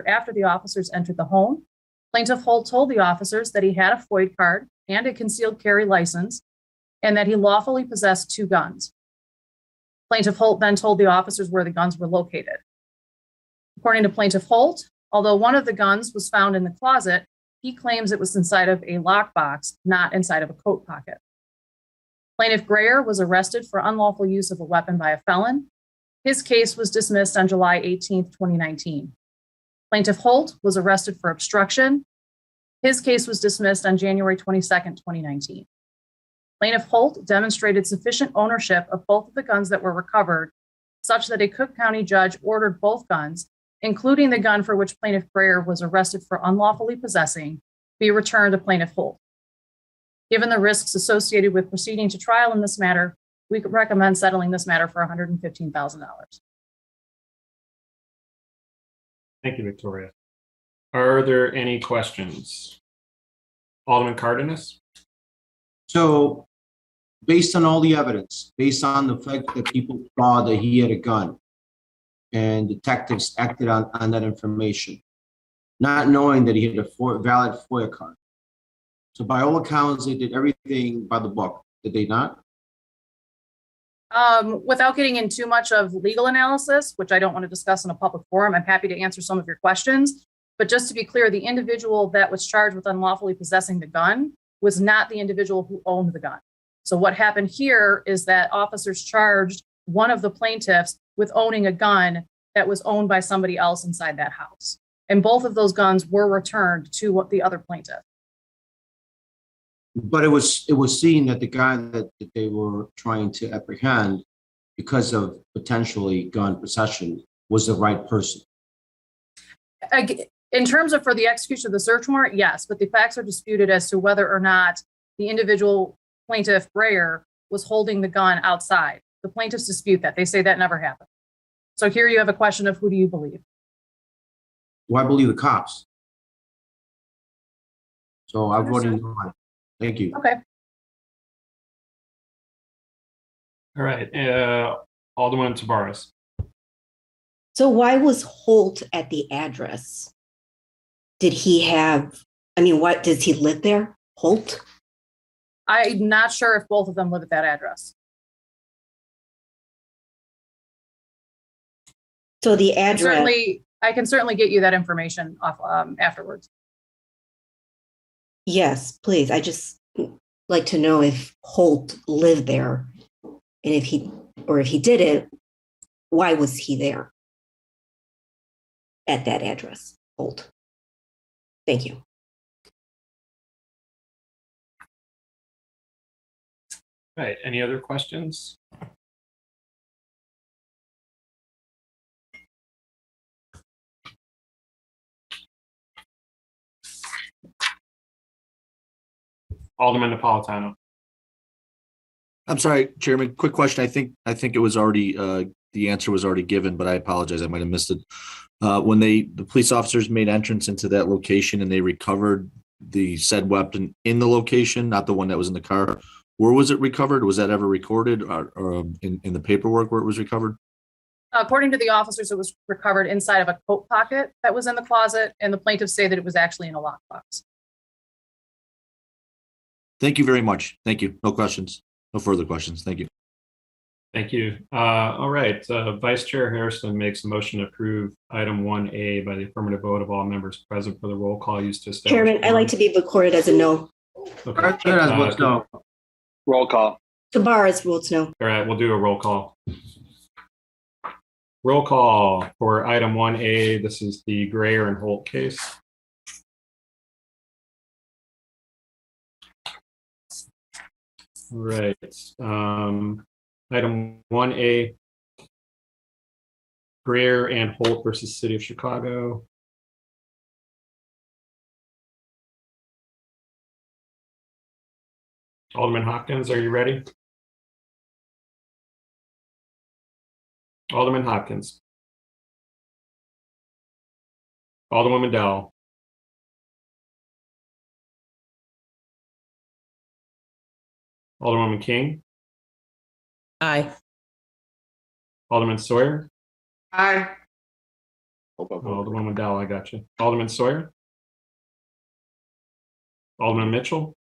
after the officers entered the home, plaintiff Holt told the officers that he had a FOID card and a concealed carry license, and that he lawfully possessed two guns. Plaintiff Holt then told the officers where the guns were located. According to plaintiff Holt, although one of the guns was found in the closet, he claims it was inside of a lockbox, not inside of a coat pocket. Plaintiff Grayer was arrested for unlawful use of a weapon by a felon. His case was dismissed on July 18, 2019. Plaintiff Holt was arrested for obstruction. His case was dismissed on January 22, 2019. Plaintiff Holt demonstrated sufficient ownership of both of the guns that were recovered, such that a Cook County judge ordered both guns, including the gun for which plaintiff Grayer was arrested for unlawfully possessing, be returned to plaintiff Holt. Given the risks associated with proceeding to trial in this matter, we recommend settling this matter for $115,000. Thank you, Victoria. Are there any questions? Alderman Cardenas? So, based on all the evidence, based on the fact that people saw that he had a gun and detectives acted on that information, not knowing that he had a valid FOIA card. So by all accounts, they did everything by the book, did they not? Without getting in too much of legal analysis, which I don't want to discuss in a public forum, I'm happy to answer some of your questions. But just to be clear, the individual that was charged with unlawfully possessing the gun was not the individual who owned the gun. So what happened here is that officers charged one of the plaintiffs with owning a gun that was owned by somebody else inside that house. And both of those guns were returned to the other plaintiff. But it was seen that the guy that they were trying to apprehend, because of potentially gun possession, was the right person. In terms of for the execution of the search warrant, yes, but the facts are disputed as to whether or not the individual plaintiff, Breyer, was holding the gun outside. The plaintiffs dispute that. They say that never happened. So here you have a question of who do you believe? Well, I believe the cops. So I voted no. Thank you. Okay. All right, Alderman Tabares. So why was Holt at the address? Did he have, what, does he live there, Holt? I'm not sure if both of them live at that address. So the address. I can certainly get you that information off afterwards. Yes, please. I just like to know if Holt lived there, and if he didn't, why was he there at that address, Holt? Thank you. All right, any other questions? Alderman Napolitano. I'm sorry, Chairman, quick question. I think it was already, the answer was already given, but I apologize. I might have missed it. When the police officers made entrance into that location and they recovered the said weapon in the location, not the one that was in the car, where was it recovered? Was that ever recorded or in the paperwork where it was recovered? According to the officers, it was recovered inside of a coat pocket that was in the closet, and the plaintiffs say that it was actually in a lockbox. Thank you very much. Thank you. No questions. No further questions. Thank you. Thank you. All right. Vice Chair Harrison makes a motion to approve item 1A by the affirmative vote of all members present for the roll call used to establish. Chairman, I'd like to be recorded as a no. Okay. Roll call. Tabares votes no. All right, we'll do a roll call. Roll call for item 1A. This is the Greer and Holt case. All right. Item 1A, Greer and Holt versus City of Chicago. Alderman Hopkins, are you ready? Alderman Hopkins. Alderwoman Dowell. Alderwoman King. Aye. Alderman Sawyer. Aye. Alderwoman Dowell, I got you. Alderman Sawyer. Alderman Mitchell.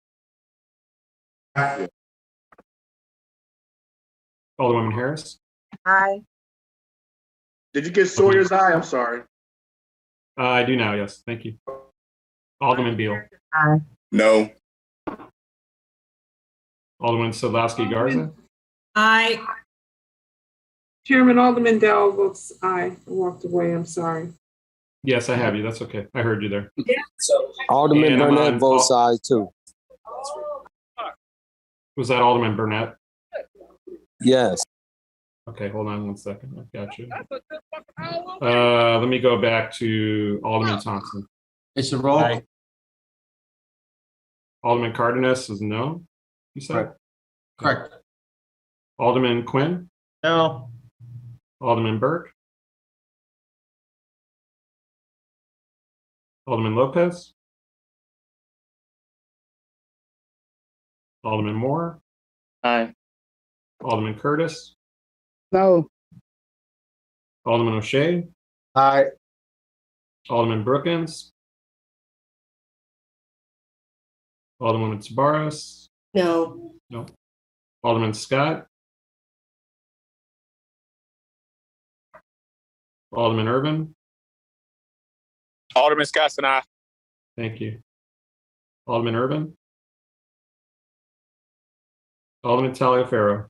Aye. Alderwoman Harris. Aye. Did you get Sawyer's eye? I'm sorry. I do now, yes. Thank you. Alderman Beal. Aye. No. Alderman Sadlowski Garza. Aye. Chairman, Alderman Dowell votes aye. I walked away. I'm sorry. Yes, I have you. That's okay. I heard you there. Alderman And I'm Burnett on- votes aye too. Was that Alderman Burnett? Yes. Okay, hold on one second. I got you. Let me go back to Alderman Thompson. It's a roll. Aye. Alderman Cardenas is no, you said? Correct. Alderman Quinn? No. Alderman Burke? Alderman Lopez? Alderman Moore? Aye. Alderman Curtis? No. Alderman O'Shea? Aye. Alderman Brookins? Alderwoman Tabares? No. No. Alderman Scott? Alderman Irvin? Alderman Scott and I. Thank you. Alderman Urban. Alderman Taliaferro.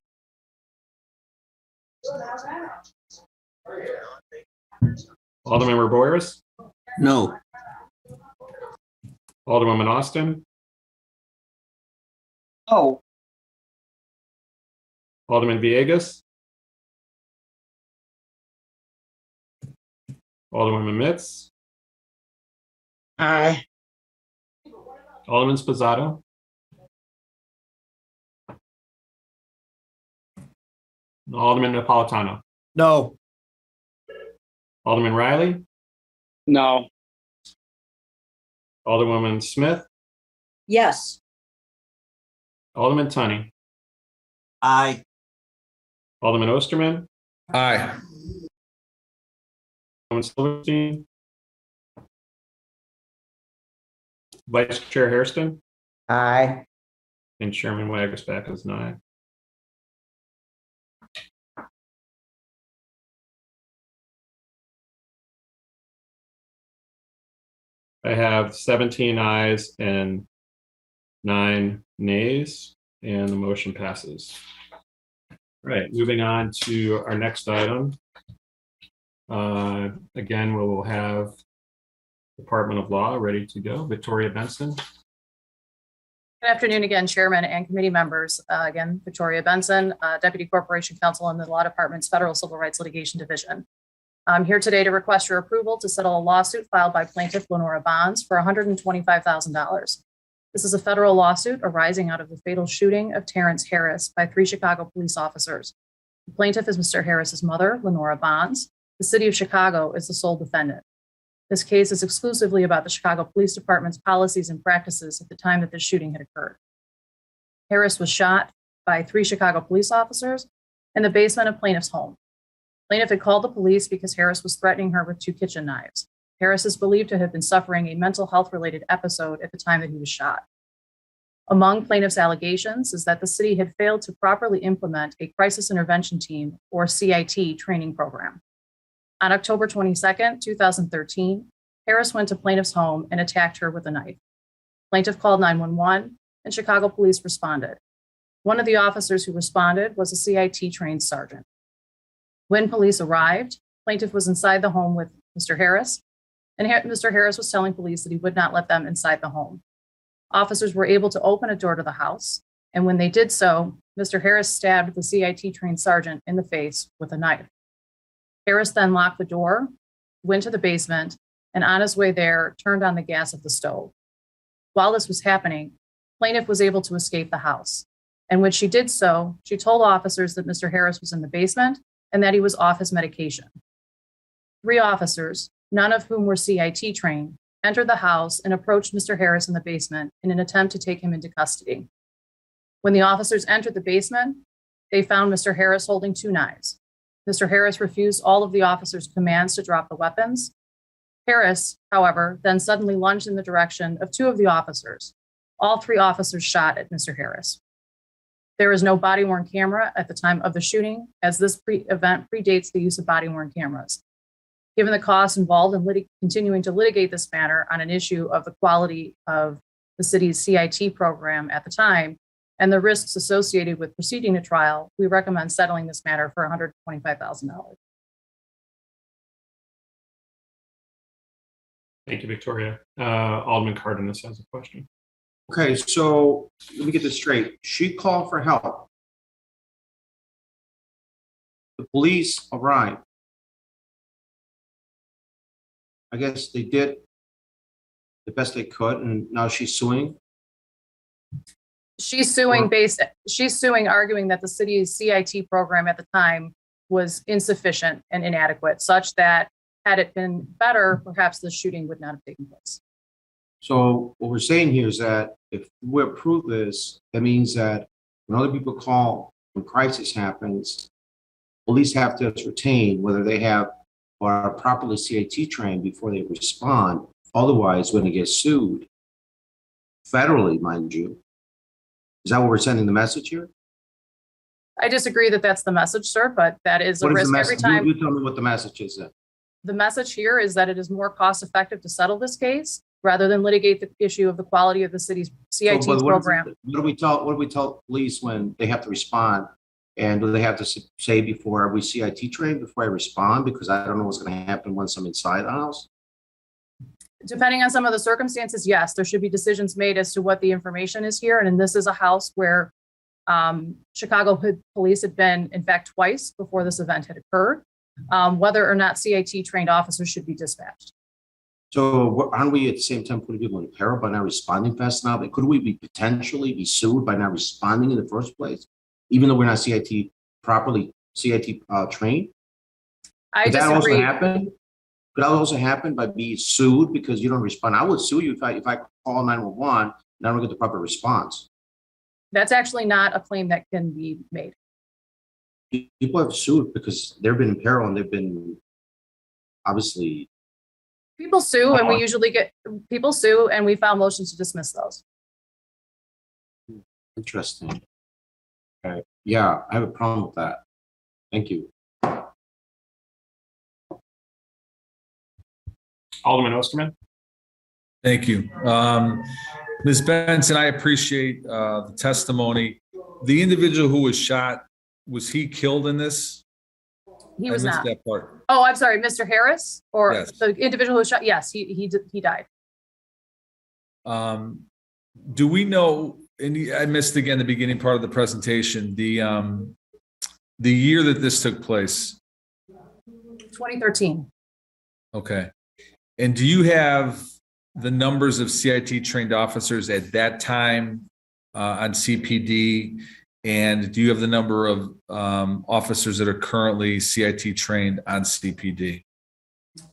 Alderman Roboyers. No. Alderwoman Austin. Oh, Alderman Villegas. Alderwoman Mitz. Aye. Alderman Spozzato. Alderman Napolitano. No. Alderman Riley. No. Alderwoman Smith. Yes. Alderman Tunney. Aye. Alderman Osterman. Aye. Alderman Silverstein. Vice Chair Hairston. Aye. And Chairman Wagerspack is an aye. I have 17 ayes and 9 nays, and the motion passes. All right, moving on to our next item. Again, we will have Department of Law ready to go. Victoria Benson. Good afternoon again, Chairman and committee members. Again, Victoria Benson, Deputy Corporation Counsel in the Law Department's Federal Civil Rights Litigation Division. I'm here today to request your approval to settle a lawsuit filed by plaintiff Lenora Bonds for $125,000. This is a federal lawsuit arising out of the fatal shooting of Terrence Harris by 3 Chicago police officers. The plaintiff is Mr. Harris's mother, Lenora Bonds. The city of Chicago is the sole defendant. This case is exclusively about the Chicago Police Department's policies and practices at the time that the shooting had occurred. Harris was shot by 3 Chicago police officers in the basement of plaintiff's home. Plaintiff had called the police because Harris was threatening her with 2 kitchen knives. Harris is believed to have been suffering a mental health-related episode at the time that he was shot. Among plaintiff's allegations is that the city had failed to properly implement a crisis intervention team, or CIT, training program. On October 22nd, 2013, Harris went to plaintiff's home and attacked her with a knife. Plaintiff called 911 and Chicago police responded. One of the officers who responded was a CIT trained sergeant. When police arrived, plaintiff was inside the home with Mr. Harris, and Mr. Harris was telling police that he would not let them inside the home. Officers were able to open a door to the house, and when they did so, Mr. Harris stabbed the CIT trained sergeant in the face with a knife. Harris then locked the door, went to the basement, and on his way there, turned on the gas of the stove. While this was happening, plaintiff was able to escape the house. And when she did so, she told officers that Mr. Harris was in the basement and that he was off his medication. 3 officers, none of whom were CIT trained, entered the house and approached Mr. Harris in the basement in an attempt to take him into custody. When the officers entered the basement, they found Mr. Harris holding 2 knives. Mr. Harris refused all of the officers' commands to drop the weapons. Harris, however, then suddenly lunged in the direction of 2 of the officers. All 3 officers shot at Mr. Harris. There is no body-worn camera at the time of the shooting, as this event predates the use of body-worn cameras. Given the costs involved in continuing to litigate this matter on an issue of the quality of the city's CIT program at the time, and the risks associated with proceeding to trial, we recommend settling this matter for $125,000. Thank you, Victoria. Alderman Cardenas has a question. Okay, so let me get this straight. She called for help. The police arrived. I guess they did the best they could, and now she's suing. She's suing arguing that the city's CIT program at the time was insufficient and inadequate, such that had it been better, perhaps the shooting would not have taken place. So what we're saying here is that if we approve this, that means that when other people call, when crisis happens, police have to ascertain whether they have or are properly CIT trained before they respond. Otherwise, when they get sued, federally, mind you. Is that what we're sending the message here? I disagree that that's the message, sir, but that is a risk every time. You tell me what the message is then. the message here is that it is more cost effective to settle this case rather than litigate the issue of the quality of the city's CIT But program. what do we tell police when they have to respond? And do they have to say before, are we CIT trained before I respond? Because I don't know what's going to happen once I'm inside the house. Depending on some of the circumstances, yes, there should be decisions made as to what the information is here. And this is a house where Chicago police had been, in fact, twice before this event had occurred, whether or not CIT trained officers should be dispatched. So aren't we at the same time putting people in peril by not responding fast enough? Could we potentially be sued by not responding in the first place, even though we're not CIT properly trained? I Could that also disagree. happen? Could that also happen by being sued because you don't respond? I would sue you if I call 911 and I don't get the proper response. That's actually not a claim that can be made. People have sued because they've been in peril and they've been obviously. People sue, and we usually get people sue, and we file motions to dismiss those. Interesting. Okay. Yeah, I have a problem with that. Thank you. Alderman Osterman. Thank you. Ms. Benson, I appreciate the testimony. The individual who was shot, was he killed in this? He was I missed not. that part. Oh, I'm sorry, Mr. Harris, or Yes. the individual who was shot? Yes, he died. Do we know, and I missed again the beginning part of the presentation, the year that this took place? 2013. Okay. And do you have the numbers of CIT trained officers at that time on CPD? And do you have the number of officers that are currently CIT trained on CPD?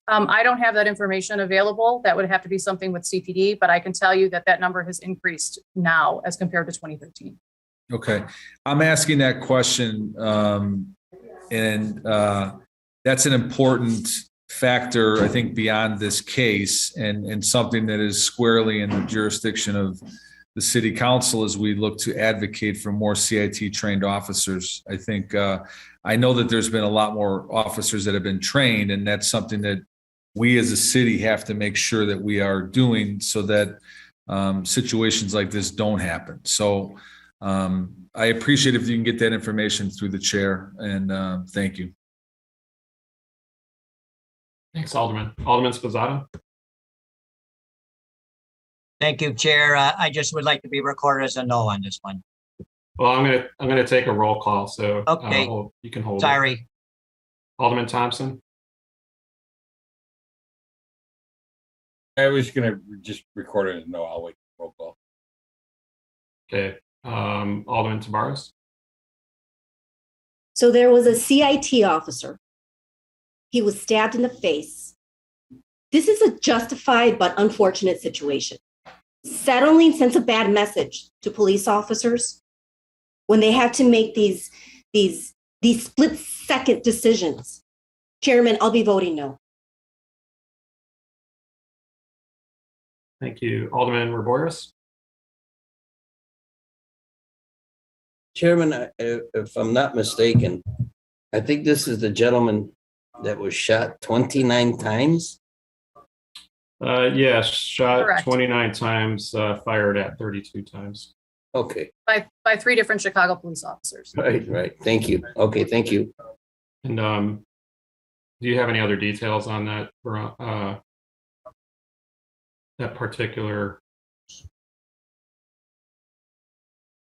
I don't have that information available. That would have to be something with CPD, but I can tell you that that number has increased now as compared to 2013. Okay. I'm asking that question, and that's an important factor, I think, beyond this case, and something that is squarely in the jurisdiction of the city council as we look to advocate for more CIT trained officers. I think, I know that there's been a lot more officers that have been trained, and that's something that we as a city have to make sure that we are doing so that situations like this don't happen. So I appreciate if you can get that information through the chair, and thank you. Thanks, Alderman. Alderman Sposato. Thank you, Chair. I just would like to be recorded as a no on this one. Well, I'm gonna take a roll call, so Okay. You can hold it. Sorry. Alderman Thompson. I was gonna just record it as no. I'll wait for roll call. Okay. Alderman Tabarez. So there was a CIT officer. He was stabbed in the face. This is a justified but unfortunate situation. Settling sends a bad message to police officers when they have to make these split-second decisions. Chairman, I'll be voting no. Thank you. Alderman Roboris. Chairman, if I'm not mistaken, I think this is the gentleman that was shot 29 times. Yes, shot Correct. 29 times, fired at 32 times. Okay, By 3 different Chicago police officers. right. Thank you. Okay, thank you. And do you have any other details on that that particular?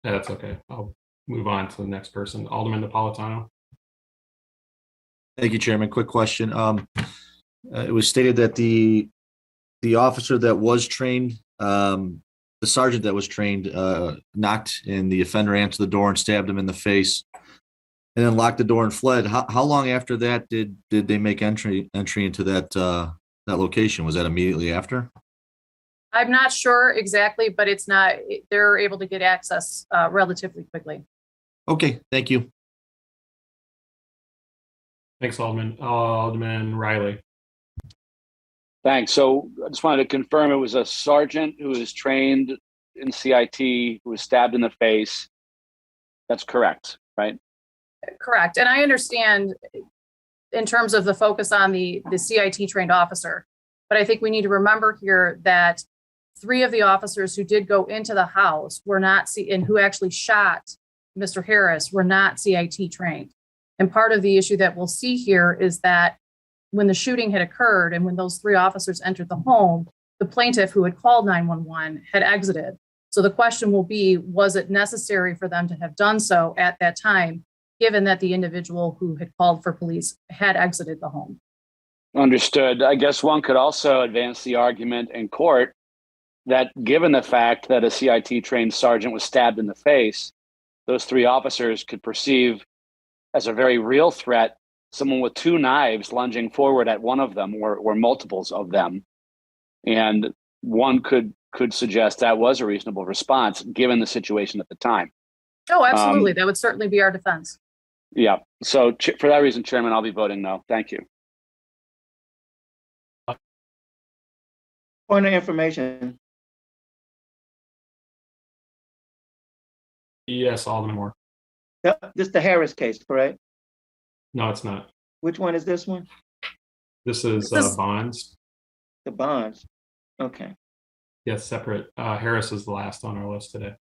That's okay. I'll move on to the next person. Alderman Napolitano. Thank you, Chairman. Quick question. It was stated that the officer that was trained, the sergeant that was trained, knocked and the offender answered the door and stabbed him in the face, and then locked the door and fled. How long after that did they make entry into that location? Was that immediately after? I'm not sure exactly, but it's not. They're able to get access relatively quickly. Okay, thank you. Thanks, Alderman. Alderman Riley. Thanks. So I just wanted to confirm it was a sergeant who was trained in CIT who was stabbed in the face. That's correct, right? Correct. And I understand in terms of the focus on the CIT trained officer. But I think we need to remember here that 3 of the officers who did go into the house were not, and who actually shot Mr. Harris were not CIT trained. And part of the issue that we'll see here is that when the shooting had occurred and when those 3 officers entered the home, the plaintiff who had called 911 had exited. So the question will be, was it necessary for them to have done so at that time, given that the individual who had called for police had exited the home? Understood. I guess one could also advance the argument in court that given the fact that a CIT trained sergeant was stabbed in the face, those 3 officers could perceive as a very real threat someone with 2 knives lunging forward at one of them or multiples of them. And one could suggest that was a reasonable response given the situation at the time. Oh, absolutely. That would certainly be our defense. Yeah. So for that reason, Chairman, I'll be voting no. Thank you. Point of information. Yes, Alderman Moore. This is the Harris case, correct? No, it's not. Which one is this one? This is Bonds. The Bonds. Okay. Yes, separate. Harris is the last on our list today.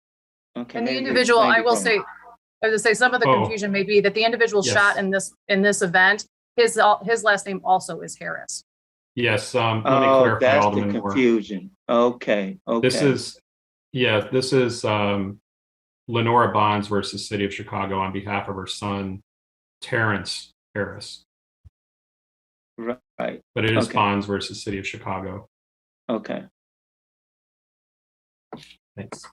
Okay. And the individual, I will say, some of the confusion may be that the individual shot in this event, his last name also is Harris. Yes. Let me clarify, that's Alderman the Moore. confusion. Okay. This is Lenora Bonds versus City of Chicago on behalf of her son, Terrence Harris. Right. But it is Bonds versus City of Chicago. Okay. Thanks.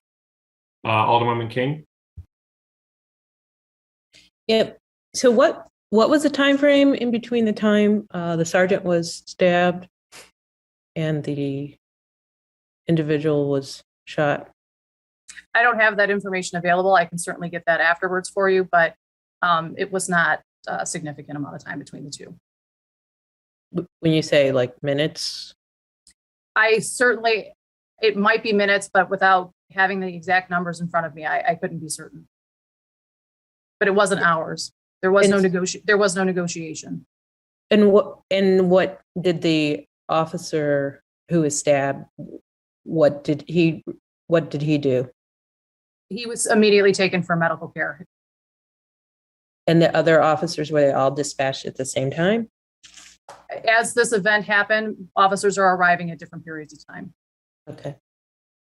Alderwoman King? Yep. So what was the time frame in between the time the sergeant was stabbed and the individual was shot? I don't have that information available. I can certainly get that afterwards for you, but it was not a significant amount of time between the 2. When you say like minutes? It might be minutes, but without having the exact numbers in front of me, I couldn't be certain. But it wasn't hours. There was no negotiation. And what did the officer who was stabbed, what did he do? He was immediately taken for medical care. And the other officers, were they all dispatched at the same time? As this event happened, officers are arriving at different periods of time. Okay.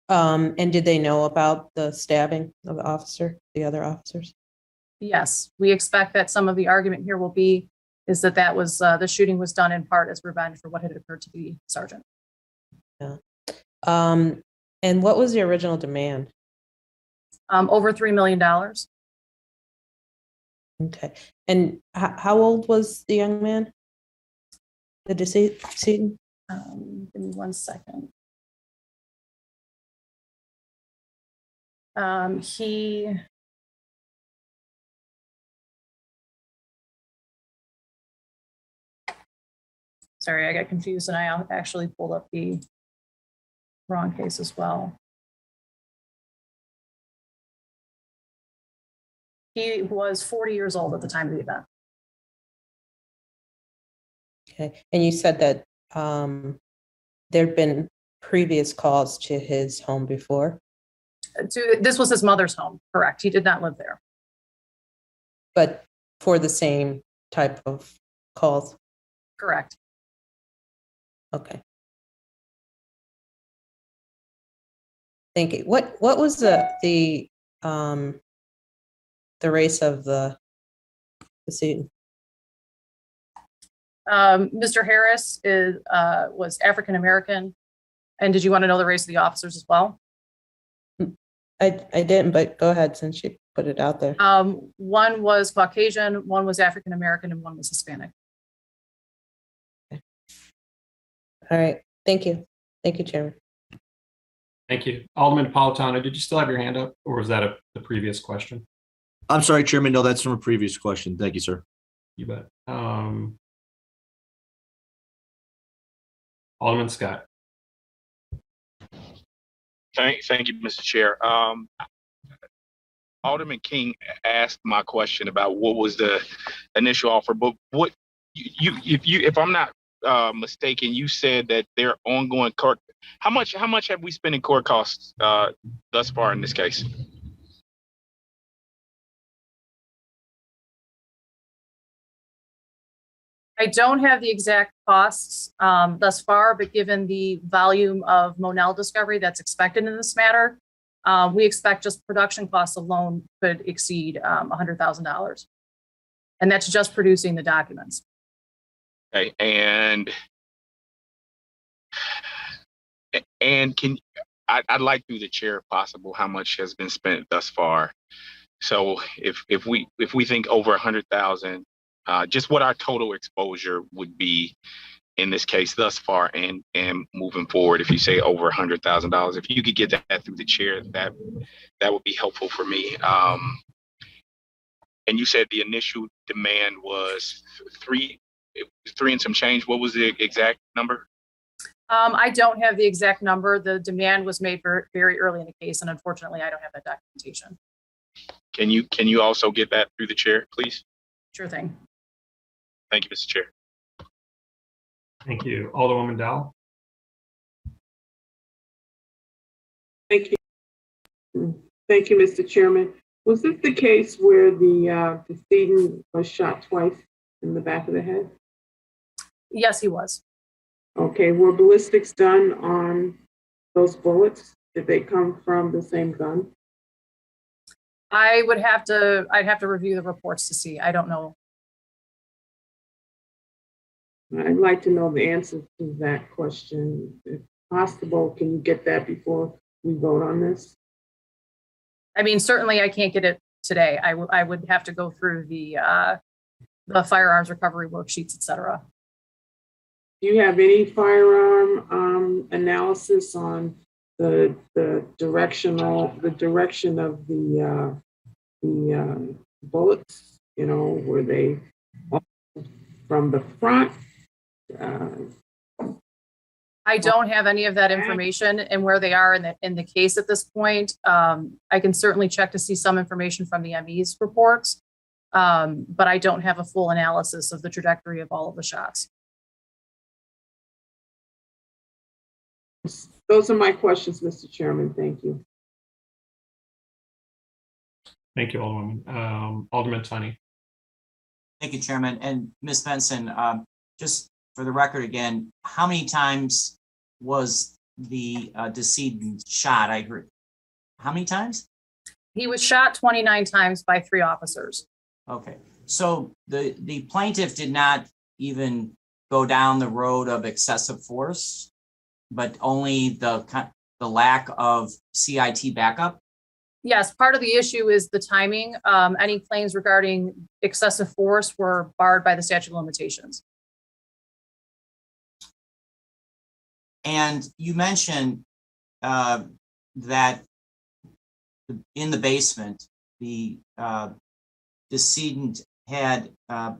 And did they know about the stabbing of the other officers? Yes, we expect that some of the argument here will be is that was the shooting was done in part as revenge for what had occurred to the sergeant. Yeah. And what was the original demand? Over $3 million. Okay. And how old was the young man? The decedent? Give me 1 second. Sorry, I got confused and I actually pulled up the wrong case as well. He was 40 years old at the time of the event. Okay. And you said that there'd been previous calls to his home before? This was his mother's home, correct. He did not live there. But for the same type of calls? Correct. Okay. Thank you. What was the race of the decedent? Mr. Harris was African American. And did you want to know the race of the officers as well? I didn't, but go ahead since you put it out there. One was Caucasian, one was African American, and one was Hispanic. Okay. All right. Thank you. Thank you, Chairman. Thank you. Alderman Napolitano, did you still have your hand up or was that the previous question? I'm sorry, Chairman. No, that's from a previous question. Thank you, sir. You bet. Alderman Scott. Thank you, Mr. Chair. Alderman King asked my question about what was the initial offer, but what if I'm not mistaken, you said that there are ongoing court. How much have we spent in court costs thus far in this case? I don't have the exact costs thus far, but given the volume of Monell discovery that's expected in this matter, we expect just production costs alone could exceed $100,000. And that's just producing the documents. Okay, and I'd like through the chair, if possible, how much has been spent thus far. So if we think over 100,000, just what our total exposure would be in this case thus far, and moving forward. If you say over $100,000, if you could get that through the chair, that would be helpful for me. And you said the initial demand was three and some change. What was the exact number? I don't have the exact number. The demand was made very early in the case, and unfortunately, I don't have that documentation. Can you also get that through the chair, please? Sure thing. Thank you, Mr. Chair. Thank you. Alderwoman Dowell. Thank you. Thank you, Mr. Chairman. Was this the case where the decedent was shot twice in the back of the head? Yes, he was. Okay, were ballistics done on those bullets? Did they come from the same gun? I'd have to review the reports to see. I don't know. I'd like to know the answer to that question. If possible, can you get that before we vote on this? I mean, certainly I can't get it today. I would have to go through the firearms recovery worksheets, et cetera. Do you have any firearm analysis on the direction of the bullets? You know, were they from the front? I don't have any of that information and where they are in the case at this point. I can certainly check to see some information from the ME's reports, but I don't have a full analysis of the trajectory of all of the shots. Those are my questions, Mr. Chairman. Thank you. Thank you, Alderwoman. Alderman Tunney. Thank you, Chairman. And Ms. Benson, just for the record again, how many times was the decedent shot? I heard. How many times? He was shot 29 times by 3 officers. Okay. So the plaintiff did not even go down the road of excessive force, but only the lack of CIT backup? Yes, part of the issue is the timing. Any claims regarding excessive force were barred by the statute of limitations. And you mentioned that in the basement, the decedent had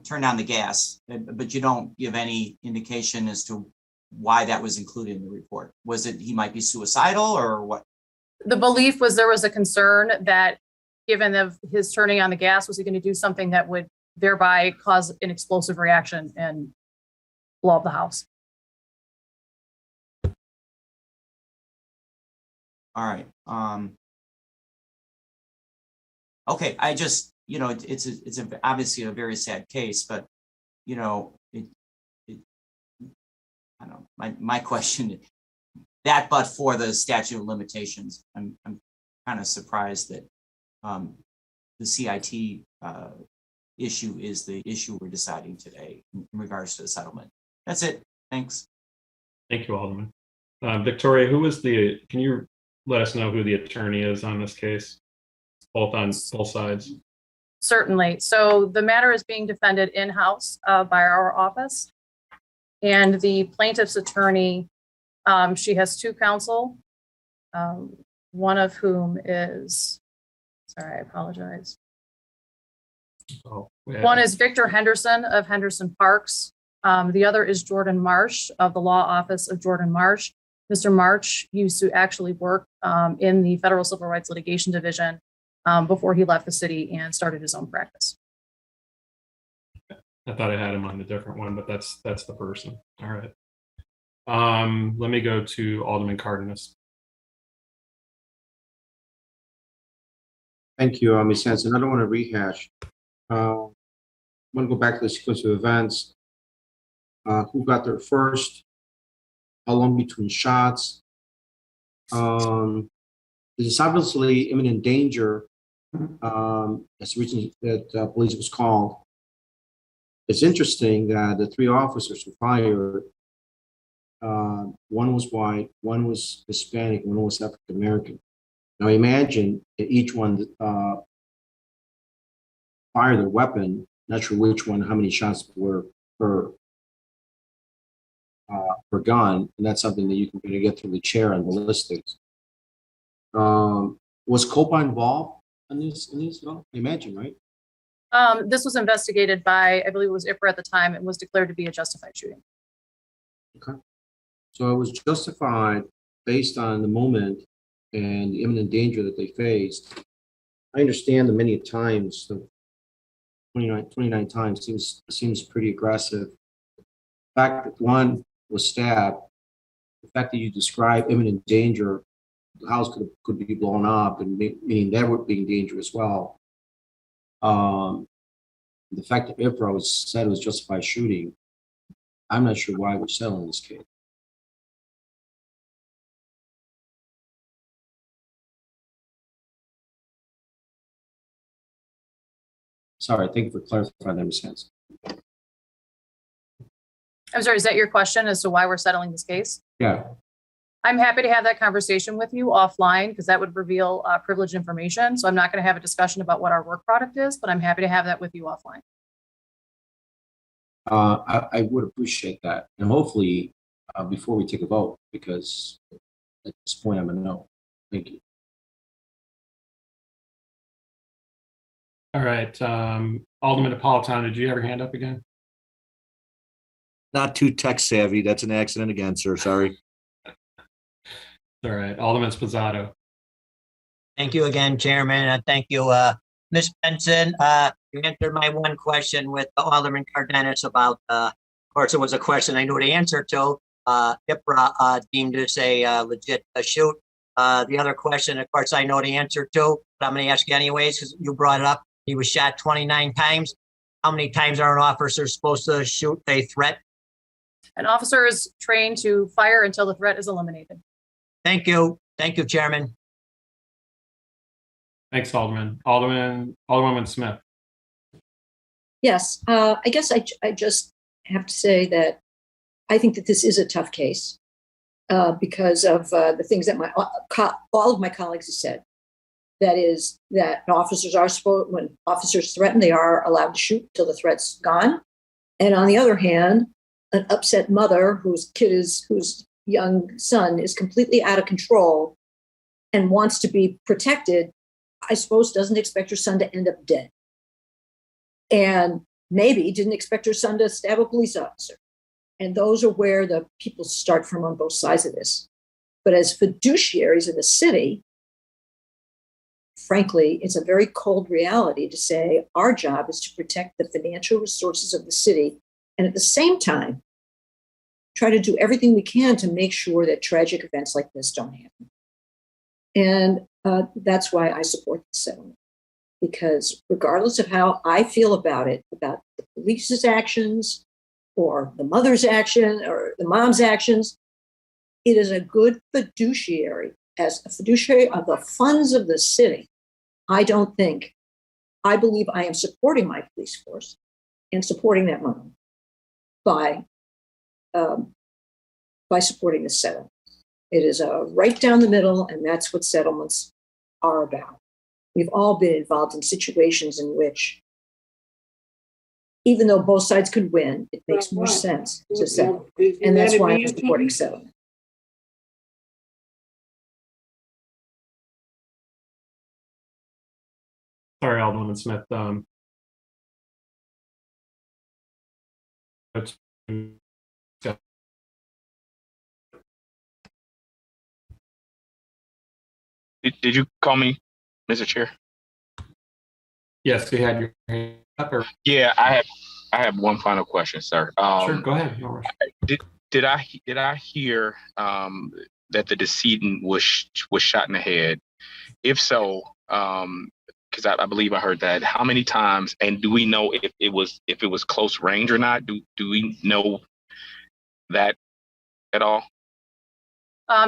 turned on the gas, but you don't give any indication as to why that was included in the report. Was it he might be suicidal or what? The belief was there was a concern that given his turning on the gas, was he going to do something that would thereby cause an explosive reaction and blow up the house? All right. Okay. I just, it's obviously a very sad case, but I don't know. My question, that but for the statute of limitations, I'm kind of surprised that the CIT issue is the issue we're deciding today in regards to the settlement. That's it. Thanks. Thank you, Alderman. Victoria, can you let us know who the attorney is on this case, both on both sides? Certainly. So the matter is being defended in-house by our office. And the plaintiff's attorney, she has 2 counsel, one of whom is, sorry, I apologize. Oh, one is Victor Henderson of Henderson Parks. The other is Jordan Marsh of the law office of Jordan Marsh. Mr. Marsh used to actually work in the Federal Civil Rights Litigation Division before he left the city and started his own practice. I thought I had him on a different one, but that's the person. All right. Let me go to Alderman Cardenas. Thank you, Ms. Hanson. I don't want to rehash. I want to go back to the sequence of events. Who got there first? How long between shots? There's obviously imminent danger. That's the reason that police was called. It's interesting that the 3 officers who fired, one was white, one was Hispanic, one was African American. Now imagine that each one fired their weapon, not sure which one, how many shots were per gun, and that's something that you can get through the chair and ballistics. Was COPA involved in this at all? I imagine, right? This was investigated by, I believe it was IPRA at the time, and was declared to be a justified shooting. Okay. So it was justified based on the moment and the imminent danger that they faced. I understand that many times, 29 times seems pretty aggressive. The fact that one was stabbed, the fact that you describe imminent danger, the house could be blown up, and meaning they were being dangerous as well. The fact that IPRA said it was justified shooting, I'm not sure why we're settling this case. Sorry, thank you for clarifying that, Ms. Hanson. I'm sorry, is that your question as to why we're settling this case? Yeah. I'm happy to have that conversation with you offline because that would reveal privileged information. So I'm not going to have a discussion about what our work product is, but I'm happy to have that with you offline. I would appreciate that. And hopefully before we take a vote, because at this point I'm a no. Thank you. All right. Alderman Napolitano, did you have your hand up again? Not too tech savvy. That's an accident again, sir. Sorry. All right. Alderman Sposato. Thank you again, Chairman. Thank you, Ms. Benson. You answered my one question with Alderman Cardenas about, of course, it was a question I knew the answer to. IPRA deemed this a legit shoot. The other question, of course, I know the answer to, but I'm going to ask you anyways because you brought it up. He was shot 29 times. How many times are an officer supposed to shoot a threat? An officer is trained to fire until the threat is eliminated. Thank you. Thank you, Chairman. Thanks, Alderman. Alderwoman Smith. Yes, I guess I just have to say that I think that this is a tough case because of the things that all of my colleagues have said. That is that officers are supposed, when officers threaten, they are allowed to shoot till the threat's gone. And on the other hand, an upset mother whose young son is completely out of control and wants to be protected, I suppose doesn't expect her son to end up dead. And maybe didn't expect her son to stab a police officer. And those are where the people start from on both sides of this. But as fiduciaries in the city, frankly, it's a very cold reality to say our job is to protect the financial resources of the city and at the same time, try to do everything we can to make sure that tragic events like this don't happen. And that's why I support the settlement. Because regardless of how I feel about it, about the police's actions or the mother's action or the mom's actions, it is a good fiduciary. As a fiduciary of the funds of the city, I believe I am supporting my police force and supporting that mom by supporting the settlement. It is right down the middle, and that's what settlements are about. We've all been involved in situations in which, even though both sides could win, it makes more sense to settle. And that's why I'm supporting settlement. Sorry, Alderwoman Smith. Did you call me, Mr. Chair? Yes, you had your hand up. Or? Yeah, I I have one final question, sir. Sure, go ahead. No rush. Did I hear that the decedent was shot in the head? If so, because I believe I heard that. How many times? And do we know if it was close range or not? Do we know that at all?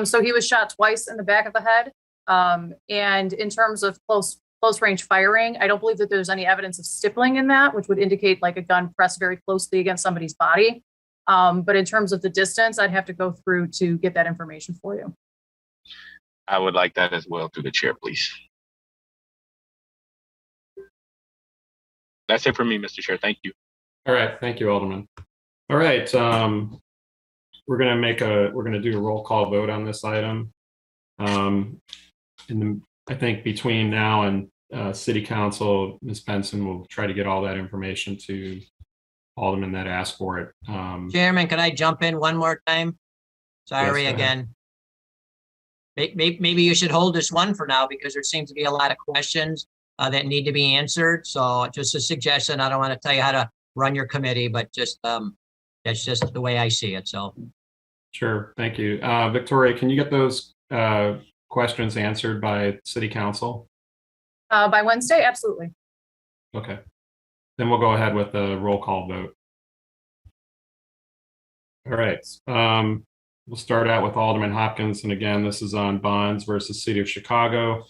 So he was shot twice in the back of the head. And in terms of close range firing, I don't believe that there's any evidence of stippling in that, which would indicate like a gun pressed very closely against somebody's body. But in terms of the distance, I'd have to go through to get that information for you. I would like that as well through the chair, please. That's it for me, Mr. Chair. Thank you. All right, thank you, Alderman. All right, we're gonna do a roll call vote on this item. I think between now and City Council, Ms. Benson will try to get all that information to aldermen that ask for it. Chairman, can I jump in one more time? Sorry Yes, go ahead. again. Maybe you should hold this one for now because there seems to be a lot of questions that need to be answered. So just a suggestion. I don't want to tell you how to run your committee, but just that's just the way I see it. So. Sure, thank you. Victoria, can you get those questions answered by City Council? By Wednesday, absolutely. Okay, then we'll go ahead with the roll call vote. All right, we'll start out with Alderman Hopkins, and again, this is on bonds versus City of Chicago. If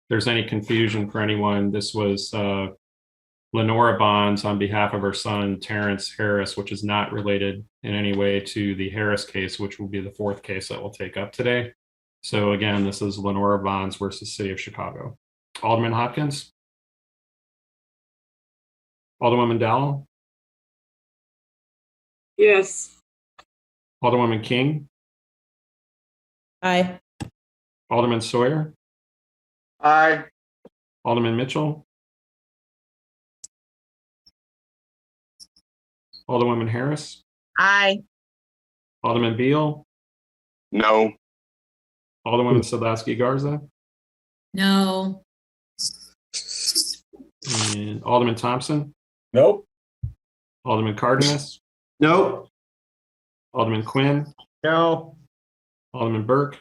there's any confusion for anyone, this was Lenora Bonds on behalf of her son, Terrence Harris, which is not related in any way to the Harris case, which will be the fourth case that we'll take up today. So again, this is Lenora Bonds versus City of Chicago. Alderman Hopkins? Alderwoman Dowell? Yes. Alderwoman King? Aye. Alderman Sawyer? Aye. Alderman Mitchell? Alderwoman Harris? Aye. Alderman Beal? No. Alderwoman Sadowski Garza? No. And Alderman Thompson? Nope. Alderman Cardenas? Nope. Alderman Quinn? No. Alderman Burke?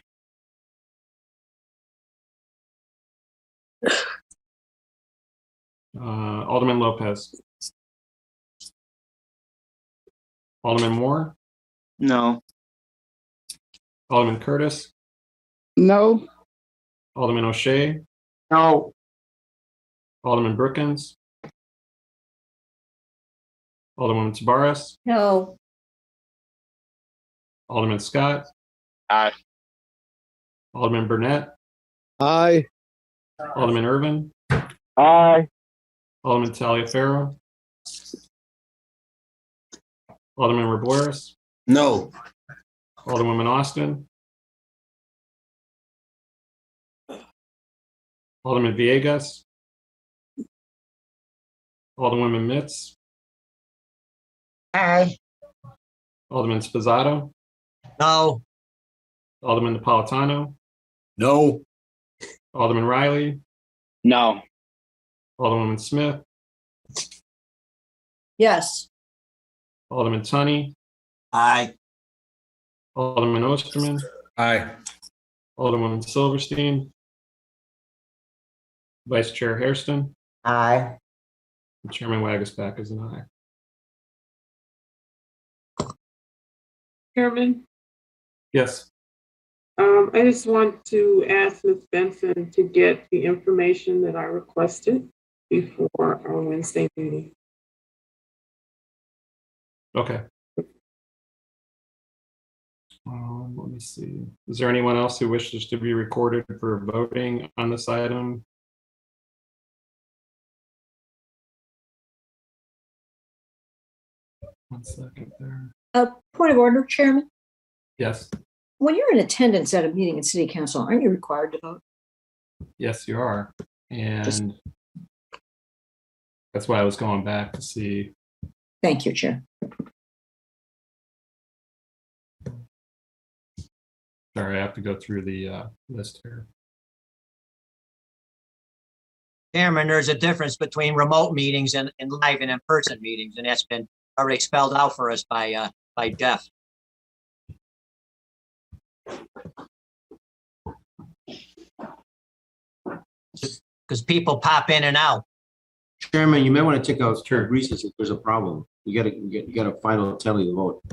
Alderman Lopez? Alderman Moore? No. Alderman Curtis? No. Alderman O'Shea? No. Alderman Brookins? Alderwoman Tabares? No. Alderman Scott? Aye. Alderman Burnett? Aye. Alderman Irvin? Aye. Alderman Taliaferro? Alderman Rabouris? No. Alderwoman Austin? Alderman Villegas? Alderwoman Mitz? Aye. Alderman Spizzato? No. Alderman Napolitano? No. Alderman Riley? No. Alderwoman Smith? Yes. Alderman Tunney? Aye. Alderman Osterman? Aye. Alderwoman Silverstein? Vice Chair Hairston? Aye. And Chairman Wagasback is an aye. Chairman, Yes. I just want to ask Ms. Benson to get the information that I requested before our Wednesday meeting. Okay. Let me see. Is there anyone else who wishes to be recorded for voting on this item? One second there. Point of order, Chairman. Yes. When you're in attendance at a meeting in City Council, aren't you required to vote? Yes, you are. And that's why I was going back to see. Thank you, Chair. Sorry, I have to go through the list here. Chairman, there's a difference between remote meetings and live and in-person meetings, and that's been already spelled out for us by Jeff. Because people pop in and out. Chairman, you may want to take a recess if there's a problem. You gotta final tally the vote.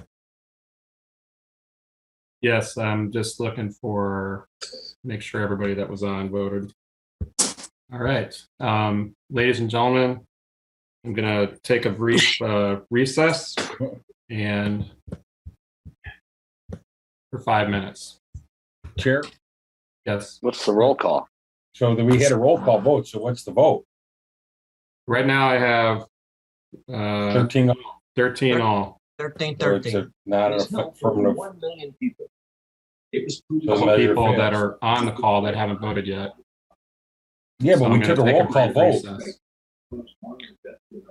Yes, I'm just looking for, make sure everybody that was on voted. All right, ladies and gentlemen, I'm gonna take a brief recess and for 5 minutes. Chair? Yes. What's the roll call? So then we had a roll call vote. So what's the vote? Right now I have 13 all. 13 all. 13. So it's a not an affirmative. 1 million people. It was Couple people that are on the call that haven't voted yet. Yeah, So but I'm we took a gonna take roll call brief vote. recess.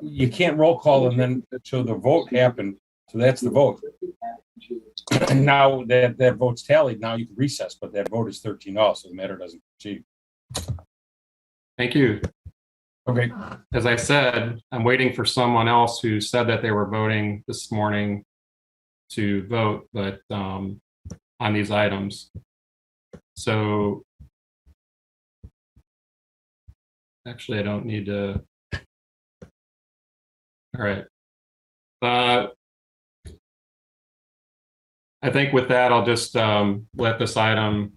You can't roll call and then, so the vote happened. So that's the vote. And now that vote's tallied, now you can recess, but that vote is 13 all, so the matter doesn't proceed. Thank you. Okay. As I said, I'm waiting for someone else who said that they were voting this morning to vote, but on these items. So actually, I don't need to. All right. I think with that, I'll just let this item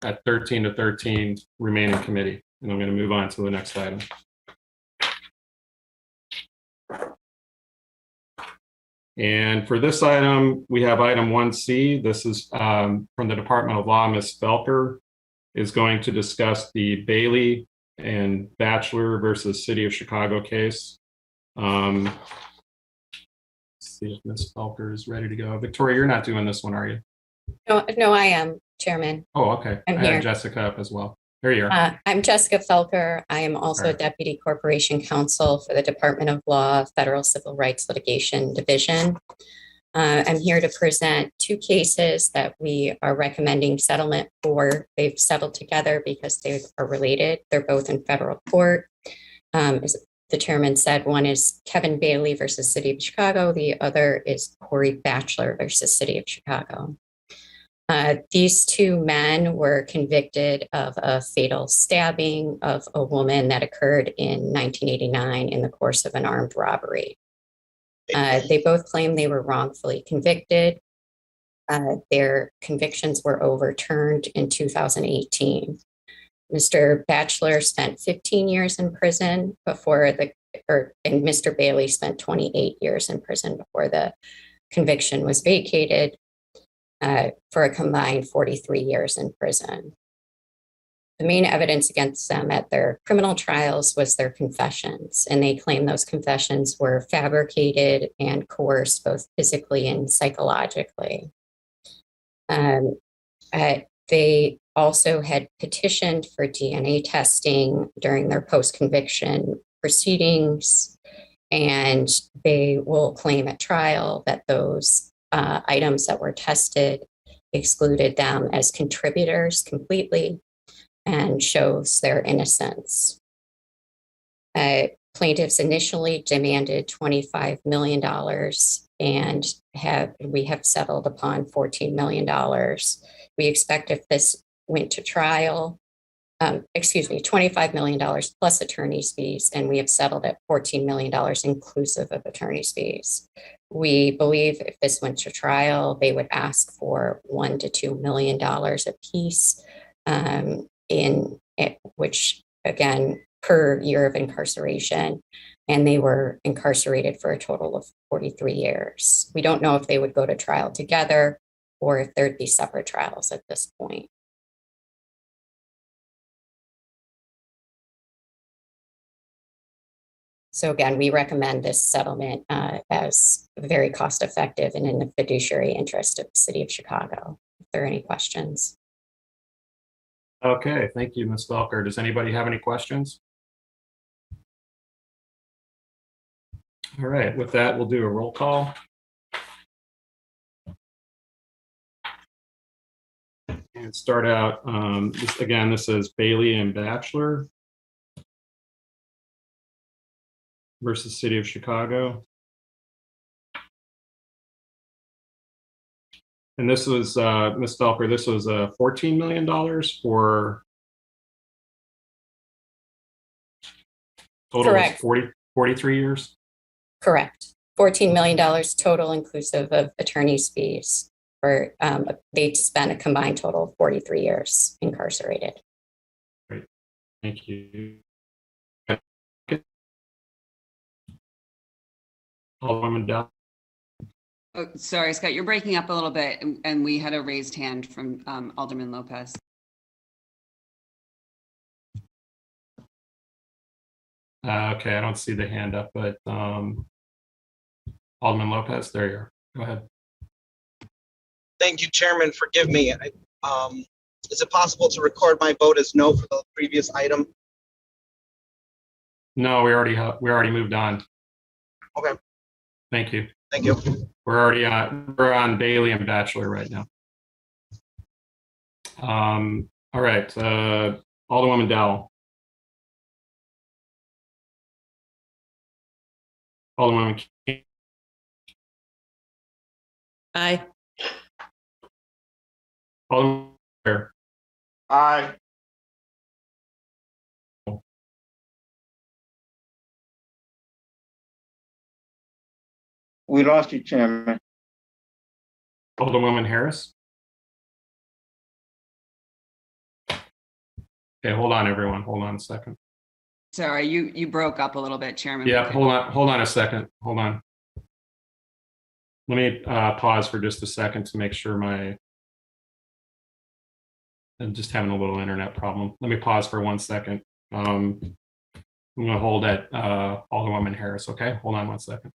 at 13 to 13 remain in committee, and I'm going to move on to the next item. And for this item, we have item 1C. This is from the Department of Law. Ms. Felker is going to discuss the Bailey and Batchelor versus City of Chicago case. Let's see if Ms. Felker is ready to go. Victoria, you're not doing this one, are you? No, I am, Chairman. Oh, okay. I'm I here. had Jessica up as well. There you are. I'm Jessica Felker. I am also All a right. Deputy Corporation Counsel for the Department of Law, Federal Civil Rights Litigation Division. I'm here to present two cases that we are recommending settlement for. They've settled together because they are related. They're both in federal court. As the chairman said, one is Kevin Bailey versus City of Chicago. The other is Corey Batchelor versus City of Chicago. These two men were convicted of a fatal stabbing of a woman that occurred in 1989 in the course of an armed robbery. They both claim they were wrongfully convicted. Their convictions were overturned in 2018. Mr. Batchelor spent 15 years in prison and Mr. Bailey spent 28 years in prison before the conviction was vacated. For a combined 43 years in prison. The main evidence against them at their criminal trials was their confessions, and they claim those confessions were fabricated and coerced both physically and psychologically. They also had petitioned for DNA testing during their post-conviction proceedings, and they will claim at trial that those items that were tested excluded them as contributors completely and shows their innocence. Plaintiffs initially demanded $25 million and we have settled upon $14 million. We expect if this went to trial, $25 million plus attorney's fees, and we have settled at $14 million inclusive of attorney's fees. We believe if this went to trial, they would ask for $1 to $2 million apiece, which again, per year of incarceration, and they were incarcerated for a total of 43 years. We don't know if they would go to trial together or if there'd be separate trials at this point. So again, we recommend this settlement as very cost effective and in the fiduciary interest of the City of Chicago. If there are any questions. Okay, thank you, Ms. Felker. Does anybody have any questions? All right, with that, we'll do a roll call. And start out, this is Bailey and Batchelor versus City of Chicago. And this was, Ms. Felker, this was $14 million for total was Correct. 43 years? Correct. $14 million total inclusive of attorney's fees for, they spent a combined total of 43 years incarcerated. Great, thank you. Alderwoman Dow. Oh, sorry, Scott, you're breaking up a little bit, and we had a raised hand from Alderman Lopez. Okay, I don't see the hand up, but Alderman Lopez, there you are. Go ahead. Thank you, Chairman. Forgive me. Is it possible to record my vote as no for the previous item? No, we already moved on. Okay. Thank you. Thank you. We're on Bailey and Bachelor right now. All right, Alderwoman Dowell. Alderwoman King. Aye. Alderman Fair. Aye. We lost you, Chairman. Alderwoman Harris. Okay, hold on, everyone. Hold on a second. Sorry, you broke up a little bit, Chairman. Yeah, hold on a second. Hold on. Let me pause for just a second to make sure I'm just having a little internet problem. Let me pause for 1 second. I'm going to hold at Alderwoman Harris, okay? Hold on 1 second.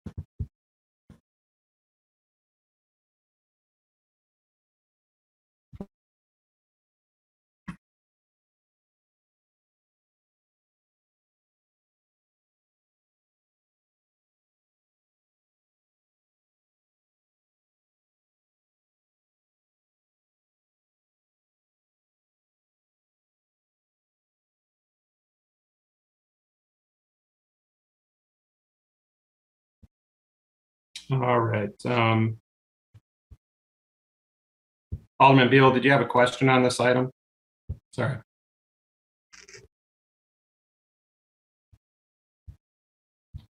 All right. Alderman Beal, did you have a question on this item? Sorry.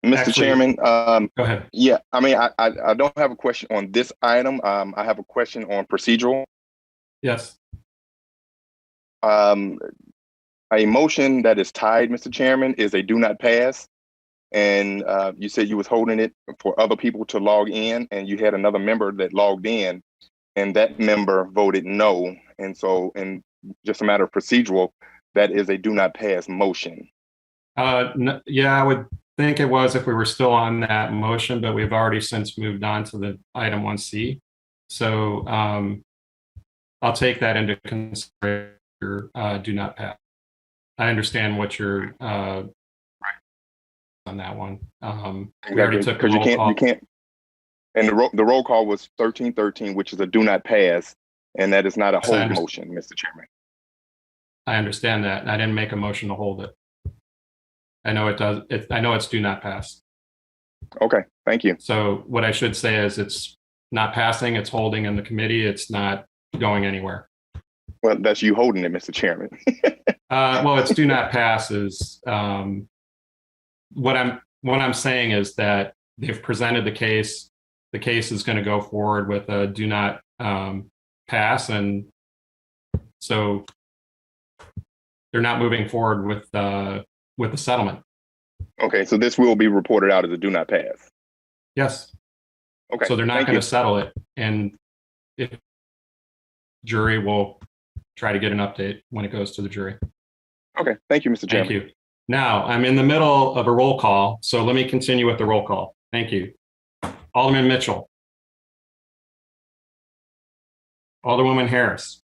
Mr. Chairman, go ahead. Yeah, I mean, I don't have a question on this item. I have a question on procedural. Yes. A motion that is tied, Mr. Chairman, is a do not pass. And you said you was holding it for other people to log in, and you had another member that logged in, and that member voted no. And so, in just a matter of procedural, that is a do not pass motion. No, yeah, I would think it was if we were still on that motion, but we've already since moved on to the item 1C. So I'll take that into consideration. Do not pass. I understand what you're on that one. We already took a roll call. You can't. And the roll call was 1313, which is a do not pass, and that is not a hold motion, Mr. Chairman. I understand that. And I didn't make a motion to hold it. I know it does. I know it's do not pass. Okay, thank you. So what I should say is it's not passing, it's holding in the committee, it's not going anywhere. Well, that's you holding it, Mr. Chairman. Well, it's do not pass is what I'm saying is that they've presented the case. The case is going to go forward with a do not pass, and so they're not moving forward with the settlement. Okay, so this will be reported out as a do not pass. Yes. Okay. So they're not going to settle it, and if jury will try to get an update when it goes to the jury. Okay. Thank you, Mr. Chairman. Thank you. Now I'm in the middle of a roll call, so let me continue with the roll call. Thank you. Alderman Mitchell. Alderwoman Harris.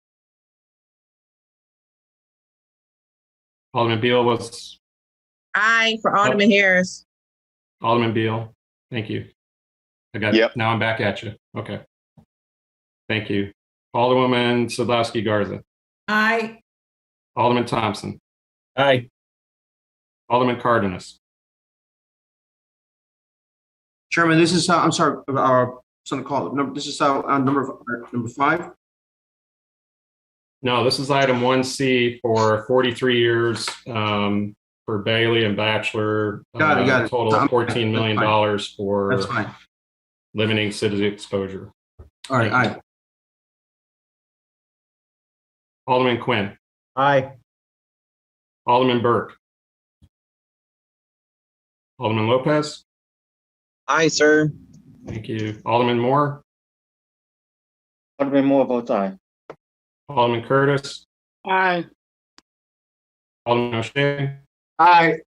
Alderman Beal was. Aye for Alderman Harris. Alderman Beal. Thank you. I got it. Now I'm back at you. Okay. Thank you. Alderwoman Sadowski Garza. Aye. Alderman Thompson. Aye. Alderman Cardenas. Chairman, this is, I'm sorry, on the call. This is on number 5. No, this is item 1C for 43 years for Bailey and Bachelor. Got it. Total of $14 million for That's fine. limiting city exposure. All right, aye. Alderman Quinn. Aye. Alderman Burke. Alderman Lopez. Aye, sir. Thank you. Alderman Moore. Alderman Moore votes aye. Alderman Curtis. Aye. Alderman O'Shea. Aye.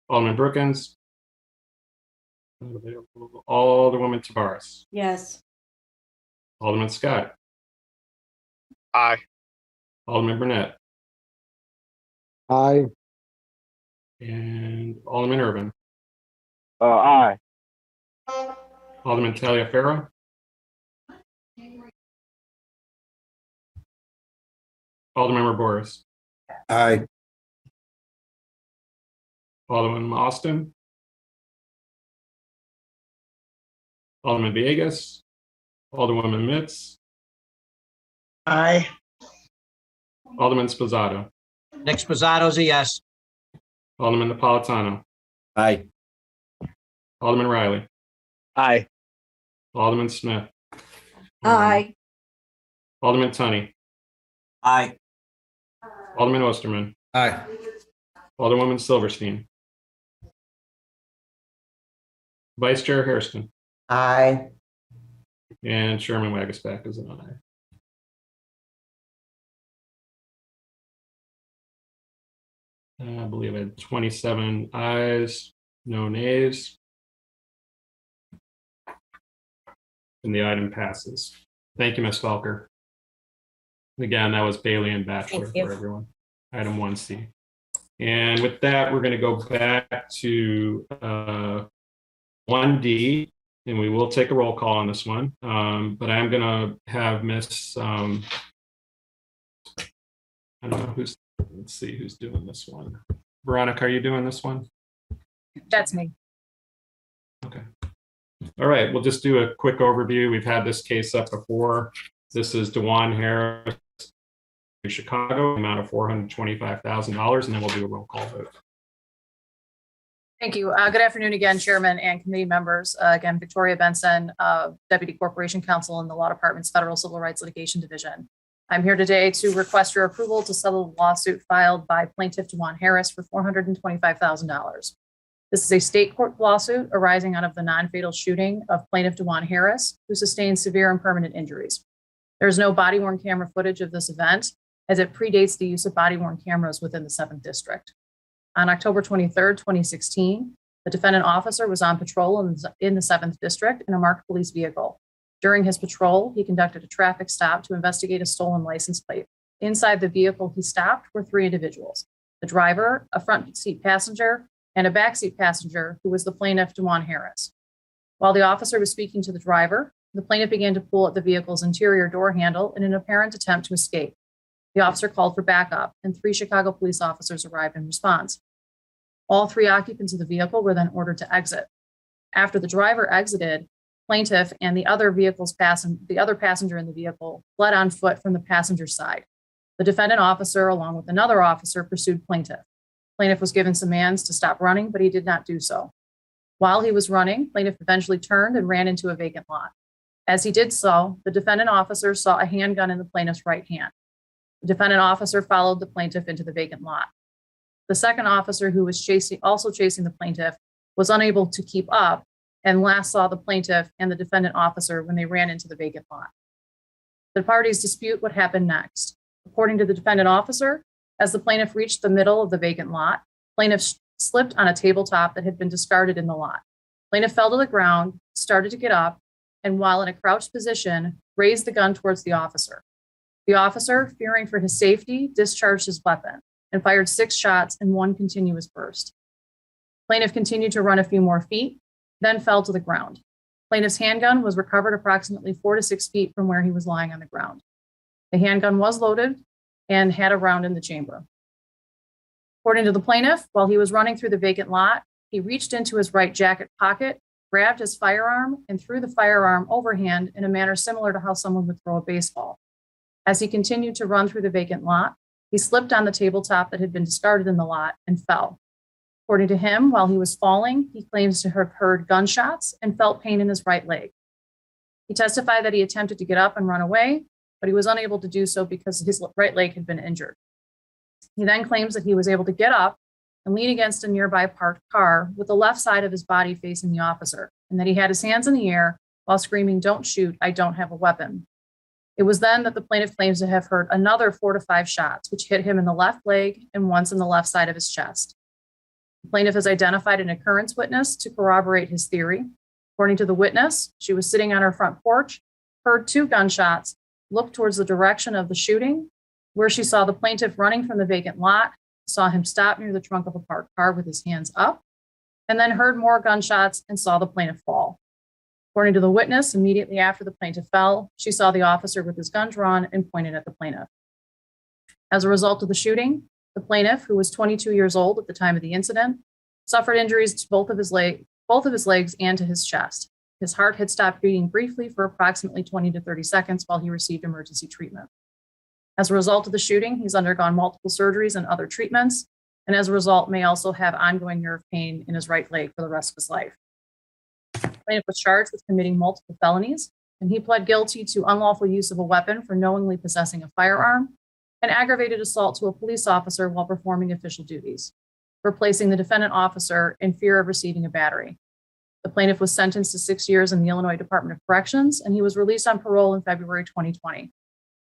Alderman Brookins. Alderwoman Tavares. Yes. Alderman Scott. Aye. Alderman Burnett. Aye. And Alderman Irvin. Aye. Alderman Taliaferro. Alderman Boris. Aye. Alderman Austin. Alderman Villegas. Alderwoman Mitz. Aye. Alderman Sposato. Nick Sposato is a yes. Alderman Napolitano. Aye. Alderman Riley. Aye. Alderman Smith. Aye. Alderman Tunney. Aye. Alderman Osterman. Aye. Alderwoman Silverstein. Vice Chair Hairston. Aye. And Chairman Wagasback is an aye. I believe I had 27 ayes, no nays. And the item passes. Thank you, Ms. Falker. Again, that was Bailey and Bachelor Thank you. for everyone. Item 1C. And with that, we're going to go back to 1D, and we will take a roll call on this one. But I'm going to have Miss, I don't know who's, let's see who's doing this one. Veronica, are you doing this one? That's me. Okay. All right, we'll just do a quick overview. We've had this case up before. This is DeJuan Harris, Chicago, amount of $425,000, and then we'll do a roll call vote. Thank you. Good afternoon again, Chairman and committee members. Again, Victoria Benson, Deputy Corporation Counsel in the Law Department's Federal Civil Rights Litigation Division. I'm here today to request your approval to settle the lawsuit filed by plaintiff DeJuan Harris for $425,000. This is a state court lawsuit arising out of the non-fatal shooting of plaintiff DeJuan Harris, who sustained severe and permanent injuries. There is no body-worn camera footage of this event, as it predates the use of body-worn cameras within the 7th District. On October 23rd, 2016, the defendant officer was on patrol in the 7th District in a marked police vehicle. During his patrol, he conducted a traffic stop to investigate a stolen license plate. Inside the vehicle he stopped were 3 individuals: the driver, a front seat passenger, and a backseat passenger who was the plaintiff, DeJuan Harris. While the officer was speaking to the driver, the plaintiff began to pull at the vehicle's interior door handle in an apparent attempt to escape. The officer called for backup, and 3 Chicago police officers arrived in response. All 3 occupants of the vehicle were then ordered to exit. After the driver exited, plaintiff and the other passenger in the vehicle fled on foot from the passenger side. The defendant officer, along with another officer, pursued plaintiff. Plaintiff was given commands to stop running, but he did not do so. While he was running, plaintiff eventually turned and ran into a vacant lot. As he did so, the defendant officer saw a handgun in the plaintiff's right hand. The defendant officer followed the plaintiff into the vacant lot. The second officer, who was also chasing the plaintiff, was unable to keep up and last saw the plaintiff and the defendant officer when they ran into the vacant lot. The parties dispute what happened next. According to the defendant officer, as the plaintiff reached the middle of the vacant lot, plaintiff slipped on a tabletop that had been discarded in the lot. Plaintiff fell to the ground, started to get up, and while in a crouched position, raised the gun towards the officer. The officer, fearing for his safety, discharged his weapon and fired 6 shots in one continuous burst. Plaintiff continued to run a few more feet, then fell to the ground. Plaintiff's handgun was recovered approximately 4 to 6 feet from where he was lying on the ground. The handgun was loaded and had a round in the chamber. According to the plaintiff, while he was running through the vacant lot, he reached into his right jacket pocket grabbed his firearm and threw the firearm overhand in a manner similar to how someone would throw a baseball. As he continued to run through the vacant lot, he slipped on the tabletop that had been discarded in the lot and fell. According to him, while he was falling, he claims to have heard gunshots and felt pain in his right leg. He testified that he attempted to get up and run away, but he was unable to do so because his right leg had been injured. He then claims that he was able to get up and lean against a nearby parked car with the left side of his body facing the officer, and that he had his hands in the air while screaming, "Don't shoot, I don't have a weapon." It was then that the plaintiff claims to have heard another 4 to 5 shots, which hit him in the left leg and once in the left side of his chest. The plaintiff has identified an occurrence witness to corroborate his theory. According to the witness, she was sitting on her front porch, heard 2 gunshots, looked towards the direction of the shooting, where she saw the plaintiff running from the vacant lot, saw him stop near the trunk of a parked car with his hands up, and then heard more gunshots and saw the plaintiff fall. According to the witness, immediately after the plaintiff fell, she saw the officer with his gun drawn and pointed at the plaintiff. As a result of the shooting, the plaintiff, who was 22 years old at the time of the incident, suffered injuries to both of his legs and to his chest. His heart had stopped beating briefly for approximately 20 to 30 seconds while he received emergency treatment. As a result of the shooting, he's undergone multiple surgeries and other treatments, and as a result may also have ongoing nerve pain in his right leg for the rest of his life. The plaintiff was charged with committing multiple felonies, and he pled guilty to unlawful use of a weapon for knowingly possessing a firearm and aggravated assault to a police officer while performing official duties, for placing the defendant officer in fear of receiving a battery. The plaintiff was sentenced to 6 years in the Illinois Department of Corrections, and he was released on parole in February 2020.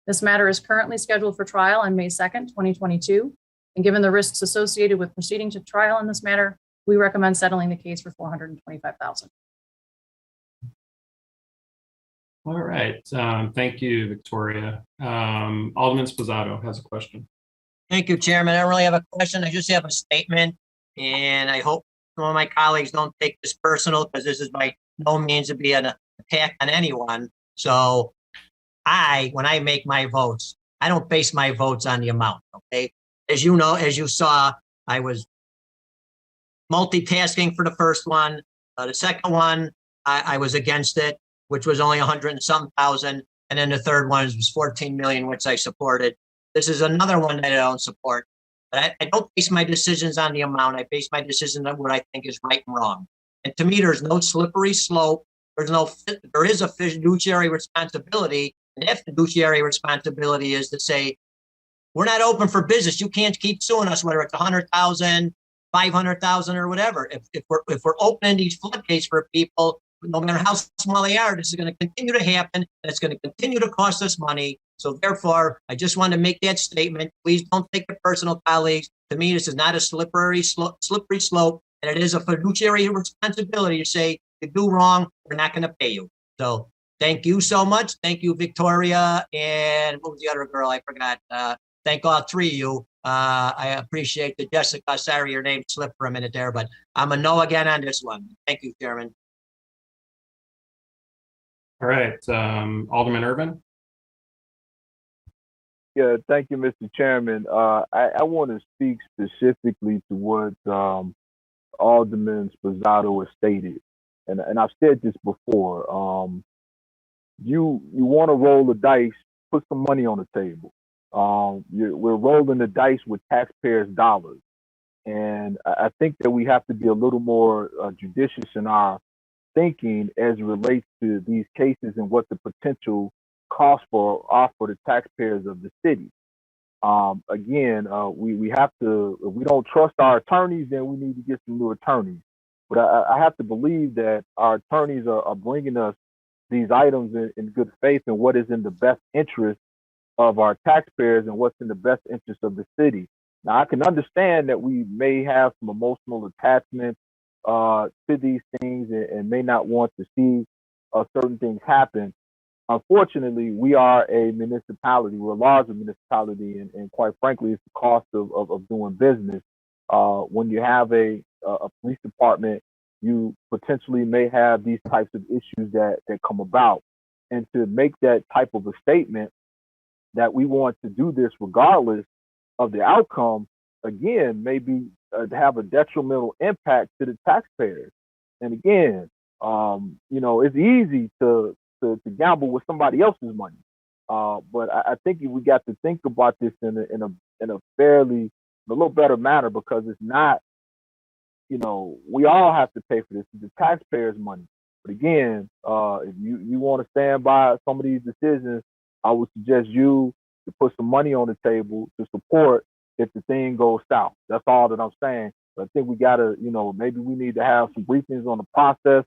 This matter is currently scheduled for trial on May 2nd, 2022, and given the risks associated with proceeding to trial in this matter, we recommend settling the case for $425,000. All right. Thank you, Victoria. Alderman Sposato has a question. Thank you, Chairman. I don't really have a question. I just have a statement, and I hope some of my colleagues don't take this personal because this is by no means to be an attack on anyone. So when I make my votes, I don't base my votes on the amount, okay? As you know, as you saw, I was multitasking for the first one. The second one, I was against it, which was only 100 and some thousand. And then the third one was 14 million, which I supported. This is another one that I don't support. But I don't base my decisions on the amount. I base my decisions on what I think is right and wrong. And to me, there's no slippery slope. There is a fiduciary responsibility. And that fiduciary responsibility is to say, we're not open for business. You can't keep suing us, whether it's 100,000, 500,000 or whatever. If we're opening these floodgates for people, no matter how small they are, this is going to continue to happen, and it's going to continue to cost us money. So therefore, I just want to make that statement. Please don't take it personal, colleagues. To me, this is not a slippery slope, and it is a fiduciary responsibility to say, you do wrong, we're not going to pay you. So thank you so much. Thank you, Victoria. And what was the other girl? I forgot. Thank all 3 of you. I appreciate the Jessica. Sorry, your name slipped for a minute there, but I'm a no again on this one. Thank you, Chairman. All right. Alderman Urban. Yeah, thank you, Mr. Chairman. I want to speak specifically to what Alderman Sposato has stated. And I've said this before. You want to roll the dice, put some money on the table. We're rolling the dice with taxpayers' dollars. And I think that we have to be a little more judicious in our thinking as it relates to these cases and what the potential cost are for the taxpayers of the city. Again, we have to, if we don't trust our attorneys, then we need to get some new attorneys. But I have to believe that our attorneys are bringing us these items in good faith and what is in the best interest of our taxpayers and what's in the best interest of the city. Now, I can understand that we may have some emotional attachment to these things and may not want to see certain things happen. Unfortunately, we are a municipality. We're a larger municipality, and quite frankly, it's the cost of doing business. When you have a police department, you potentially may have these types of issues that come about. And to make that type of a statement that we want to do this regardless of the outcome, again, maybe have a detrimental impact to the taxpayers. And again, You know, it's easy to gamble with somebody else's money. But I think we got to think about this in a fairly, a little better manner, because it's not, you know, we all have to pay for this. It's the taxpayers' money. But again, if you want to stand by some of these decisions, I would suggest you to put some money on the table to support if the thing goes south. That's all that I'm saying. But I think we got to, you know, maybe we need to have some briefings on the process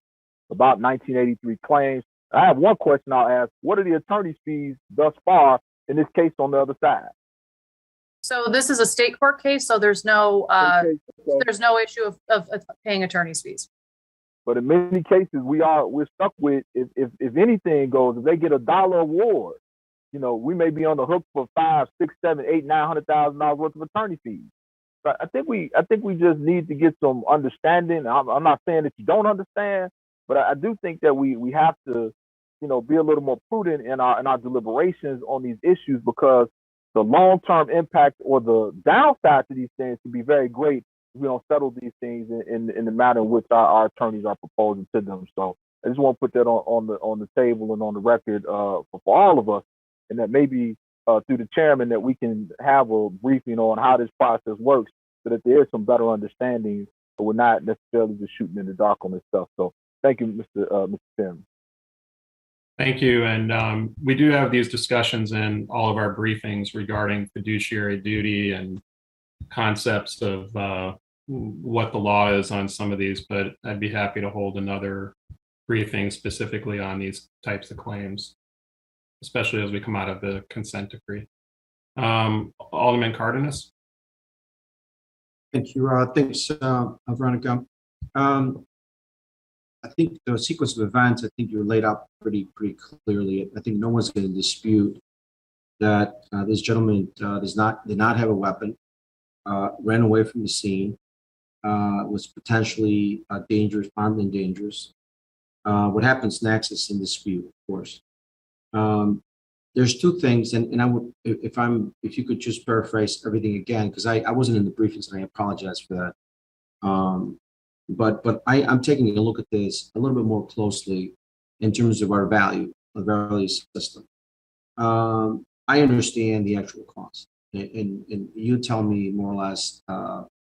about 1983 claims. I have one question I'll ask. What are the attorney's fees thus far in this case on the other side? So this is a state court case, so there's no issue of paying attorney's fees. But in many cases, we're stuck with, if anything goes, if they get $1 award, you know, we may be on the hook for $500,000, $600,000, $700,000, $800,000, $900,000 worth of attorney fees. But I think we just need to get some understanding. I'm not saying that you don't understand, but I do think that we have to, you know, be a little more prudent in our deliberations on these issues, because the long-term impact or the downside to these things can be very great if we don't settle these things in the manner in which our attorneys are proposing to them. So I just want to put that on the table and on the record for all of us, and that maybe through the chairman that we can have a briefing on how this process works, so that there is some better understanding, but we're not necessarily just shooting in the dark on this stuff. So thank you, Mr. Chairman. Thank you. And we do have these discussions in all of our briefings regarding fiduciary duty and concepts of what the law is on some of these, but I'd be happy to hold another briefing specifically on these types of claims, especially as we come out of the consent decree. Alderman Cardenas. Thank you. Thanks, Veronica. I think the sequence of events, I think you laid out pretty clearly. I think no one's going to dispute that this gentleman did not have a weapon, ran away from the scene, was potentially dangerous, armed and dangerous. What happens next is in dispute, of course. There's two things, and I would, if you could just paraphrase everything again, because I wasn't in the briefings and I apologize for that. But I'm taking a look at this a little bit more closely in terms of our value system. I understand the actual cost, and you tell me more or less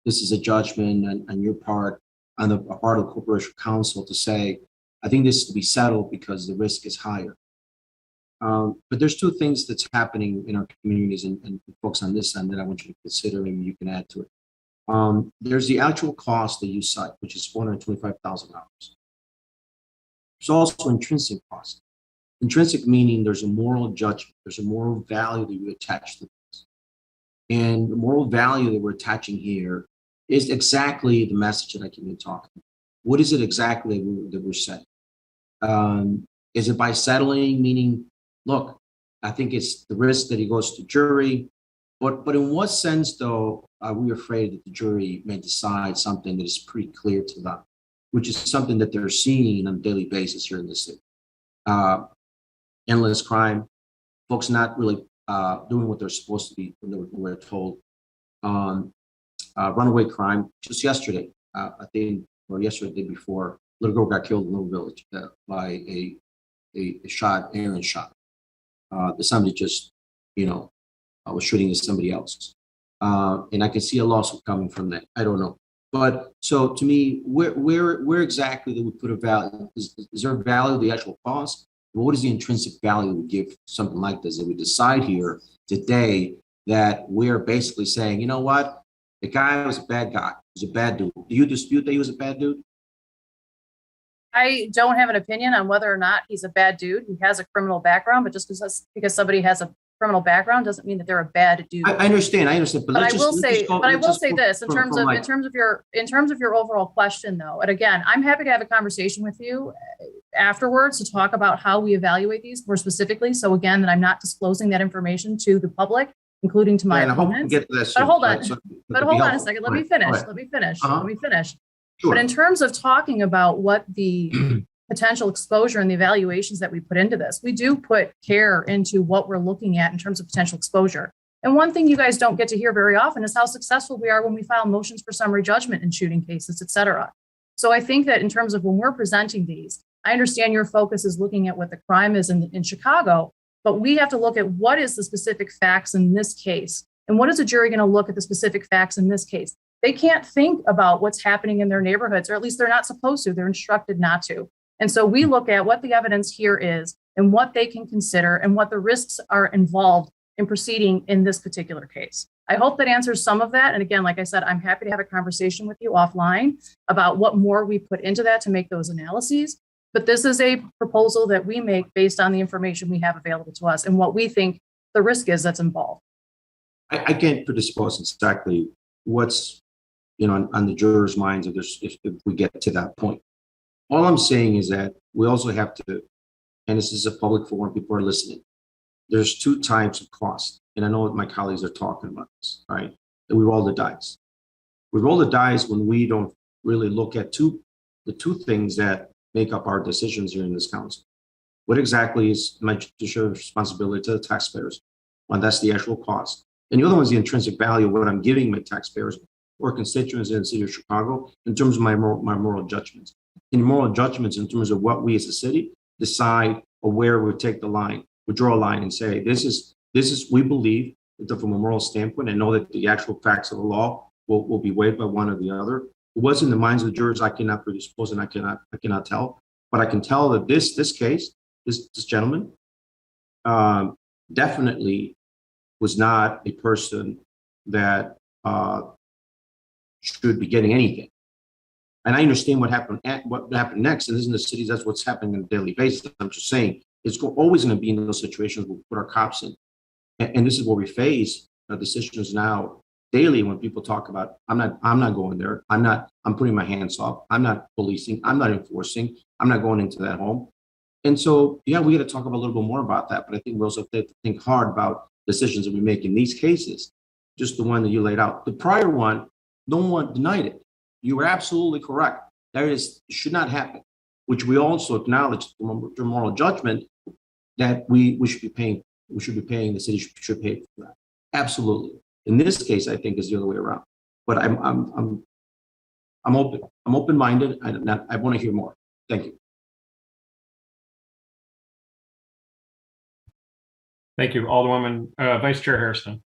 this is a judgment on your part, on the part of the Corporation Council, to say, I think this is to be settled because the risk is higher. But there's two things that's happening in our communities, and folks on this end that I want you to consider, and you can add to it. There's the actual cost that you cite, which is $425,000. There's also intrinsic cost. Intrinsic meaning there's a moral judgment, there's a moral value that you attach to this. And the moral value that we're attaching here is exactly the message that I keep talking about. What is it exactly that we're saying? Is it by settling, meaning, look, I think it's the risk that he goes to jury, but in what sense, though, are we afraid that the jury may decide something that is pretty clear to them, which is something that they're seeing on a daily basis here in the city? Endless crime, folks not really doing what they're supposed to be when they were told. Runaway crime, just yesterday, I think, or yesterday, the day before, a little girl got killed in a little village by a Aaron shot. Somebody just, was shooting at somebody else. And I can see a lawsuit coming from that. I don't know. But so to me, where exactly do we put a value? Is there a value, the actual cost? What is the intrinsic value we give something like this? That we decide here today that we're basically saying, you know what? The guy was a bad guy. He was a bad dude. Do you dispute that he was a bad dude? I don't have an opinion on whether or not he's a bad dude. He has a criminal background, but just because somebody has a criminal background doesn't mean that they're a bad dude. I understand. But I will say this in terms of your overall question, though. And again, I'm happy to have a conversation with you afterwards to talk about how we evaluate these more specifically. So again, that I'm not disclosing that information to the public, including to my opponents. But hold on a second. Let me finish. Sure. But in terms of talking about what the potential exposure and the evaluations that we put into this, we do put care into what we're looking at in terms of potential exposure. And one thing you guys don't get to hear very often is how successful we are when we file motions for summary judgment in shooting cases, et cetera. So I think that in terms of when we're presenting these, I understand your focus is looking at what the crime is in Chicago, but we have to look at what is the specific facts in this case. And what is a jury going to look at the specific facts in this case? They can't think about what's happening in their neighborhoods, or at least they're not supposed to. They're instructed not to. And so we look at what the evidence here is and what they can consider and what the risks are involved in proceeding in this particular case. I hope that answers some of that. And again, like I said, I'm happy to have a conversation with you offline about what more we put into that to make those analyses. But this is a proposal that we make based on the information we have available to us and what we think the risk is that's involved. I can't predispose exactly what's, on the jurors' minds if we get to that point. All I'm saying is that we also have to, and this is a public forum, people are listening. There's two types of cost. And I know what my colleagues are talking about this, right? And we roll the dice. We roll the dice when we don't really look at the two things that make up our decisions here in this council. What exactly is my judicial responsibility to the taxpayers? Well, that's the actual cost. And the other one is the intrinsic value of what I'm giving my taxpayers or constituents in the city of Chicago in terms of my moral judgments. In moral judgments, in terms of what we as a city decide or where we take the line, we draw a line and say, this is we believe that from a moral standpoint, and know that the actual facts of the law will be weighed by one or the other. What's in the minds of the jurors, I cannot predispose and I cannot tell. But I can tell that this case, this gentleman, definitely was not a person that should be getting anything. And I understand what happened next, and this is in the cities, that's what's happening on a daily basis. I'm just saying it's always going to be in those situations we'll put our cops in. And this is where we face decisions now daily when people talk about, I'm not going there. I'm putting my hands up. I'm not policing. I'm not enforcing. I'm not going into that home. And so, yeah, we got to talk a little bit more about that. But I think we also have to think hard about decisions that we make in these cases, just the one that you laid out. The prior one, no one denied it. You were absolutely correct. Should not happen, which we also acknowledge the moral judgment that we should be paying. We should be paying. The city should pay for that. Absolutely. In this case, I think is the other way around. But I'm open. I'm open-minded. I want to hear more. Thank you. Thank you, Alderwoman, Vice Chair Hairston.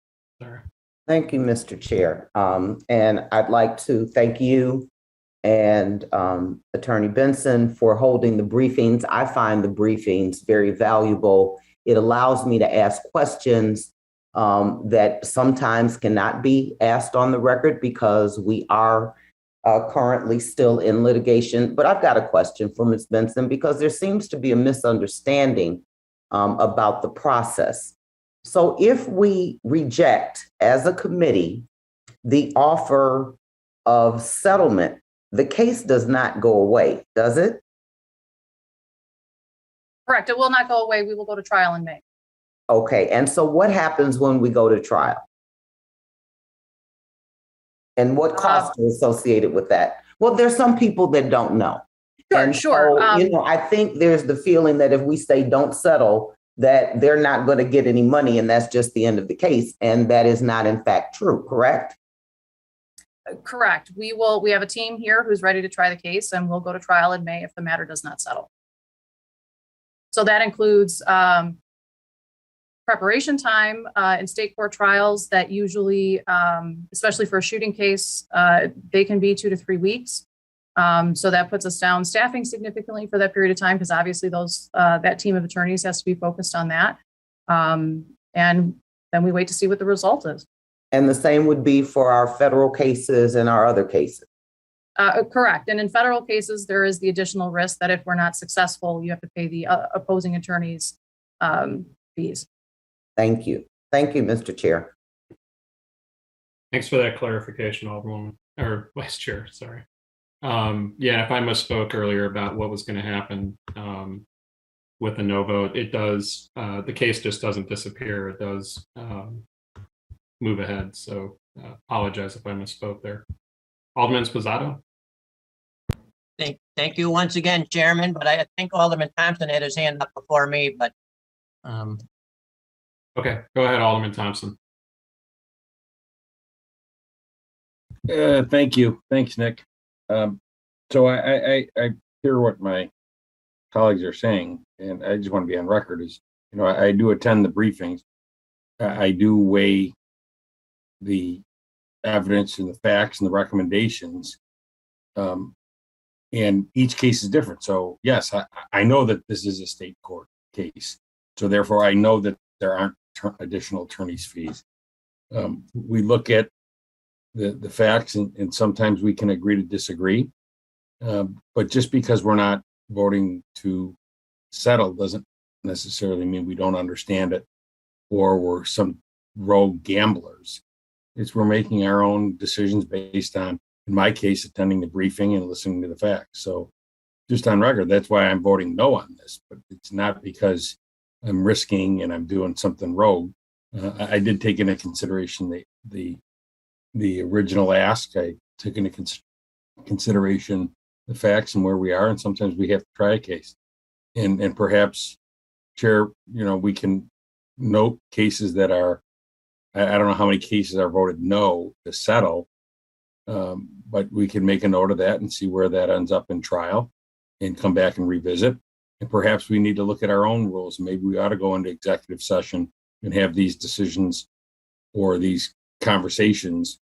Sorry. Thank you, Mr. Chair. And I'd like to thank you and Attorney Benson for holding the briefings. I find the briefings very valuable. It allows me to ask questions that sometimes cannot be asked on the record because we are currently still in litigation. But I've got a question for Ms. Benson because there seems to be a misunderstanding about the process. So if we reject as a committee the offer of settlement, the case does not go away, does it? Correct. It will not go away. We will go to trial in May. Okay. And so what happens when we go to trial? And what costs are associated with that? Well, there's some people that don't know. Sure. So, I think there's the feeling that if we say don't settle, that they're not going to get any money and that's just the end of the case. And that is not in fact true, correct? Correct. We have a team here who's ready to try the case and we'll go to trial in May if the matter does not settle. So that includes preparation time in state court trials that usually, especially for a shooting case, they can be 2 to 3 weeks. So that puts us down staffing significantly for that period of time because obviously that team of attorneys has to be focused on that. And then we wait to see what the result is. And the same would be for our federal cases and our other cases. Correct. And in federal cases, there is the additional risk that if we're not successful, you have to pay the opposing attorneys fees. Thank you. Thank you, Mr. Chair. Thanks for that clarification, Alderwoman, or Vice Chair, sorry. Yeah, if I misspoke earlier about what was going to happen with a no vote, it does, the case just doesn't disappear. It does move ahead. So apologize if I misspoke there. Alderman Sposato. Thank you once again, Chairman, but I think Alderman Thompson had his hand up before me, but. Okay, go ahead, Alderman Thompson. Thank you. Thanks, Nick. So I hear what my colleagues are saying, and I just want to be on record is, I do attend the briefings. I do weigh the evidence and the facts and the recommendations. And each case is different. So yes, I know that this is a state court case. So therefore I know that there aren't additional attorney's fees. We look at the facts and sometimes we can agree to disagree. But just because we're not voting to settle doesn't necessarily mean we don't understand it or we're some rogue gamblers. We're making our own decisions based on, in my case, attending the briefing and listening to the facts. So just on record, that's why I'm voting no on this, but it's not because I'm risking and I'm doing something rogue. I did take into consideration the original ask. I took into consideration the facts and where we are, and sometimes we have to try a case. And perhaps, Chair, we can note cases that are, I don't know how many cases are voted no to settle, but we can make a note of that and see where that ends up in trial and come back and revisit. And perhaps we need to look at our own rules. Maybe we ought to go into executive session and have these decisions or these conversations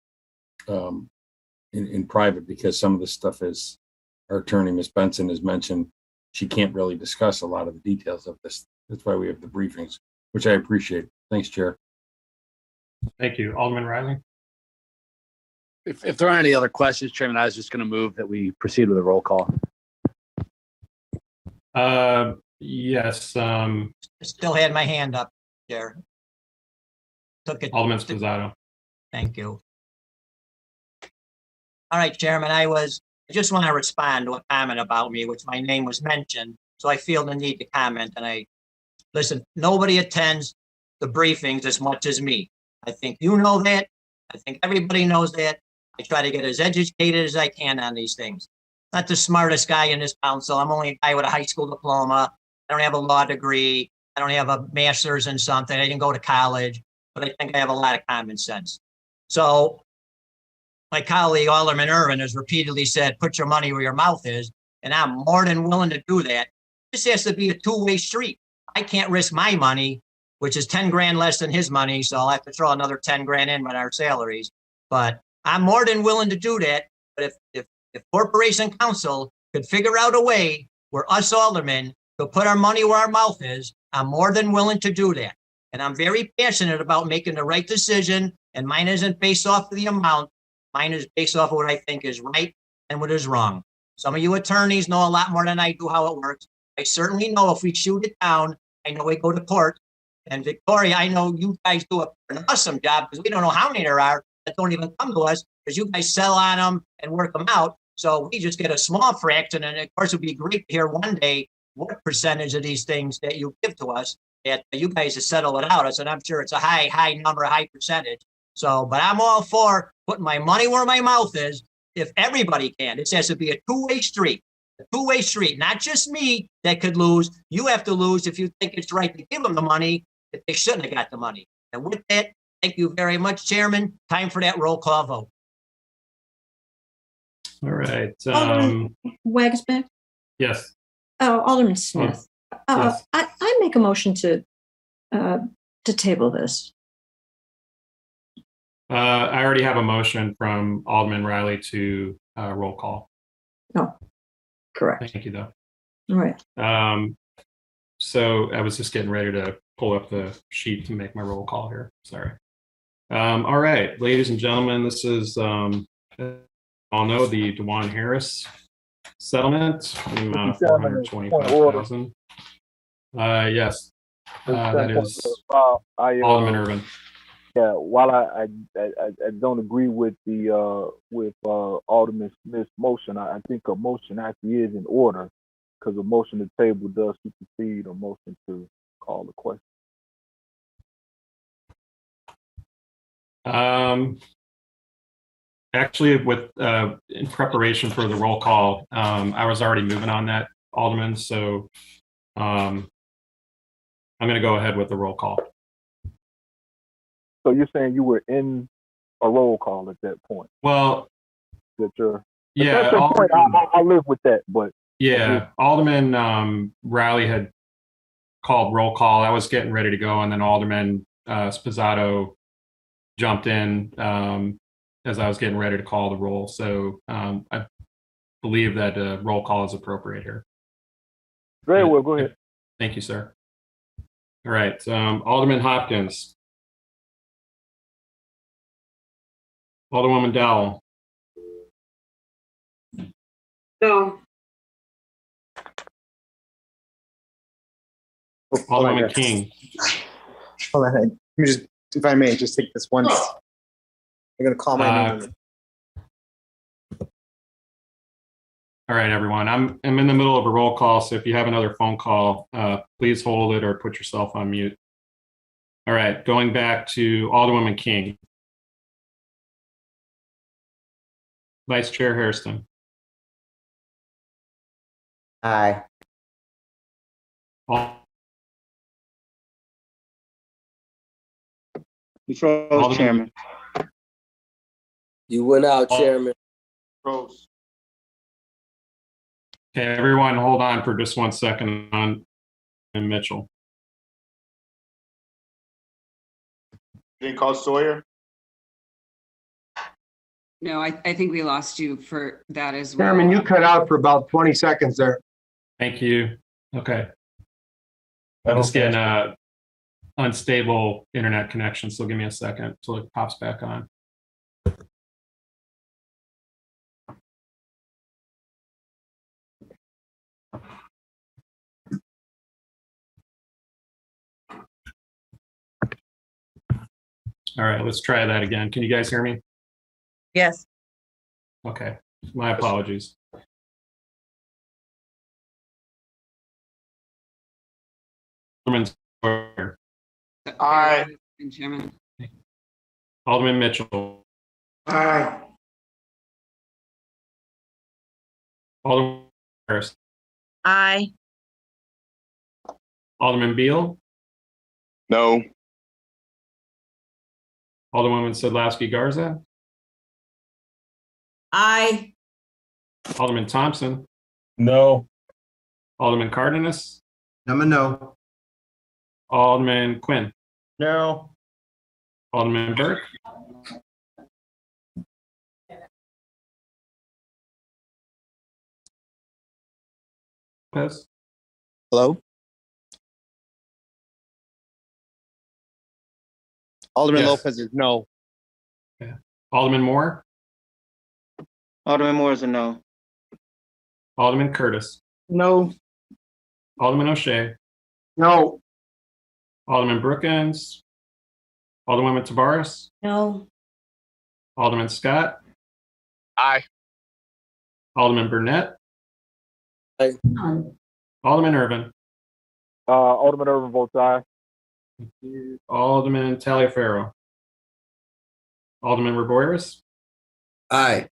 in private, because some of the stuff, is our attorney, Ms. Benson, has mentioned, she can't really discuss a lot of the details of this. That's why we have the briefings, which I appreciate. Thanks, Chair. Thank you. Alderman Riley. If there aren't any other questions, Chairman, I was just going to move that we proceed with a roll call. Yes. I still had my hand up, Chair. Took it. Alderman Sposato. Thank you. All right, Chairman, I just want to respond to a comment about me, which my name was mentioned. So I feel the need to comment. And listen, nobody attends the briefings as much as me. I think you know that. I think everybody knows that. I try to get as educated as I can on these things. Not the smartest guy in this council. I'm only a guy with a high school diploma. I don't have a law degree. I don't have a master's in something. I didn't go to college, but I think I have a lot of common sense. So my colleague, Alderman Irvin, has repeatedly said, put your money where your mouth is. And I'm more than willing to do that. This has to be a two-way street. I can't risk my money, which is 10 grand less than his money. So I'll have to throw another 10 grand in with our salaries. But I'm more than willing to do that. But if Corporation Council could figure out a way where us aldermen could put our money where our mouth is, I'm more than willing to do that. And I'm very passionate about making the right decision. And mine isn't based off of the amount. Mine is based off of what I think is right and what is wrong. Some of you attorneys know a lot more than I do how it works. I certainly know if we shoot it down, I know we go to court. And Victoria, I know you guys do an awesome job, because we don't know how many there are that don't even come to us, because you guys sell on them and work them out. So we just get a small fraction. And of course, it'd be great to hear one day what percentage of these things that you give to us that you guys have settled it out. And I'm sure it's a high number, a high percentage. So, but I'm all for putting my money where my mouth is. If everybody can, it has to be a two-way street. A two-way street, not just me that could lose. You have to lose if you think it's right to give them the money, if they shouldn't have got the money. And with that, thank you very much, Chairman. Time for that roll call vote. All right. Alderman Wagsback? Yes. Alderman Smith. Yes. I make a motion to table this. I already have a motion from Alderman Riley to roll call. No, correct. Thank you, though. All right. So I was just getting ready to pull up the sheet to make my roll call here. Sorry. All right, ladies and gentlemen, this is, all know, the DeJuan Harris settlement, in the amount of $425,000. Yes, that is Alderman Irvin. Yeah, while I don't agree with the Alderman Smith's motion, I think a motion actually is in order, because a motion to table does supersede a motion to call the question. Actually, with in preparation for the roll call, I was already moving on that, Alderman. So I'm going to go ahead with the roll call. So you're saying you were in a roll call at that point? Well, Yeah, That's the point. I live with that, but yeah, Alderman Riley had called roll call. I was getting ready to go, and then Alderman Sposato jumped in as I was getting ready to call the roll. So I believe that roll call is appropriate here. very well. Go ahead. Thank you, sir. All right, Alderman Hopkins. Alderwoman Dowell. No. Alderman King. Hold on. Let me just, if I may, just take this once. I'm going to call my name. All right, everyone. I'm in the middle of a roll call, so if you have another phone call, please hold it or put yourself on mute. All right, going back to Alderwoman King. Vice Chair Hairston. Aye. You froze, Alderman- Chairman. You went out, Chairman. Froze. Okay, everyone, hold on for just 1 second on Mitchell. Didn't call Sawyer? No, I think we lost you for that as well. Chairman, you cut out for about 20 seconds there. Thank you. Okay. I'm just getting a unstable internet connection, so give me a second till it pops back on. All right, let's try that again. Can you guys hear me? Yes. Okay, my apologies. Alderman Sawyer. Aye. Chairman. Alderman Mitchell. Aye. Alderman Harris. Aye. Alderman Beal. No. Alderwoman Sadlowski Garza. Aye. Alderman Thompson. No. Alderman Cardenas. I'm a no. Alderman Quinn. No. Alderman Burke. Lopez. Hello? Alderman Yes. Lopez is no. Alderman Moore. Alderman Moore is a no. Alderman Curtis. No. Alderman O'Shea. No. Alderman Brookins. Alderwoman Tabaris. No. Alderman Scott. Aye. Alderman Burnett. Aye. Alderman Irvin. Alderman Irvin votes aye. Alderman Taliaferro. Alderman Reboyras. Aye.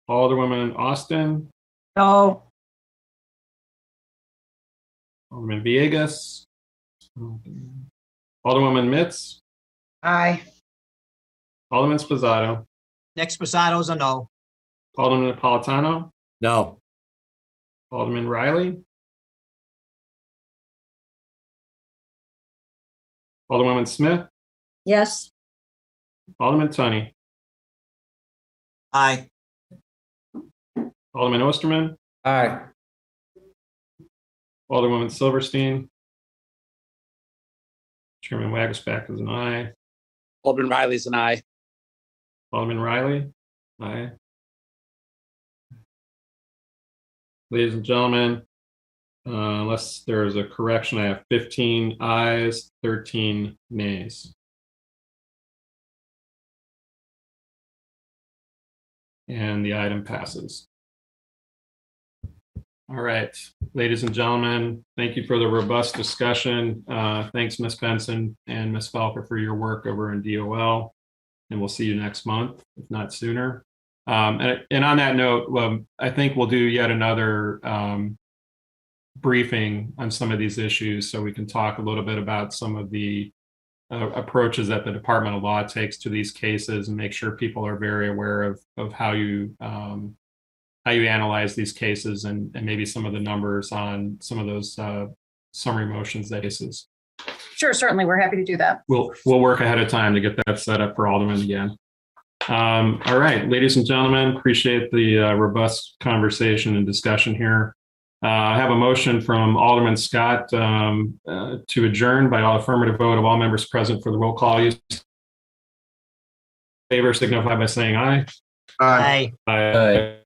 Alderwoman Austin. No. Alderman Villegas. Alderwoman Mitz. Aye. Alderman Sposato. Nick Sposato's a no. Alderman Napolitano. No. Alderman Riley. Alderwoman Smith. Yes. Alderman Tunney. Aye. Alderman Osterman. Aye. Alderwoman Silverstein. Chairman Wagasback is an aye. Alderman Riley's an aye. Alderman Riley. Aye. Ladies and gentlemen, unless there is a correction, I have 15 ayes, 13 nays. And the item passes. All right, ladies and gentlemen, thank you for the robust discussion. Thanks, Ms. Benson and Ms. Falker for your work over in DOL. And we'll see you next month, if not sooner. And on that note, I think we'll do yet another briefing on some of these issues so we can talk a little bit about some of the approaches that the Department of Law takes to these cases, and make sure people are very aware of how you analyze these cases, and maybe some of the numbers on some of those summary motions cases. Sure, certainly. We're happy to do that. We'll work ahead of time to get that set up for Alderman again. All right, ladies and gentlemen, appreciate the robust conversation and discussion here. I have a motion from Alderman Scott to adjourn by all affirmative vote of all members present for the roll call use. Favor signify by saying aye. Aye. Aye.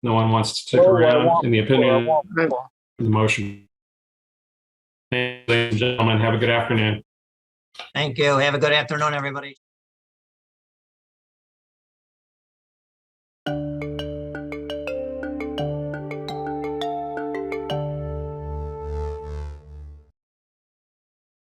No one wants to stick around in the opinion of the motion. Ladies and gentlemen, have a good afternoon. Thank you. Have a good afternoon, everybody.